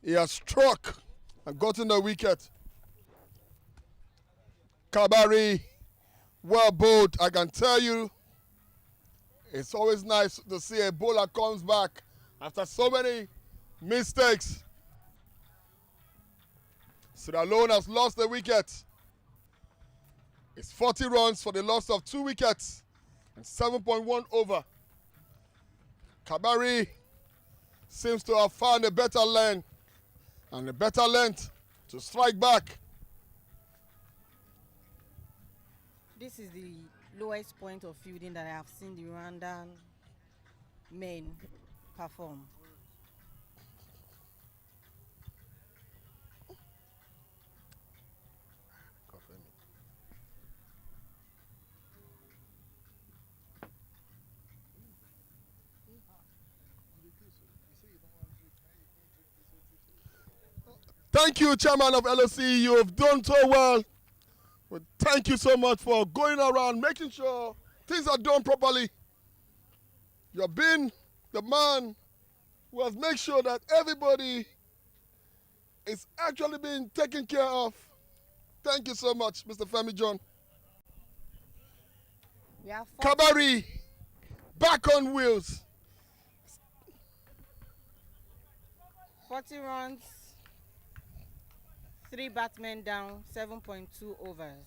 he has struck and gotten the wicket. Kabari, well bowled. I can tell you, it's always nice to see a bowler comes back after so many mistakes. Sierra Leone has lost the wicket. It's 40 runs for the loss of 2 wickets and 7.1 over. Kabari seems to have found a better lane and a better length to strike back. This is the lowest point of fielding that I have seen the Rwandan men perform. Thank you, Chairman of LOC. You have done so well. Well, thank you so much for going around, making sure things are done properly. You have been the man who has made sure that everybody is actually being taken care of. Thank you so much, Mr. Femi John. We have Kabari, back on wheels. 40 runs, 3 batsmen down, 7.2 overs.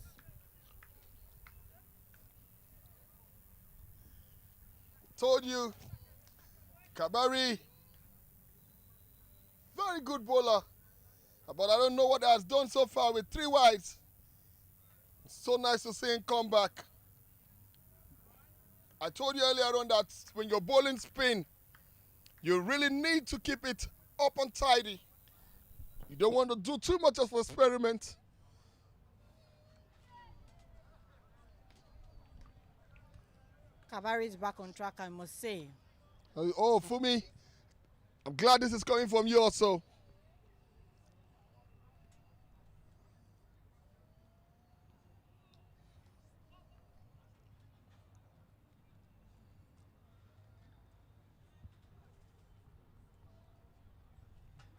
Told you, Kabari, very good bowler. But I don't know what he has done so far with 3 wides. It's so nice to see him come back. I told you earlier on that when you're bowling spin, you really need to keep it up and tidy. You don't want to do too much of an experiment. Kabari is back on track, I must say. Oh, for me, I'm glad this is coming from you also.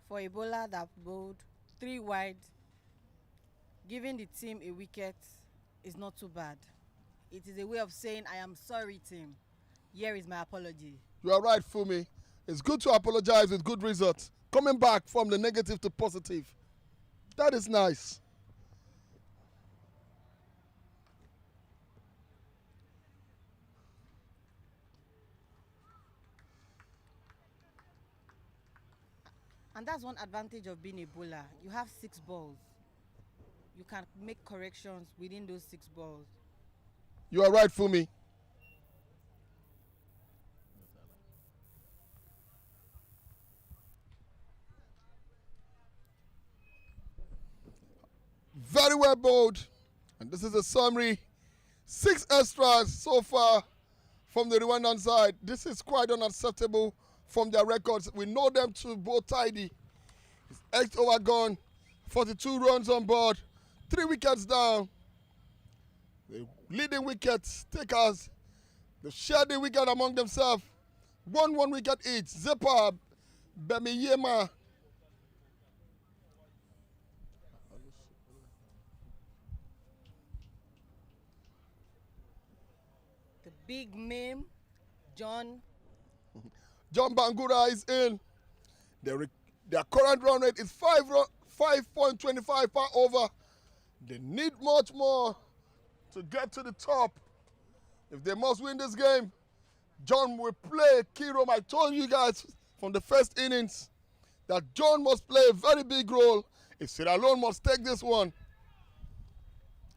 For a bowler that bowled 3 wide, giving the team a wicket is not too bad. It is a way of saying, I am sorry, team. Here is my apology. You are right, Fumi. It's good to apologize with good results. Coming back from the negative to positive. That is nice. And that's one advantage of being a bowler. You have 6 balls. You can make corrections within those 6 balls. You are right, Fumi. Very well bowled. And this is a summary. 6 extras so far from the Rwandan side. This is quite unacceptable from their records. We know them to bowl tidy. It's 8 over gone, 42 runs on board, 3 wickets down. The leading wicket takers, they share the wicket among themselves. 1 wicket each. Zipper, Bemiyema. The big meme, John Bangura is in. Their current run rate is 5.25 per over. They need much more to get to the top. If they must win this game, John will play a key role. I told you guys from the first innings that John must play a very big role if Sierra Leone must take this one.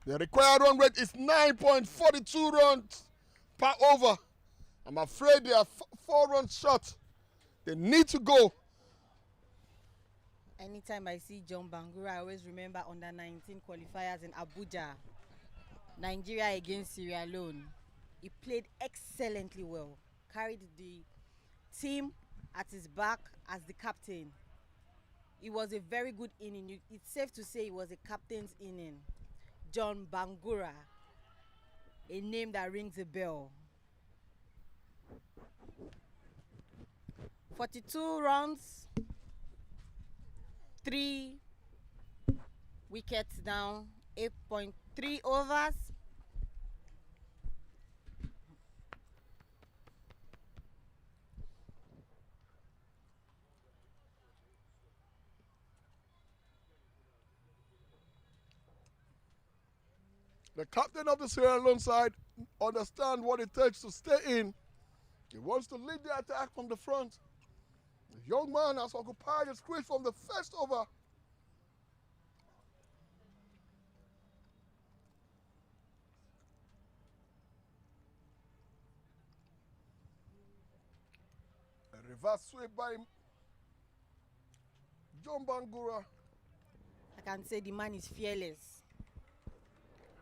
The required run rate is 9.42 runs per over. I'm afraid they are 4 runs short. They need to go. Anytime I see John Bangura, I always remember under 19 qualifiers in Abuja, Nigeria against Sierra Leone. He played excellently well, carried the team at his back as the captain. It was a very good inning. It's safe to say it was a captain's inning. John Bangura, a name that rings a bell. 42 runs, 3 wickets down, 8.3 overs. The captain of the Sierra Leone side understands what it takes to stay in. He wants to lead the attack from the front. The young man has occupied his crease from the first over. A reverse sweep by John Bangura. I can say the man is fearless.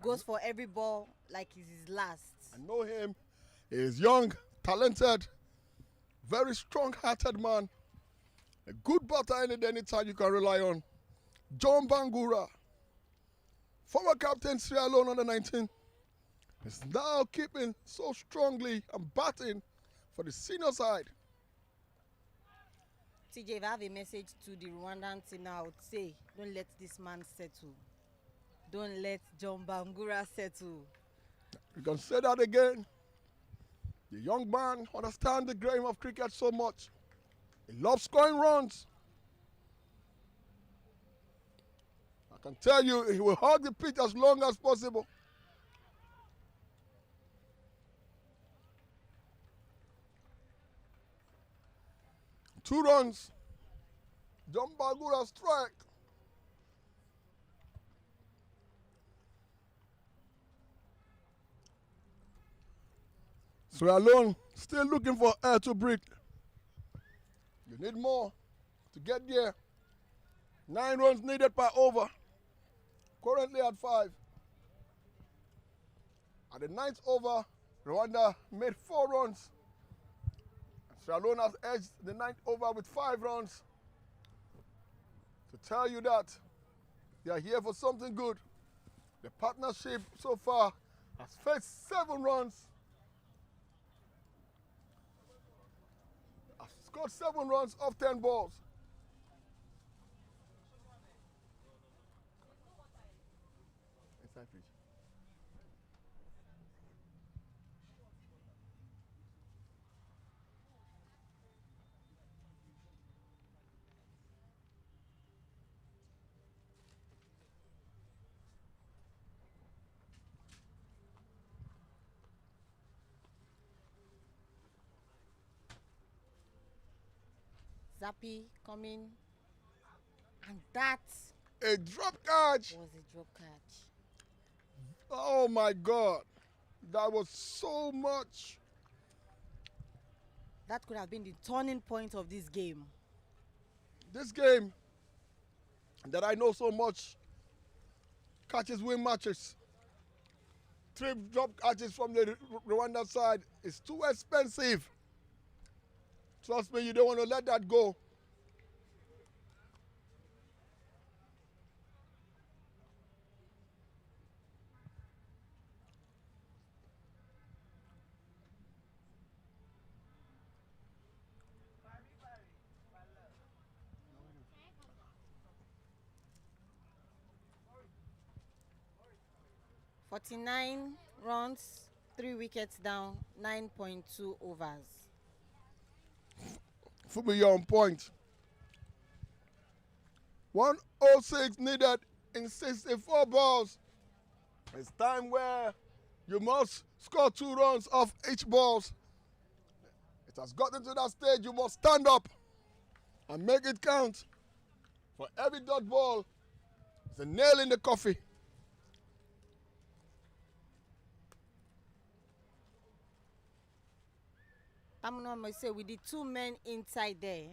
Goes for every ball like it's his last. I know him. He is young, talented, very strong-hearted man. A good batter anytime you can rely on. John Bangura, former captain Sierra Leone under 19, is now keeping so strongly and batting for the senior side. TJ, if I have a message to the Rwandan team now, I would say, don't let this man settle. Don't let John Bangura settle. You can say that again. The young man understands the game of cricket so much. He loves scoring runs. I can tell you, he will hug the pitch as long as possible. Two runs. John Bangura strike. Sierra Leone still looking for air to breathe. You need more to get there. 9 runs needed per over. Currently at 5. At the 9th over, Rwanda made 4 runs. Sierra Leone has edged the 9th over with 5 runs. To tell you that they are here for something good. The partnership so far has faced 7 runs. Has scored 7 runs off 10 balls. Inside, please. Zappi coming. And that A drop catch. was a drop catch. Oh my God. That was so much. That could have been the turning point of this game. This game that I know so much, catches win matches. 3 drop catches from the Rwanda side is too expensive. Trust me, you don't want to let that go. "49 runs, 3 wickets down, 9.2 overs." Football, you're on point. 106 needed in 64 balls. It's time where you must score 2 runs off each ball. It has gotten to that stage, you must stand up and make it count. For every dot ball, it's a nail in the coffee. Tamuna must say, with the 2 men inside there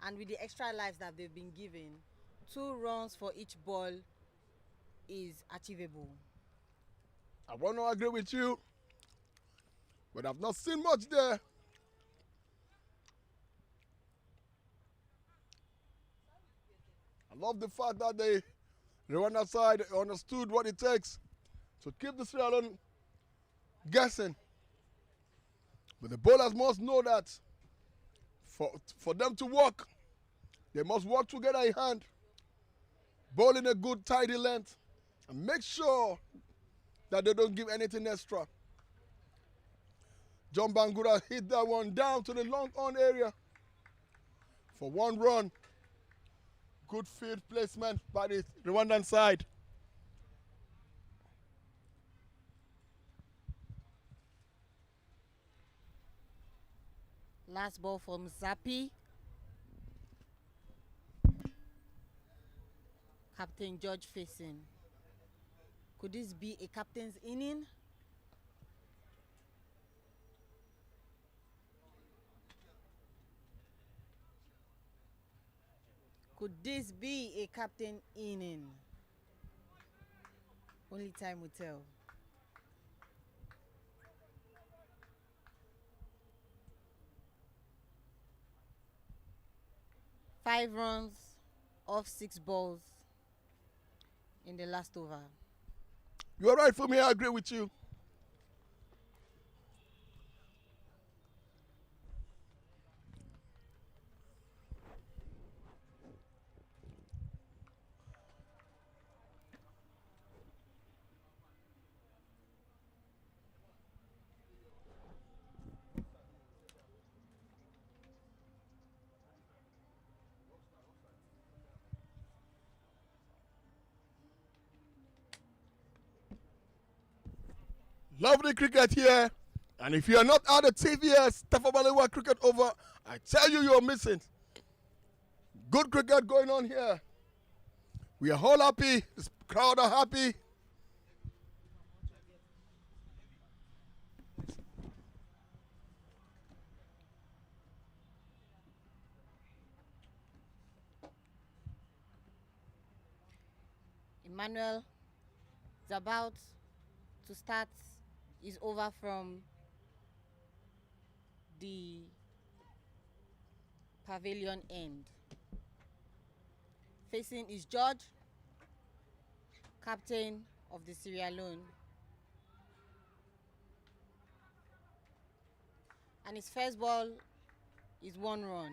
and with the extra lives that they've been given, 2 runs for each ball is achievable. I want to agree with you, but I've not seen much there. I love the fact that the Rwanda side understood what it takes to keep the Sierra Leone guessing. But the bowlers must know that For them to work, they must work together in hand, bowl in a good tidy length, and make sure that they don't give anything extra. John Bangura hit that one down to the long on area for 1 run. Good field placement by the Rwandan side. Last ball from Zappi. Captain George facing. Could this be a captain's inning? Could this be a captain inning? Only time will tell. Five runs off 6 balls in the last over. You are right for me, I agree with you. Lovely cricket here. And if you are not at the TVS Tafabalewa cricket over, I tell you, you're missing. Good cricket going on here. We are all happy. The crowd are happy. Emmanuel is about to start his over from the pavilion end. Facing is George, captain of the Sierra Leone. And his first ball is 1 run.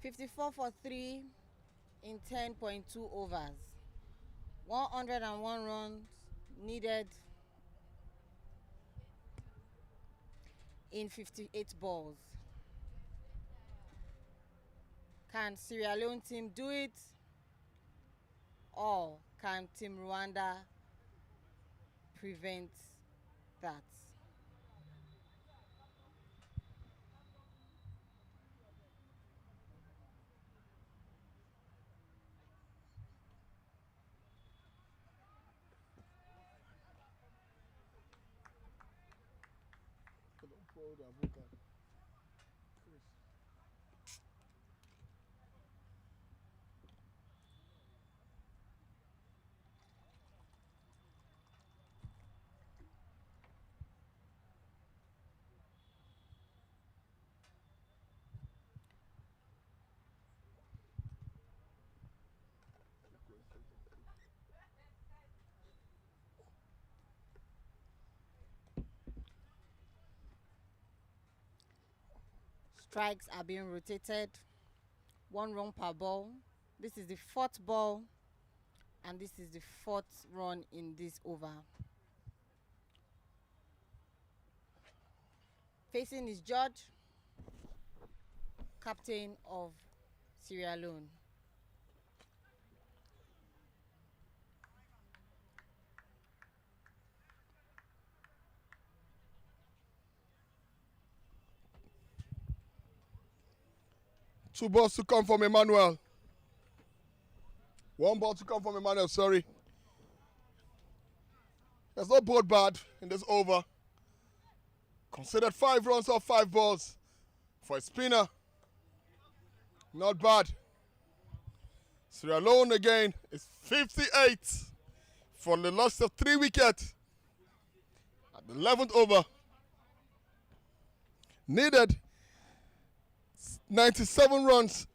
$54 for 3 in 10.2 overs. 101 runs needed in 58 balls. Can Sierra Leone team do it? Or can Team Rwanda prevent that? Strikes are being rotated. 1 run per ball. This is the 4th ball, and this is the 4th run in this over. Facing is George, captain of Sierra Leone. Two balls to come from Emmanuel. One ball to come from Emmanuel, sorry. There's no board bad in this over. Considered 5 runs off 5 balls for a spinner. Not bad. Sierra Leone again is 58 for the loss of 3 wickets at the 11th over. Needed 97 runs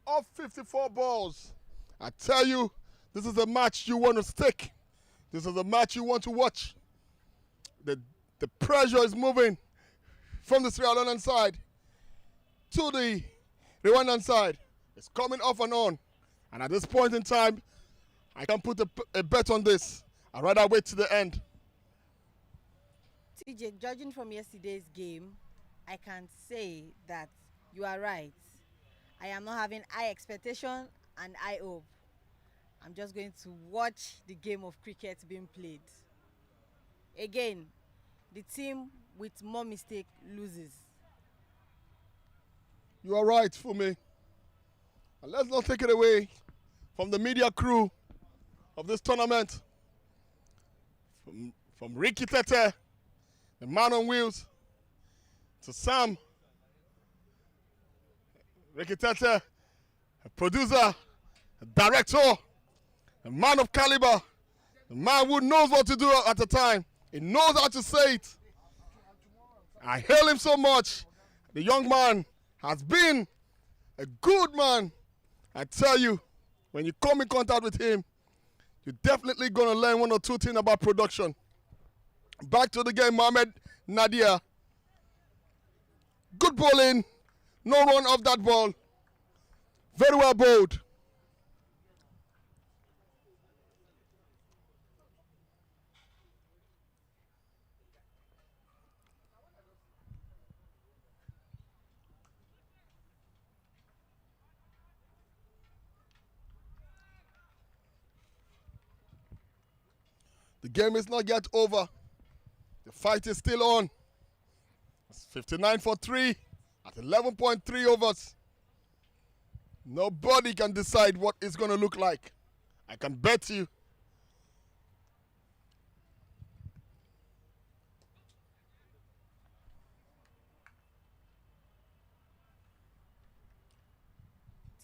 off 54 balls. I tell you, this is a match you want to stick. This is a match you want to watch. The pressure is moving from the Sierra Leonean side to the Rwandan side. It's coming off and on. And at this point in time, I can put a bet on this. I'd rather wait to the end. TJ, judging from yesterday's game, I can say that you are right. I am not having high expectation and high hope. I'm just going to watch the game of cricket being played. Again, the team with more mistake loses. You are right, Fumi. And let's not take it away from the media crew of this tournament. From Ricky Tete, the man on wheels, to Sam, Ricky Tete, a producer, a director, a man of caliber, a man who knows what to do at the time. He knows how to say it. I hail him so much. The young man has been a good man. I tell you, when you come in contact with him, you're definitely going to learn 1 or 2 things about production. Back to the game, Mohamed Nadia. Good bowling. No run off that ball. Very well bowled. The game is not yet over. The fight is still on. It's 59 for 3 at 11.3 overs. Nobody can decide what it's going to look like. I can bet you.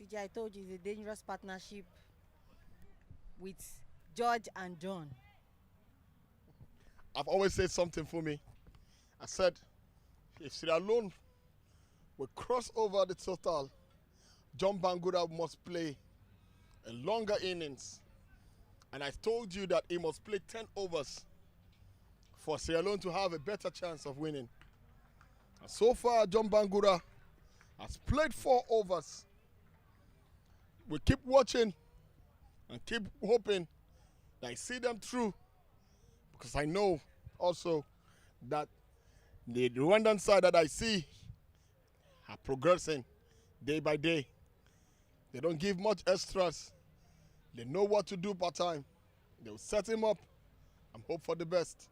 TJ, I told you it's a dangerous partnership with George and John. I've always said something for me. I said, if Sierra Leone will cross over the total, John Bangura must play a longer innings. And I told you that he must play 10 overs for Sierra Leone to have a better chance of winning. And so far, John Bangura has played 4 overs. We keep watching and keep hoping that I see them through, because I know also that the Rwandan side that I see are progressing day by day. They don't give much extras. They know what to do per time. They'll set him up and hope for the best.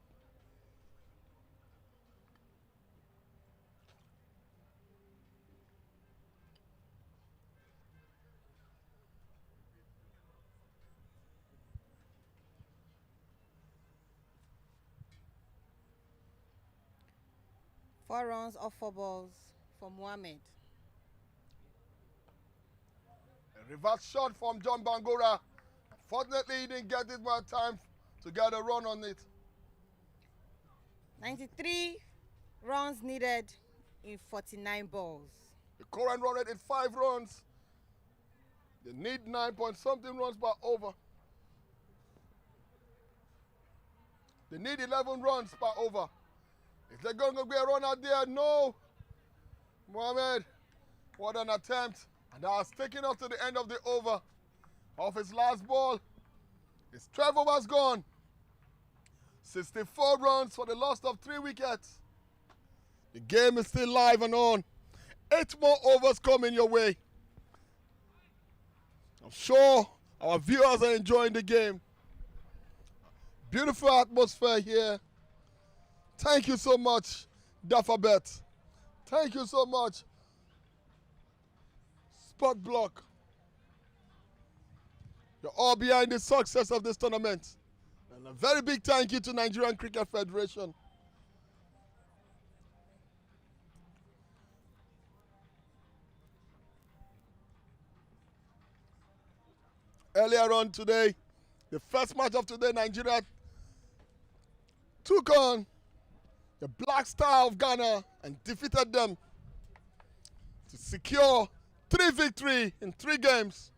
Four runs off 4 balls for Mohammed. A reverse shot from John Bangura. Fortunately, he didn't get it more time to get a run on it. 93 runs needed in 49 balls. The current run rate is 5 runs. They need 9-point-something runs per over. They need 11 runs per over. Is there going to be a run out there? No. Mohammed, what an attempt. And that was taken us to the end of the over. Off his last ball. His 12 overs gone. 64 runs for the loss of 3 wickets. The game is still live and on. 8 more overs coming your way. I'm sure our viewers are enjoying the game. Beautiful atmosphere here. Thank you so much, Dafabet. Thank you so much, Sport Block. They're all behind the success of this tournament. And a very big thank you to Nigerian Cricket Federation. Earlier on today, the first match of today, Nigeria took on the Black Star of Ghana and defeated them to secure 3 victories in 3 games.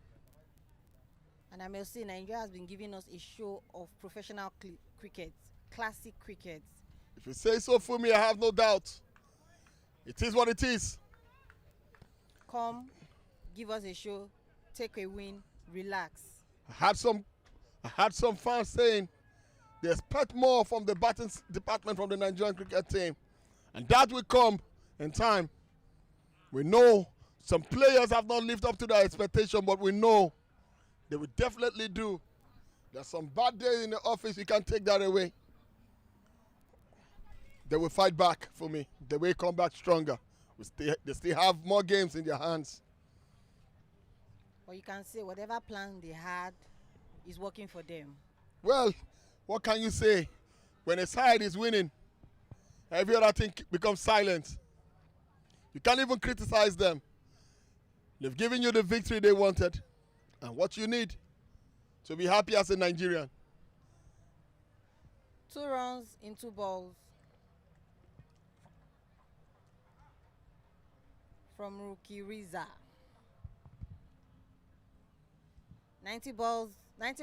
And I must say, Nigeria has been giving us a show of professional cricket, classic cricket. If you say so for me, I have no doubt. It is what it is. Come, give us a show, take a win, relax. I had some fans saying they expect more from the batting department from the Nigerian cricket team. And that will come in time. We know some players have not lived up to their expectation, but we know they will definitely do. There's some bad days in the office, you can't take that away. They will fight back for me. They will come back stronger. They still have more games in their hands. Or you can say whatever plan they had is working for them. Well, what can you say? When a side is winning, every other thing becomes silent. You can't even criticize them. They've given you the victory they wanted and what you need to be happy as a Nigerian. 2 runs in 2 balls from rookie Riza. 90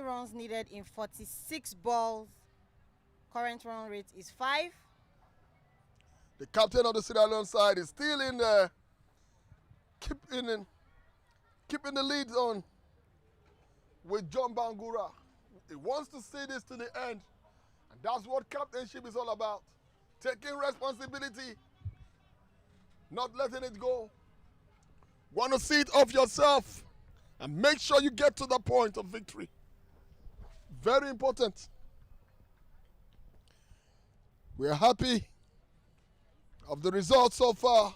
runs needed in 46 balls. Current run rate is 5. The captain of the Sierra Leone side is still in there, keeping the lead on with John Bangura. He wants to see this to the end, and that's what captainship is all about. Taking responsibility, not letting it go. Want to see it off yourself and make sure you get to the point of victory. Very important. We are happy of the results so far.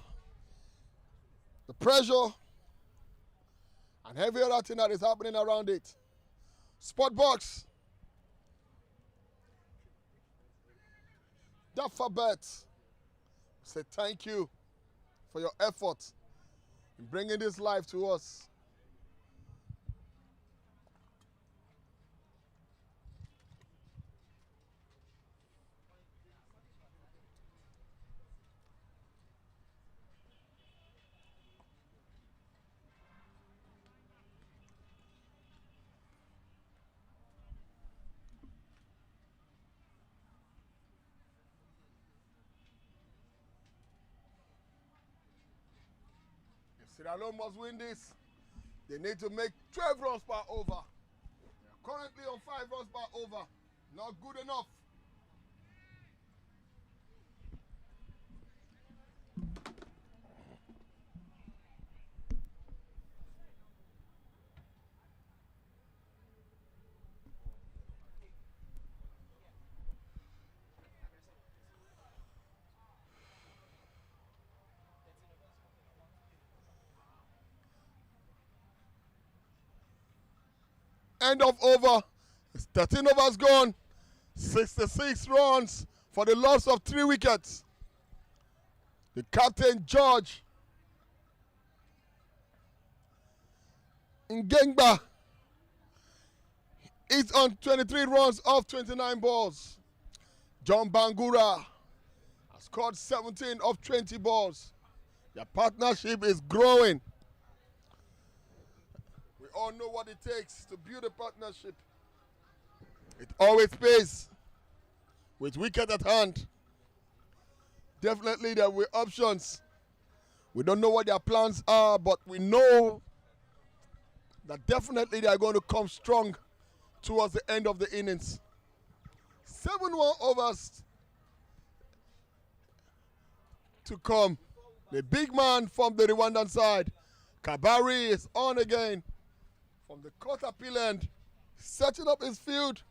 The pressure and every other thing that is happening around it. SPORTSBOX. Dafabet. Say thank you for your effort in bringing this live to us. Sierra Leone must win this. They need to make 12 runs per over. They are currently on 5 runs per over. Not good enough. End of over. 13 overs gone. 66 runs for the loss of 3 wickets. The captain, George Ngengba, is on 23 runs off 29 balls. John Bangura has scored 17 off 20 balls. Their partnership is growing. We all know what it takes to build a partnership. It always pays with wicket at hand. Definitely there were options. We don't know what their plans are, but we know that definitely they are going to come strong towards the end of the innings. 7 more overs to come. The big man from the Rwandan side, Kabari, is on again from the quarter-pill end, setting up his field,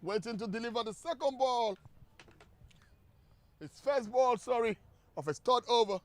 waiting to deliver the second ball. His first ball, of his third over.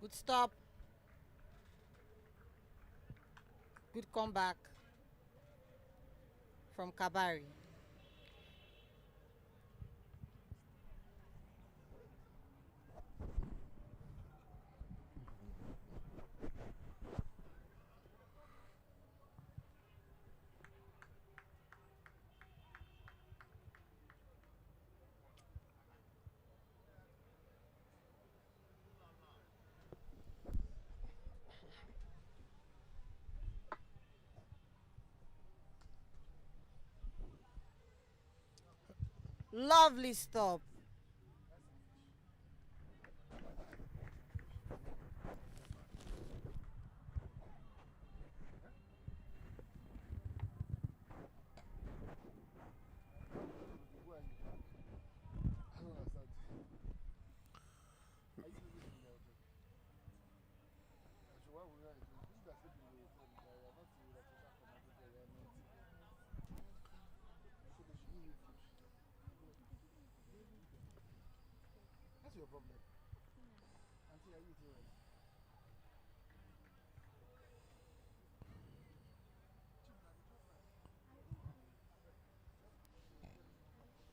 Good stop. Good comeback from Kabari. Lovely stop.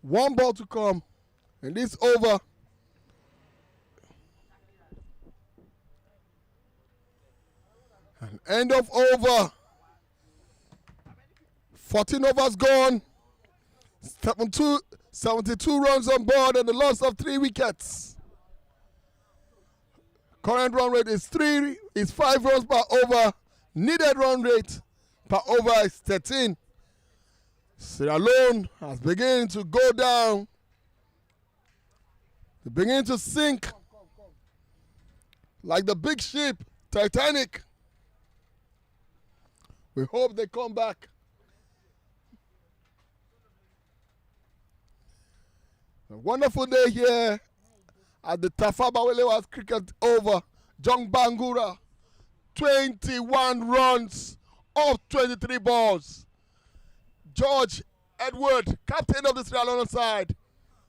One ball to come, and this over. And end of over. 14 overs gone. 72 runs on board and the loss of 3 wickets. Current run rate is 5 runs per over. Needed run rate per over is 13. Sierra Leone has begun to go down. They begin to sink like the big ship, Titanic. We hope they come back. A wonderful day here at the Tafa Bawelewas Cricket Over. John Bangura, 21 runs off 23 balls. George Edward, captain of the Sierra Leone side.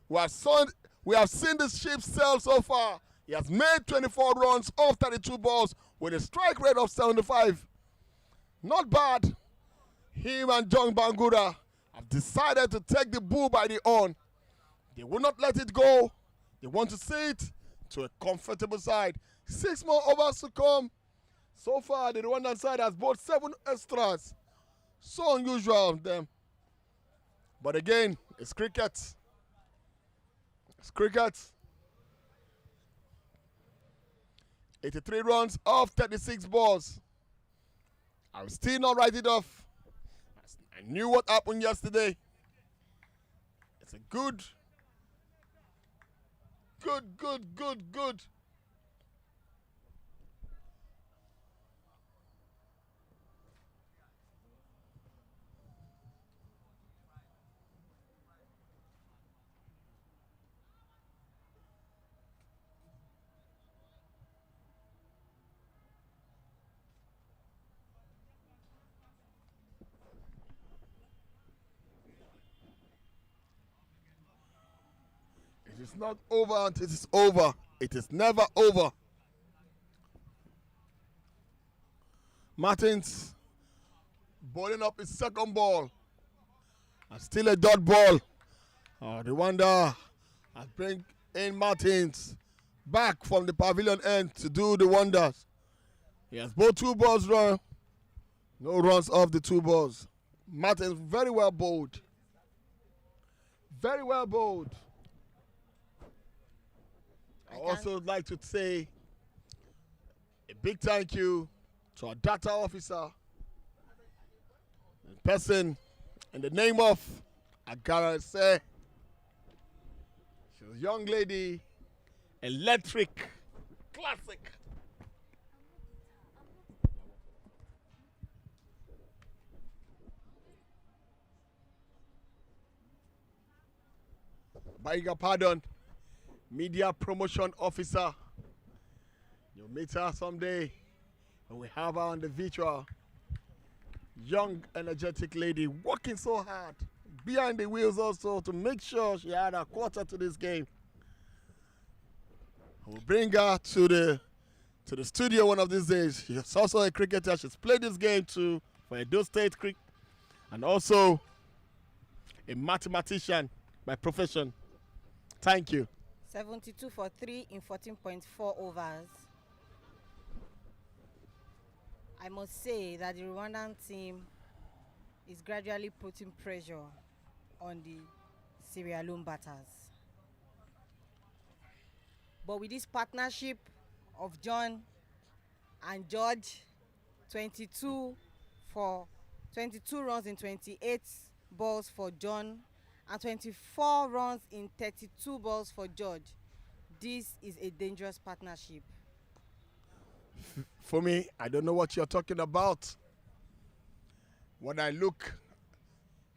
We have seen this ship sail so far. He has made 24 runs off 32 balls with a strike rate of 75. Not bad. Him and John Bangura have decided to take the bull by the horn. They will not let it go. They want to see it to a comfortable side. 6 more overs to come. So far, the Rwandan side has bought 7 extras. So unusual of them. But again, it's cricket. It's cricket. 83 runs off 36 balls. I will still not write it off. I knew what happened yesterday. It's a good. It is not over until it is over. It is never over. Martins bowling up his second ball. And still a dot ball. Rwanda has bring in Martins back from the pavilion end to do the wonders. He has bowled 2 balls run. No runs off the 2 balls. Martins very well bowled. Very well bowled. I also would like to say a big thank you to our data officer, in person, in the name of Agara Se. She's a young lady, electric, classic. Baiga pardon. Media promotion officer. You'll meet her someday when we have her on the virtual. Young, energetic lady working so hard behind the wheels also to make sure she had a quarter to this game. We'll bring her to the to the studio one of these days. She's also a cricketer. She's played this game too for Edo State Cricket, and also a mathematician by profession. Thank you. 72 for 3 in 14.4 overs. I must say that the Rwandan team is gradually putting pressure on the Sierra Leone batters. But with this partnership of John and George, 22 runs in 28 balls for John and 24 runs in 32 balls for George. This is a dangerous partnership. For me, I don't know what you're talking about. When I look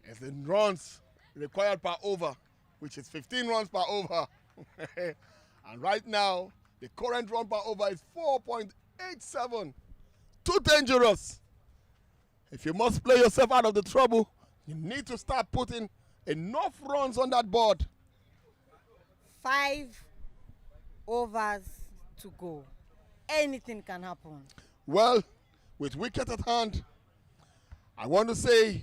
at the runs required per over, which is 15 runs per over. And right now, the current run per over is 4.87. Too dangerous. If you must play yourself out of the trouble, you need to start putting enough runs on that board. 5 overs to go. Anything can happen. Well, with wicket at hand, I want to say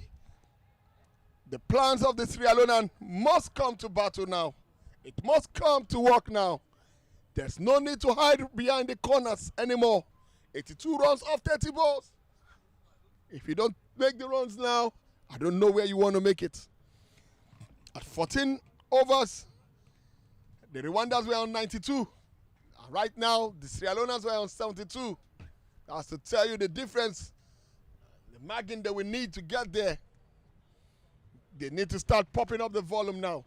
the plans of the Sierra Leonean must come to battle now. It must come to work now. There's no need to hide behind the corners anymore. 82 runs off 30 balls. If you don't make the runs now, I don't know where you want to make it. At 14 overs, the Rwandans were on 92. And right now, the Sierra Leoneans were on 72. That's to tell you the difference, the margin that we need to get there. They need to start popping up the volume now.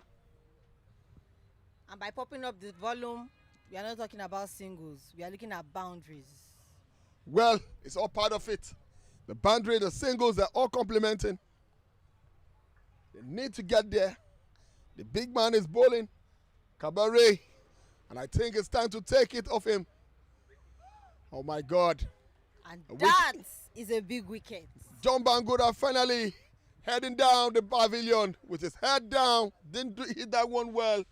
And by popping up the volume, we are not talking about singles. We are looking at boundaries. Well, it's all part of it. The boundary, the singles, they're all complementing. They need to get there. The big man is bowling, Cabaret, and I think it's time to take it off him. Oh my God. And that is a big wicket. John Bangura finally heading down the pavilion with his head down. Didn't hit that one well.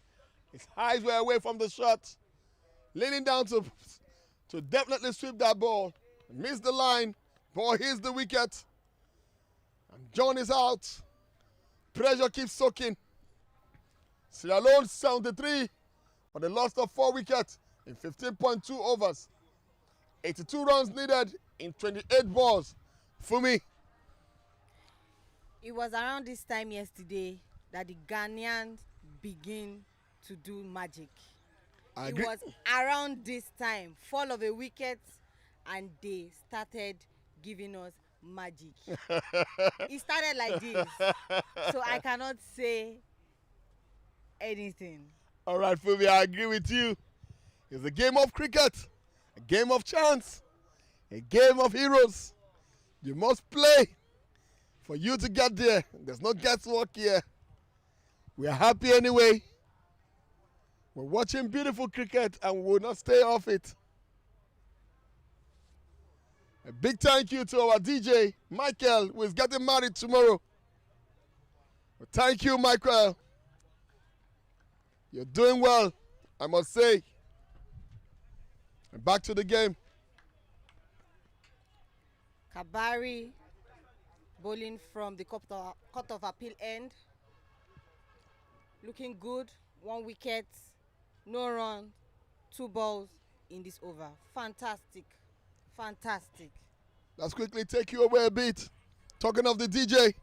His eyes were away from the shot. Leaning down to definitely sweep that ball. Missed the line. Ball hits the wicket. And John is out. Pressure keeps soaking. Sierra Leone 73 for the loss of 4 wickets in 15.2 overs. 82 runs needed in 28 balls. For me, It was around this time yesterday that the Ghanaians begin to do magic. I It agree. was around this time, fall of a wicket, and they started giving us magic. It started like this, so I cannot say anything. All right, Fubi, I agree with you. It's a game of cricket, a game of chance, a game of heroes. You must play for you to get there. There's no guesswork here. We are happy anyway. We're watching beautiful cricket and we will not stay off it. A big thank you to our DJ, Michael, who is getting married tomorrow. Well, thank you, Michael. You're doing well, I must say. And back to the game. Kabari bowling from the court of appeal end. Looking good. 1 wicket, no run, 2 balls in this over. Fantastic. Fantastic. Let's quickly take you away a bit. Talking of the DJ,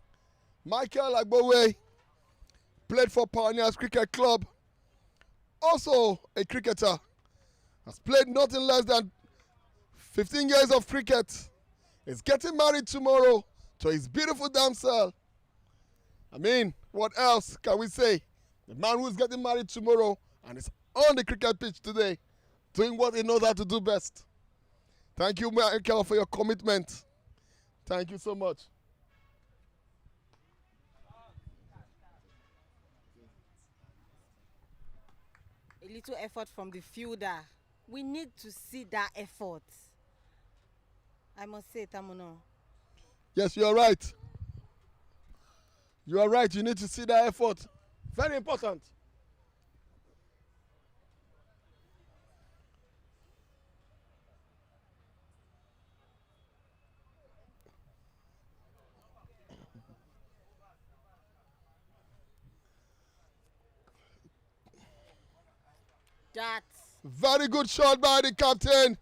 Michael Agbowe played for Pioneers Cricket Club. Also a cricketer. Has played nothing less than 15 years of cricket. Is getting married tomorrow to his beautiful damsel. I mean, what else can we say? The man who is getting married tomorrow and is on the cricket pitch today, doing what he knows how to do best. Thank you, Michael, for your commitment. Thank you so much. A little effort from the fielder. We need to see that effort. I must say, Tamuno. Yes, you are right. You are right. You need to see that effort. Very important. That Very good shot by the captain.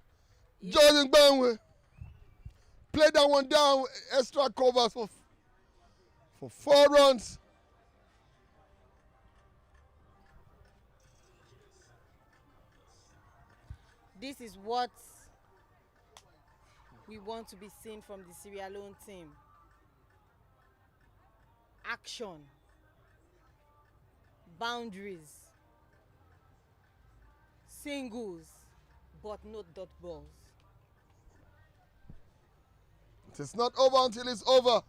Jordan Benwe. Play that one down. Extra covers for 4 runs. this is what we want to be seen from the Sierra Leone team. Action, boundaries, singles, but no dot balls. It is not over until it's over.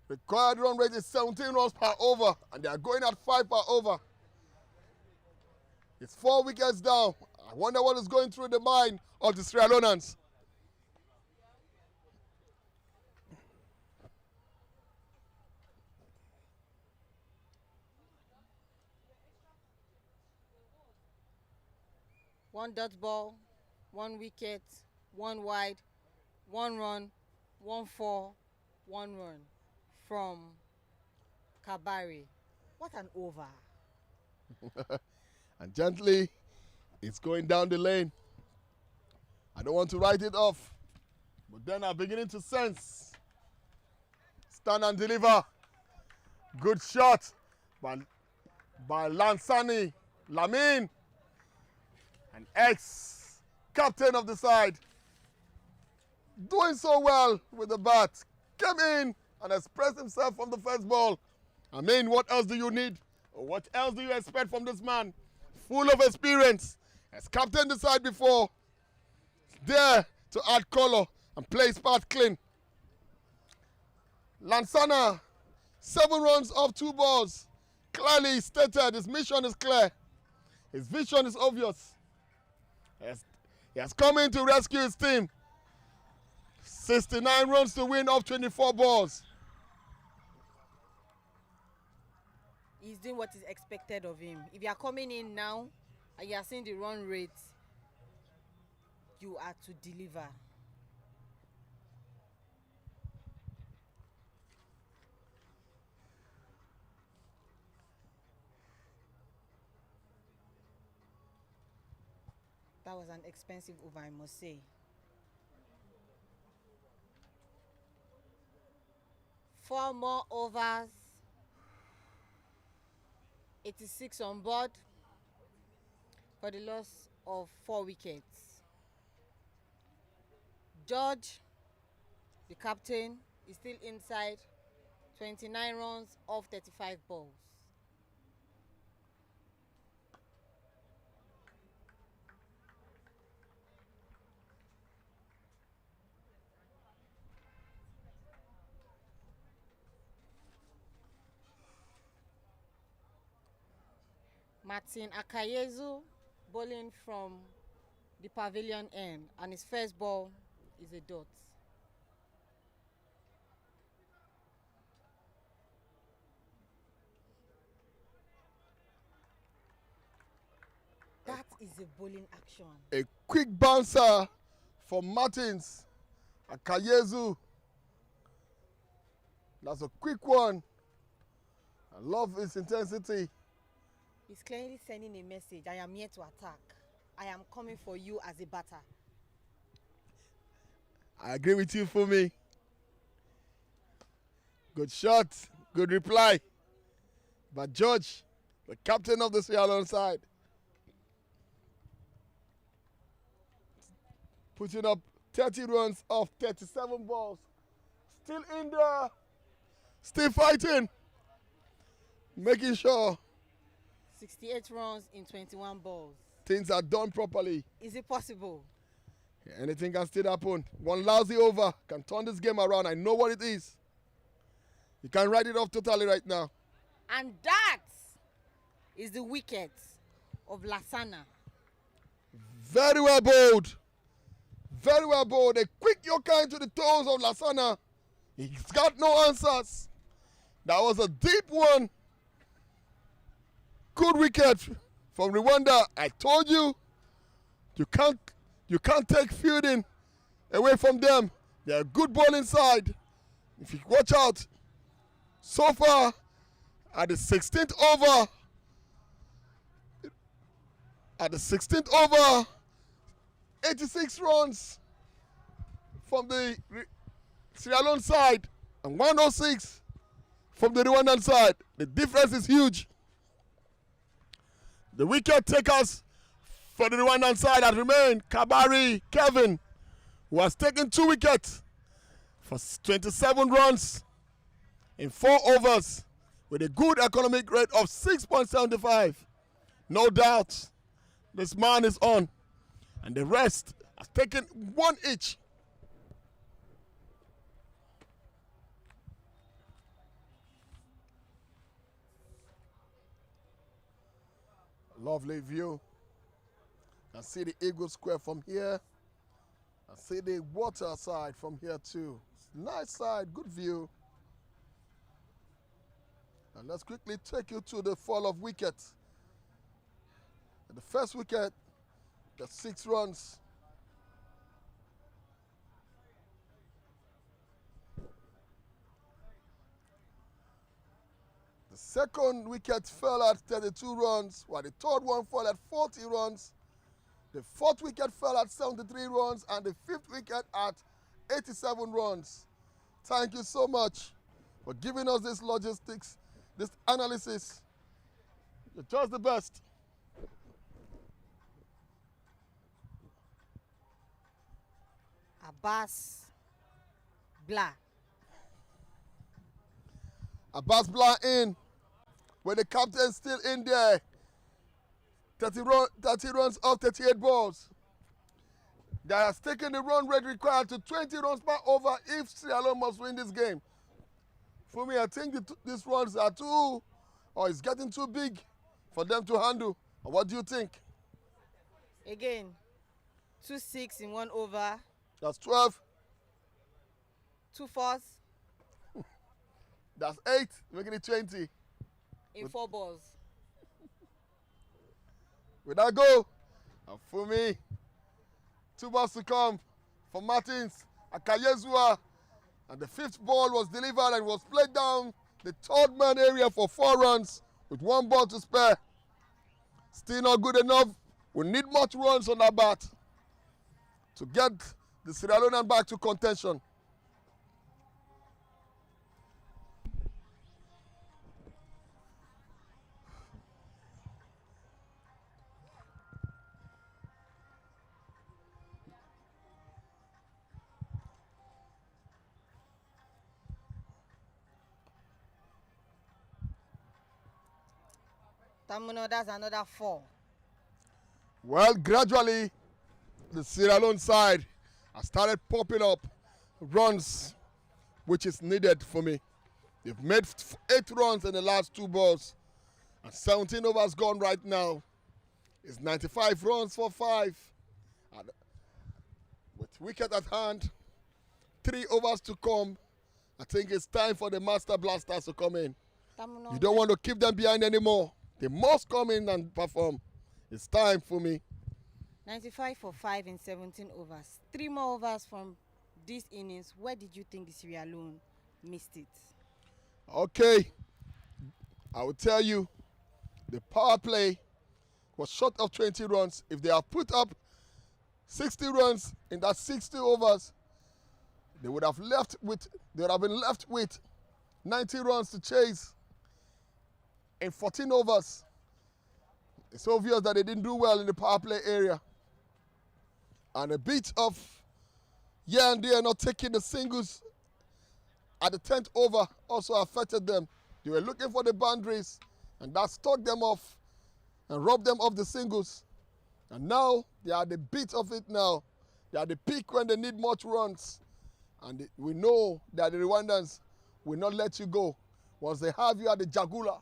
Required run rate is 17 runs per over, and they are going at 5 per over. It's 4 wickets down. I wonder what is going through the mind of the Sierra Leoneans. One dot ball, 1 wicket, 1 wide, 1 run, 1 4, 1 run from Kabari. What an over. And gently, it's going down the lane. I don't want to write it off, but then I'm beginning to sense. Stand and deliver. Good shot by Lansani Lamin, an ex-captain of the side. Doing so well with the bat. Came in and expressed himself from the first ball. I mean, what else do you need? Or what else do you expect from this man? Full of experience. Has captained the side before. There to add color and play his part clean. Lansana, 7 runs off 2 balls. Clearly stated, his mission is clear. His vision is obvious. He has come in to rescue his team. 69 runs to win off 24 balls. He's doing what is expected of him. If you are coming in now and you are seeing the run rate, you are to deliver. That was an expensive over, I must say. Four more overs. 86 on board for the loss of 4 wickets. George, the captain, is still inside. 29 runs off 35 balls. Martin Akayezu bowling from the pavilion end, and his first ball is a dot. That is a bowling action. A quick bouncer for Martins Akayezu. That's a quick one. I love its intensity. He's clearly sending a message. I am here to attack. I am coming for you as a batter. I agree with you, Fumi. Good shot, good reply. But George, the captain of the Sierra Leone side, putting up 30 runs off 37 balls. Still in there, still fighting, making sure 68 runs in 21 balls. things are done properly. Is it possible? Yeah, anything can still happen. One lousy over can turn this game around. I know what it is. You can write it off totally right now. And that is the wicket of Lasana. Very well bowled. Very well bowled. A quick yoker into the toes of Lasana. He's got no answers. That was a deep one. Good wicket from Rwanda. I told you, you can't take fielding away from them. They're a good bowling side. If you watch out, so far at the 16th over, At the 16th over, 86 runs from the Sierra Leone side and 106 from the Rwandan side. The difference is huge. The wicket takers for the Rwandan side have remained Kabari Kevin, who has taken 2 wickets for 27 runs in 4 overs with a good economic rate of 6.75. No doubt this man is on, and the rest has taken 1 each. Lovely view. I see the Eagle Square from here. I see the water side from here too. Nice side, good view. And let's quickly take you to the fall of wickets. The first wicket, the 6 runs. The second wicket fell at 32 runs, while the third one fell at 40 runs. The fourth wicket fell at 73 runs, and the fifth wicket at 87 runs. Thank you so much for giving us this logistics, this analysis. You're just the best. Abbas Blah. Abbas Blah in, with the captain still in there. 30 runs off 38 balls. That has taken the run rate required to 20 runs per over if Sierra Leone must win this game. For me, I think these runs are too, or it's getting too big for them to handle. What do you think? Again, 2-6 in 1 over. That's 12. 2 fours That's 8, making it 20. in 4 balls. With that go, and for me, 2 balls to come for Martins, Akayezua, and the 5th ball was delivered and was played down the 3rd man area for 4 runs with 1 ball to spare. Still not good enough. We need much runs on our bat to get the Sierra Leonean back to contention. Tamuno, that's another 4. Well, gradually, the Sierra Leone side has started popping up runs, which is needed for me. They've made 8 runs in the last 2 balls, and 17 overs gone right now. It's 95 runs for 5. And with wicket at hand, 3 overs to come, I think it's time for the Master Blasters to come in. Tamuno, You don't want to keep them behind anymore. They must come in and perform. It's time for me. 95 for 5 in 17 overs. 3 more overs from these innings. Where did you think the Sierra Leone missed it? Okay, I will tell you, the power play was short of 20 runs. If they have put up 60 runs in that 60 overs, they would have been left with 90 runs to chase in 14 overs. It's obvious that they didn't do well in the power play area. And a bit of here and there not taking the singles at the 10th over also affected them. They were looking for the boundaries, and that stuck them off and robbed them of the singles. And now they are at the bit of it now. They are at the peak when they need much runs. And we know that the Rwandans will not let you go once they have you at the jugular.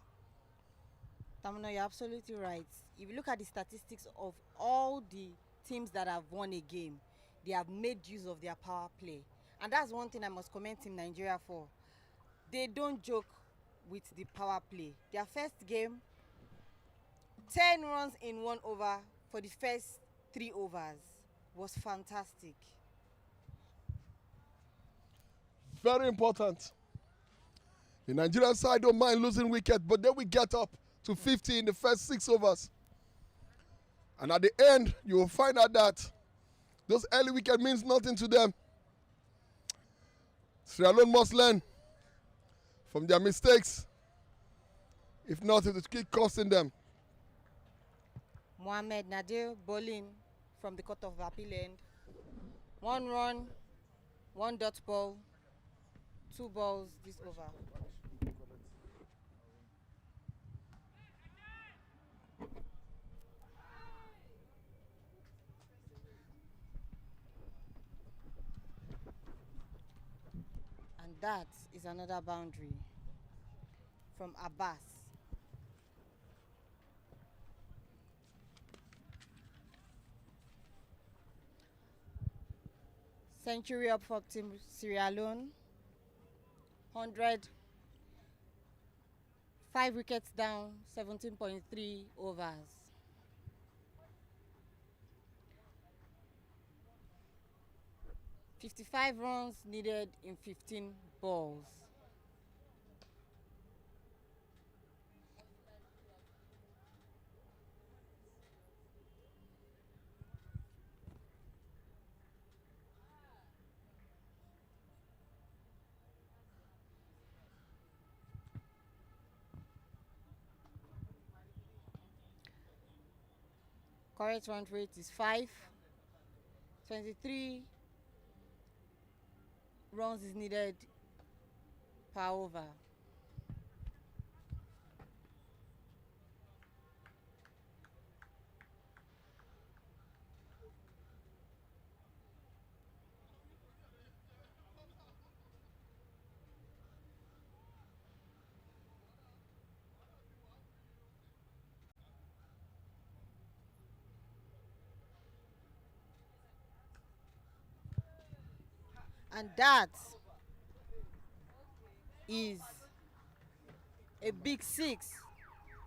Tamuno, you're absolutely right. If you look at the statistics of all the teams that have won a game, they have made use of their power play. And that's one thing I must commend Team Nigeria for. They don't joke with the power play. Their first game, 10 runs in 1 over for the first 3 overs was fantastic. Very important. The Nigerian side don't mind losing wicket, but then we get up to 50 in the first 6 overs. And at the end, you will find out that those early wickets means nothing to them. Sierra Leone must learn from their mistakes. If not, it will keep costing them. Mohamed Nadir bowling from the court of appeal end. 1 run, 1 dot ball, 2 balls this over. And that is another boundary from Abbas. Century up for Team Sierra Leone. 100. 5 wickets down, 17.3 overs. $55 runs needed in 15 balls. Correct run rate is 5. 23 runs is needed per over. And that is a big 6.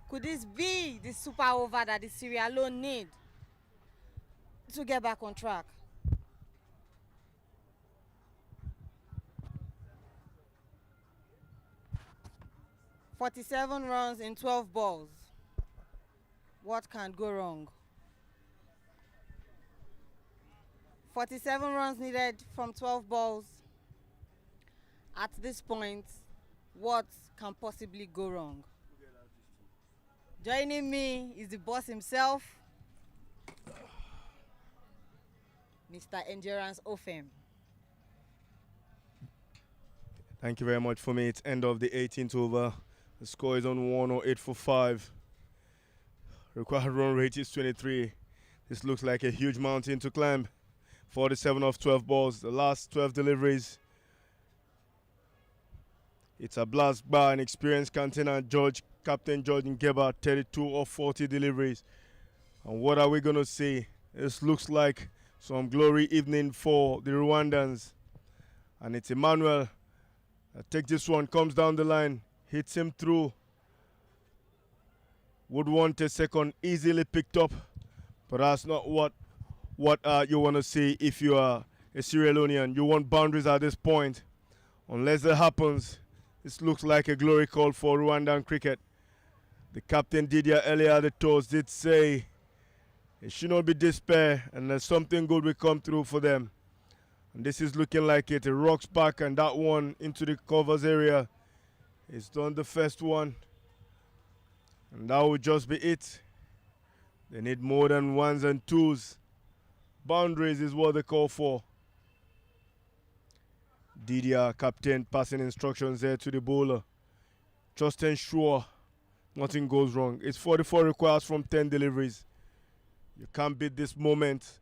Could this be the super over that the Sierra Leone need to get back on track? $47 runs in 12 balls. What can go wrong? 47 runs needed from 12 balls. At this point, what can possibly go wrong? Joining me is the boss himself, Mr. Endurance Ofem. Thank you very much for me. It's end of the 18th over. The score is on 108 for 5. Required run rate is 23. This looks like a huge mountain to climb. 47 off 12 balls. The last 12 deliveries. It's a blast by an experienced Captain George Ngeba, 32 off 40 deliveries. And what are we going to see? This looks like some glory evening for the Rwandans. And it's Emmanuel. Take this one, comes down the line, hits him through. Would want a second, easily picked up. But that's not what you want to see if you are a Sierra Leonean. You want boundaries at this point. Unless that happens, this looks like a glory call for Rwandan cricket. The captain Didier earlier at the toast did say it should not be despair and that something good will come through for them. And this is looking like it. It rocks back and that one into the covers area. It's done the first one. And that will just be it. They need more than 1s and 2s. Boundaries is what they call for. Didier, captain, passing instructions there to the bowler. Just ensure nothing goes wrong. It's 44 requires from 10 deliveries. You can't beat this moment.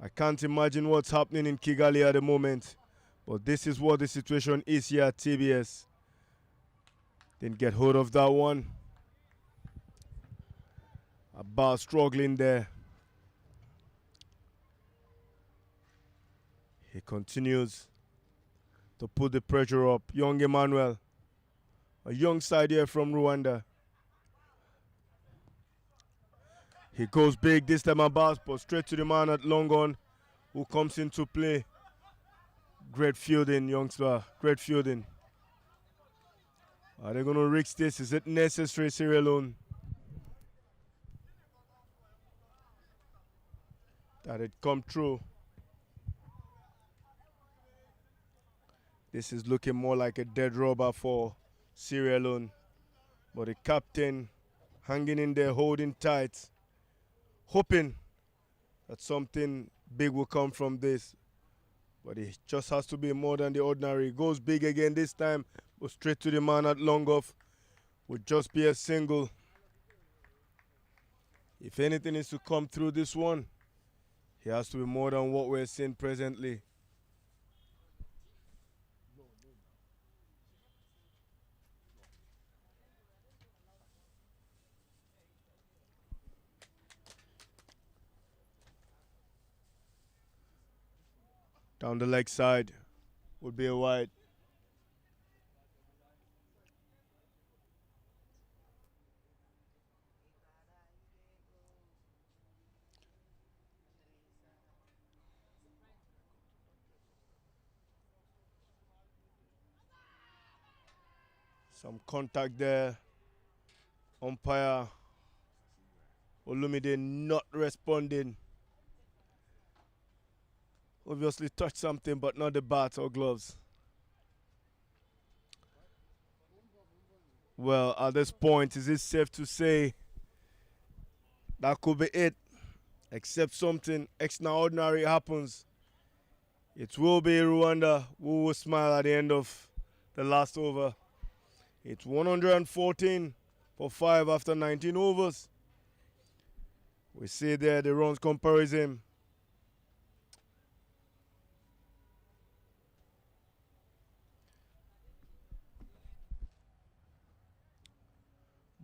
I can't imagine what's happening in Kigali at the moment. But this is what the situation is here at TBS. Didn't get hold of that one. Abbas struggling there. He continues to put the pressure up. Young Emmanuel, a young side here from Rwanda. He goes big this time, Abbas, but straight to the man at long on who comes into play. Great fielding, youngster. Great fielding. Are they going to risk this? Is it necessary, Sierra Leone? that it come true. This is looking more like a dead rubber for Sierra Leone. But the captain hanging in there, holding tight, hoping that something big will come from this. But it just has to be more than the ordinary. It goes big again this time, but straight to the man at long off. Would just be a single. If anything is to come through this one, he has to be more than what we're seeing presently. Down the leg side would be a wide. Some contact there. Umpire Olumide not responding. Obviously touched something, but not the bat or gloves. Well, at this point, is it safe to say that could be it? Except something extraordinary happens. It will be Rwanda who will smile at the end of the last over. It's 114 for 5 after 19 overs. We see there the runs comparison.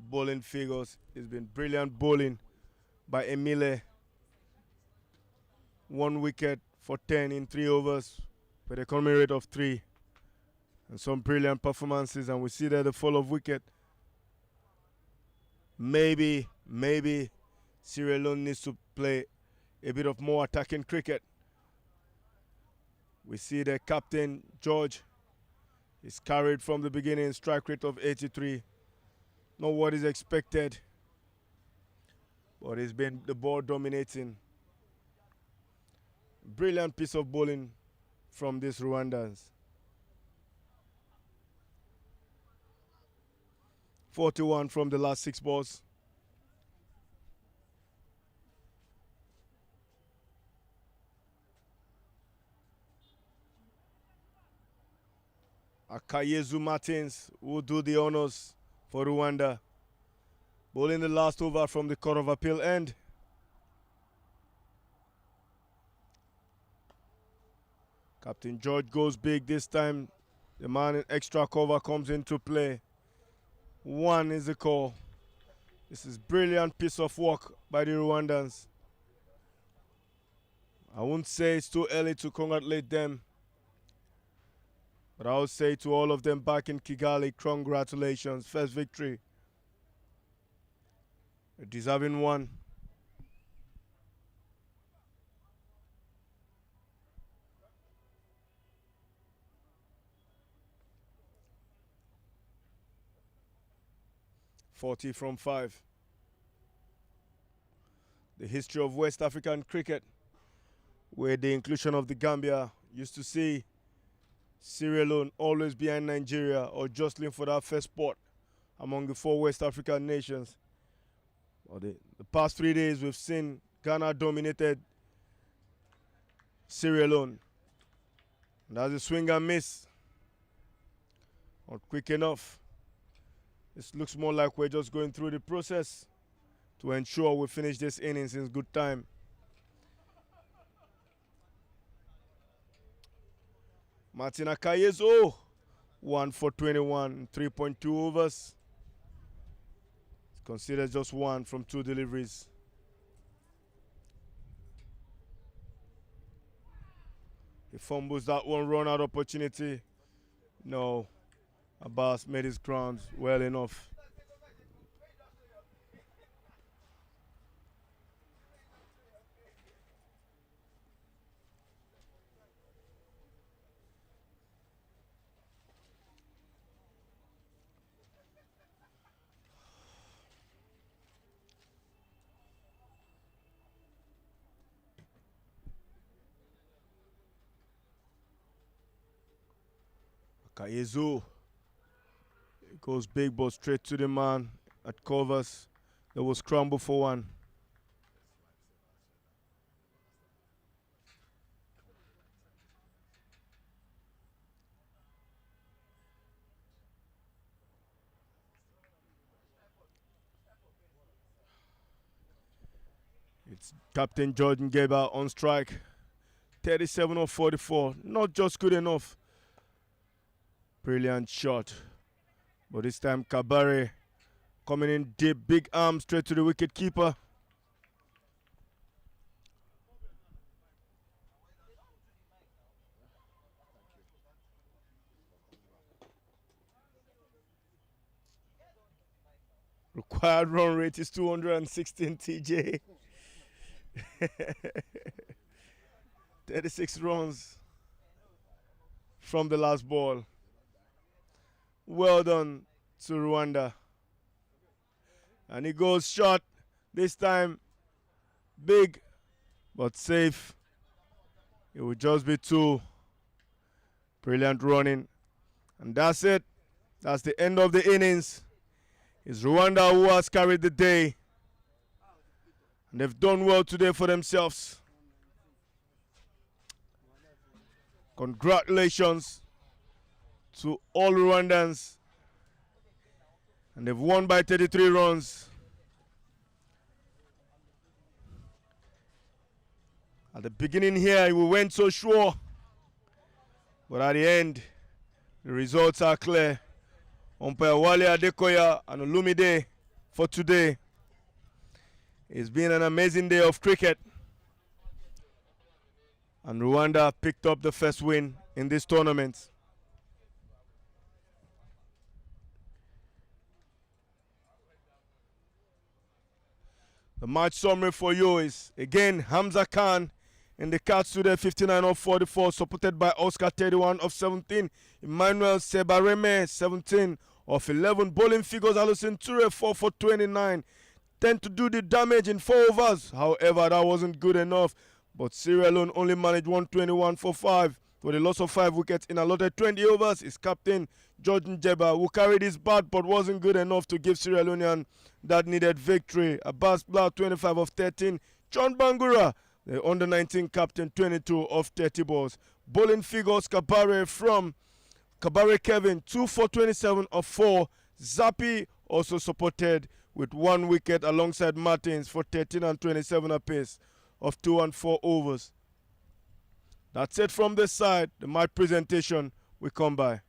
Bowling figures. It's been brilliant bowling by Emile. 1 wicket for 10 in 3 overs with a economy rate of 3. And some brilliant performances, and we see there the fall of wicket. Maybe Sierra Leone needs to play a bit of more attacking cricket. We see the captain, George, is carried from the beginning, strike rate of 83. Not what is expected, but it's been the ball dominating. Brilliant piece of bowling from these Rwandans. 41 from the last 6 balls. Akayezu Martins will do the honors for Rwanda. Bowling the last over from the Court of Appeal end. Captain George goes big this time. The man in extra cover comes into play. 1 is the call. This is brilliant piece of work by the Rwandans. I won't say it's too early to congratulate them, but I would say to all of them back in Kigali, congratulations, first victory. A deserving one. .40 from 5. The history of West African cricket, where the inclusion of the Gambia used to see Sierra Leone always behind Nigeria or jostling for that first spot among the 4 West African nations. Well, the past 3 days we've seen Ghana dominated Sierra Leone. And that's a swing and miss. Not quick enough. This looks more like we're just going through the process to ensure we finish this innings in good time. Martin Akayezu, 1 for 21, 3.2 overs. It's considered just 1 from 2 deliveries. He fumbles that one run out opportunity. No. Abbas made his grounds well enough. Kayezu. It goes big ball straight to the man at covers. There was scramble for one. It's Captain Jordan Geba on strike. 37 of 44. Not just good enough. Brilliant shot. But this time Kabare coming in deep, big arm straight to the wicket keeper. Required run rate is 216 TJ. 36 runs from the last ball. Well done to Rwanda. And he goes short. This time big but safe. It will just be two. Brilliant running. And that's it. That's the end of the innings. It's Rwanda who has carried the day. And they've done well today for themselves. Congratulations to all Rwandans. And they've won by 33 runs. At the beginning here, we weren't so sure. But at the end, the results are clear. Umpire Wale Adekoya and Olumide for today. It's been an amazing day of cricket. And Rwanda picked up the first win in this tournament. The match summary for you is, again, Hamza Khan in the catch today, 59 of 44, supported by Oscar, 31 of 17. Emmanuel Sebareme, 17 of 11. Bowling figures, Alison Ture, 4 for 29. Tend to do the damage in 4 overs. However, that wasn't good enough. But Sierra Leone only managed 121 for 5. For the loss of 5 wickets in allotted 20 overs, is captain Jordan Jeba, who carried his bat but wasn't good enough to give Sierra Leonean that needed victory. Abbas Blah, 25 of 13. John Bangura, the under-19 captain, 22 of 30 balls. Bowling figures, Kabare Kevin, 2 for 27 of 4. Zappi also supported with 1 wicket alongside Martins for 13 and 27 apiece of 2 and 4 overs. That's it from this side. The match presentation will come by.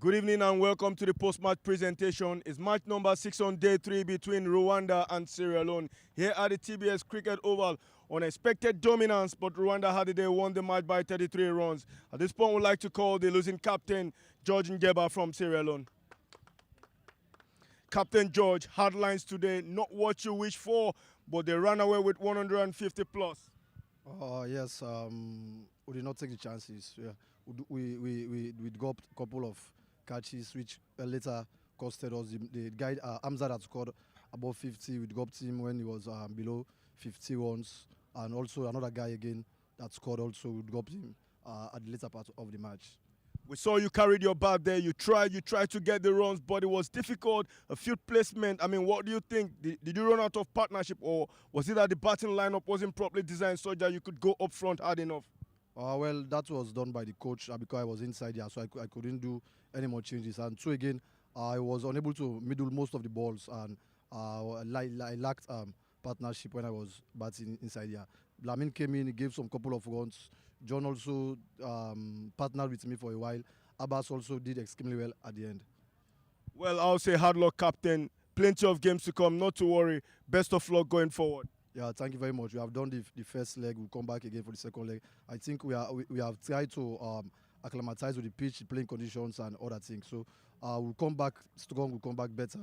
Good evening and welcome to the post-match presentation. It's match number 6 on day 3 between Rwanda and Sierra Leone. Here at the TBS Cricket Oval, unexpected dominance, but Rwanda had it. They won the match by 33 runs. At this point, we'd like to call the losing captain, George Ngeba from Sierra Leone. Captain George, hard lines today, not what you wish for, but they ran away with 150 plus. Yes, we did not take the chances. Yeah. We got a couple of catches which later costed us. The guy Hamza that scored above 50, we got him when he was below 50 runs, and also another guy again that scored also, we got him at the later part of the match. We saw you carried your bat there. You tried to get the runs, but it was difficult. A field placement. I mean, what do you think? Did you run out of partnership, or was it that the batting lineup wasn't properly designed so that you could go up front hard enough? Well, that was done by the coach because I was inside here, so I couldn't do any more changes. And so again, I was unable to middle most of the balls, and I lacked partnership when I was batting inside here. Lamin came in, he gave some couple of runs. John also partnered with me for a while. Abbas also did extremely well at the end. Well, I'll say hard luck, captain. Plenty of games to come, not to worry. Best of luck going forward. Yeah, thank you very much. We have done the first leg. We'll come back again for the second leg. I think we have tried to acclimatize with the pitch, the playing conditions, and other things. So we'll come back strong, we'll come back better,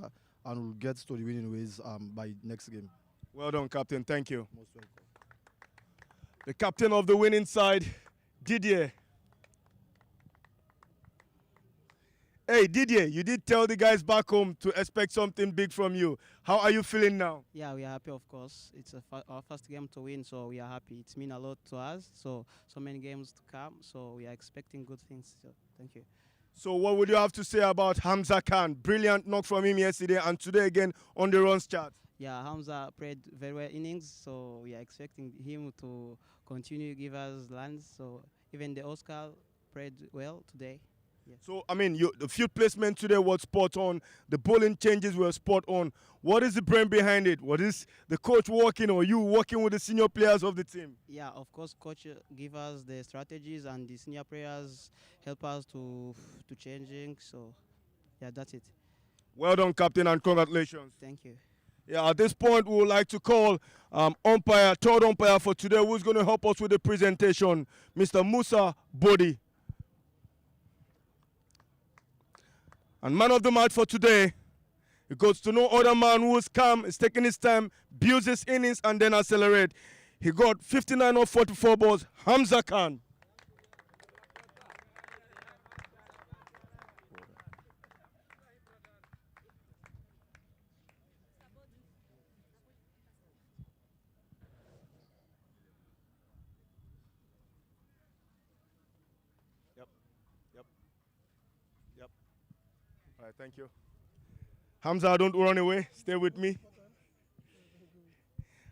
and we'll get to the winning ways by next game. Well done, captain. Thank you. Most welcome. The captain of the winning side, Didier. Hey, Didier, you did tell the guys back home to expect something big from you. How are you feeling now? Yeah, we are happy, of course. It's our first game to win, so we are happy. It's mean a lot to us, so many games to come, so we are expecting good things. So thank you. So what would you have to say about Hamza Khan? Brilliant knock from him yesterday and today again on the runs chart. Yeah, Hamza played very well innings, so we are expecting him to continue to give us runs. So even the Oscar played well today. Yeah. So, I mean, the field placement today was spot on. The bowling changes were spot on. What is the brain behind it? What is the coach working, or you working with the senior players of the team? Yeah, of course, coach give us the strategies, and the senior players help us to changing. So, yeah, that's it. Well done, captain, and congratulations. Thank you. Yeah, at this point, we would like to call third umpire for today, who's going to help us with the presentation, Mr. Musa Bodi. And man of the match for today, it goes to no other man who is calm, is taking his time, builds his innings, and then accelerate. He got 59 of 44 balls, Hamza Khan. All right, thank you. Hamza, don't run away. Stay with me.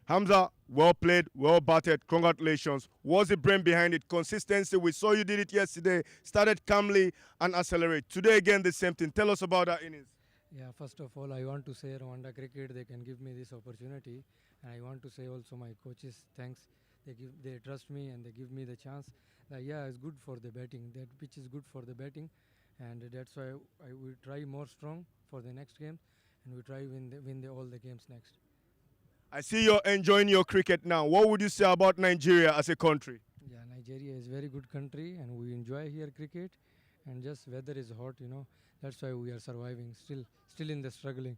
Hamza, well played, well batted. Congratulations. What's the brain behind it? Consistency. We saw you did it yesterday. Started calmly and accelerate. Today again, the same thing. Tell us about that innings. Yeah, first of all, I want to say Rwanda Cricket, they can give me this opportunity. And I want to say also my coaches, thanks. They trust me and they give me the chance. Yeah, it's good for the batting. That pitch is good for the batting. And that's why I will try more strong for the next game, and we try win all the games next. I see you're enjoying your cricket now. What would you say about Nigeria as a country? Yeah, Nigeria is a very good country, and we enjoy here cricket. And just weather is hot, That's why we are surviving, still in the struggling.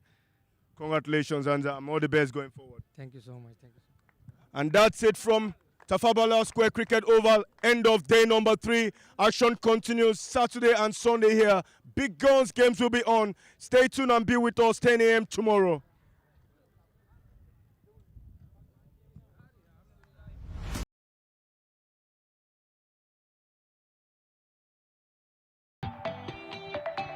Congratulations, and all the best going forward. Thank you so much. Thank you. And that's it from Tafabala Square Cricket Oval. End of day number 3. Action continues Saturday and Sunday here. Big guns games will be on. Stay tuned and be with us 10 a.m. tomorrow.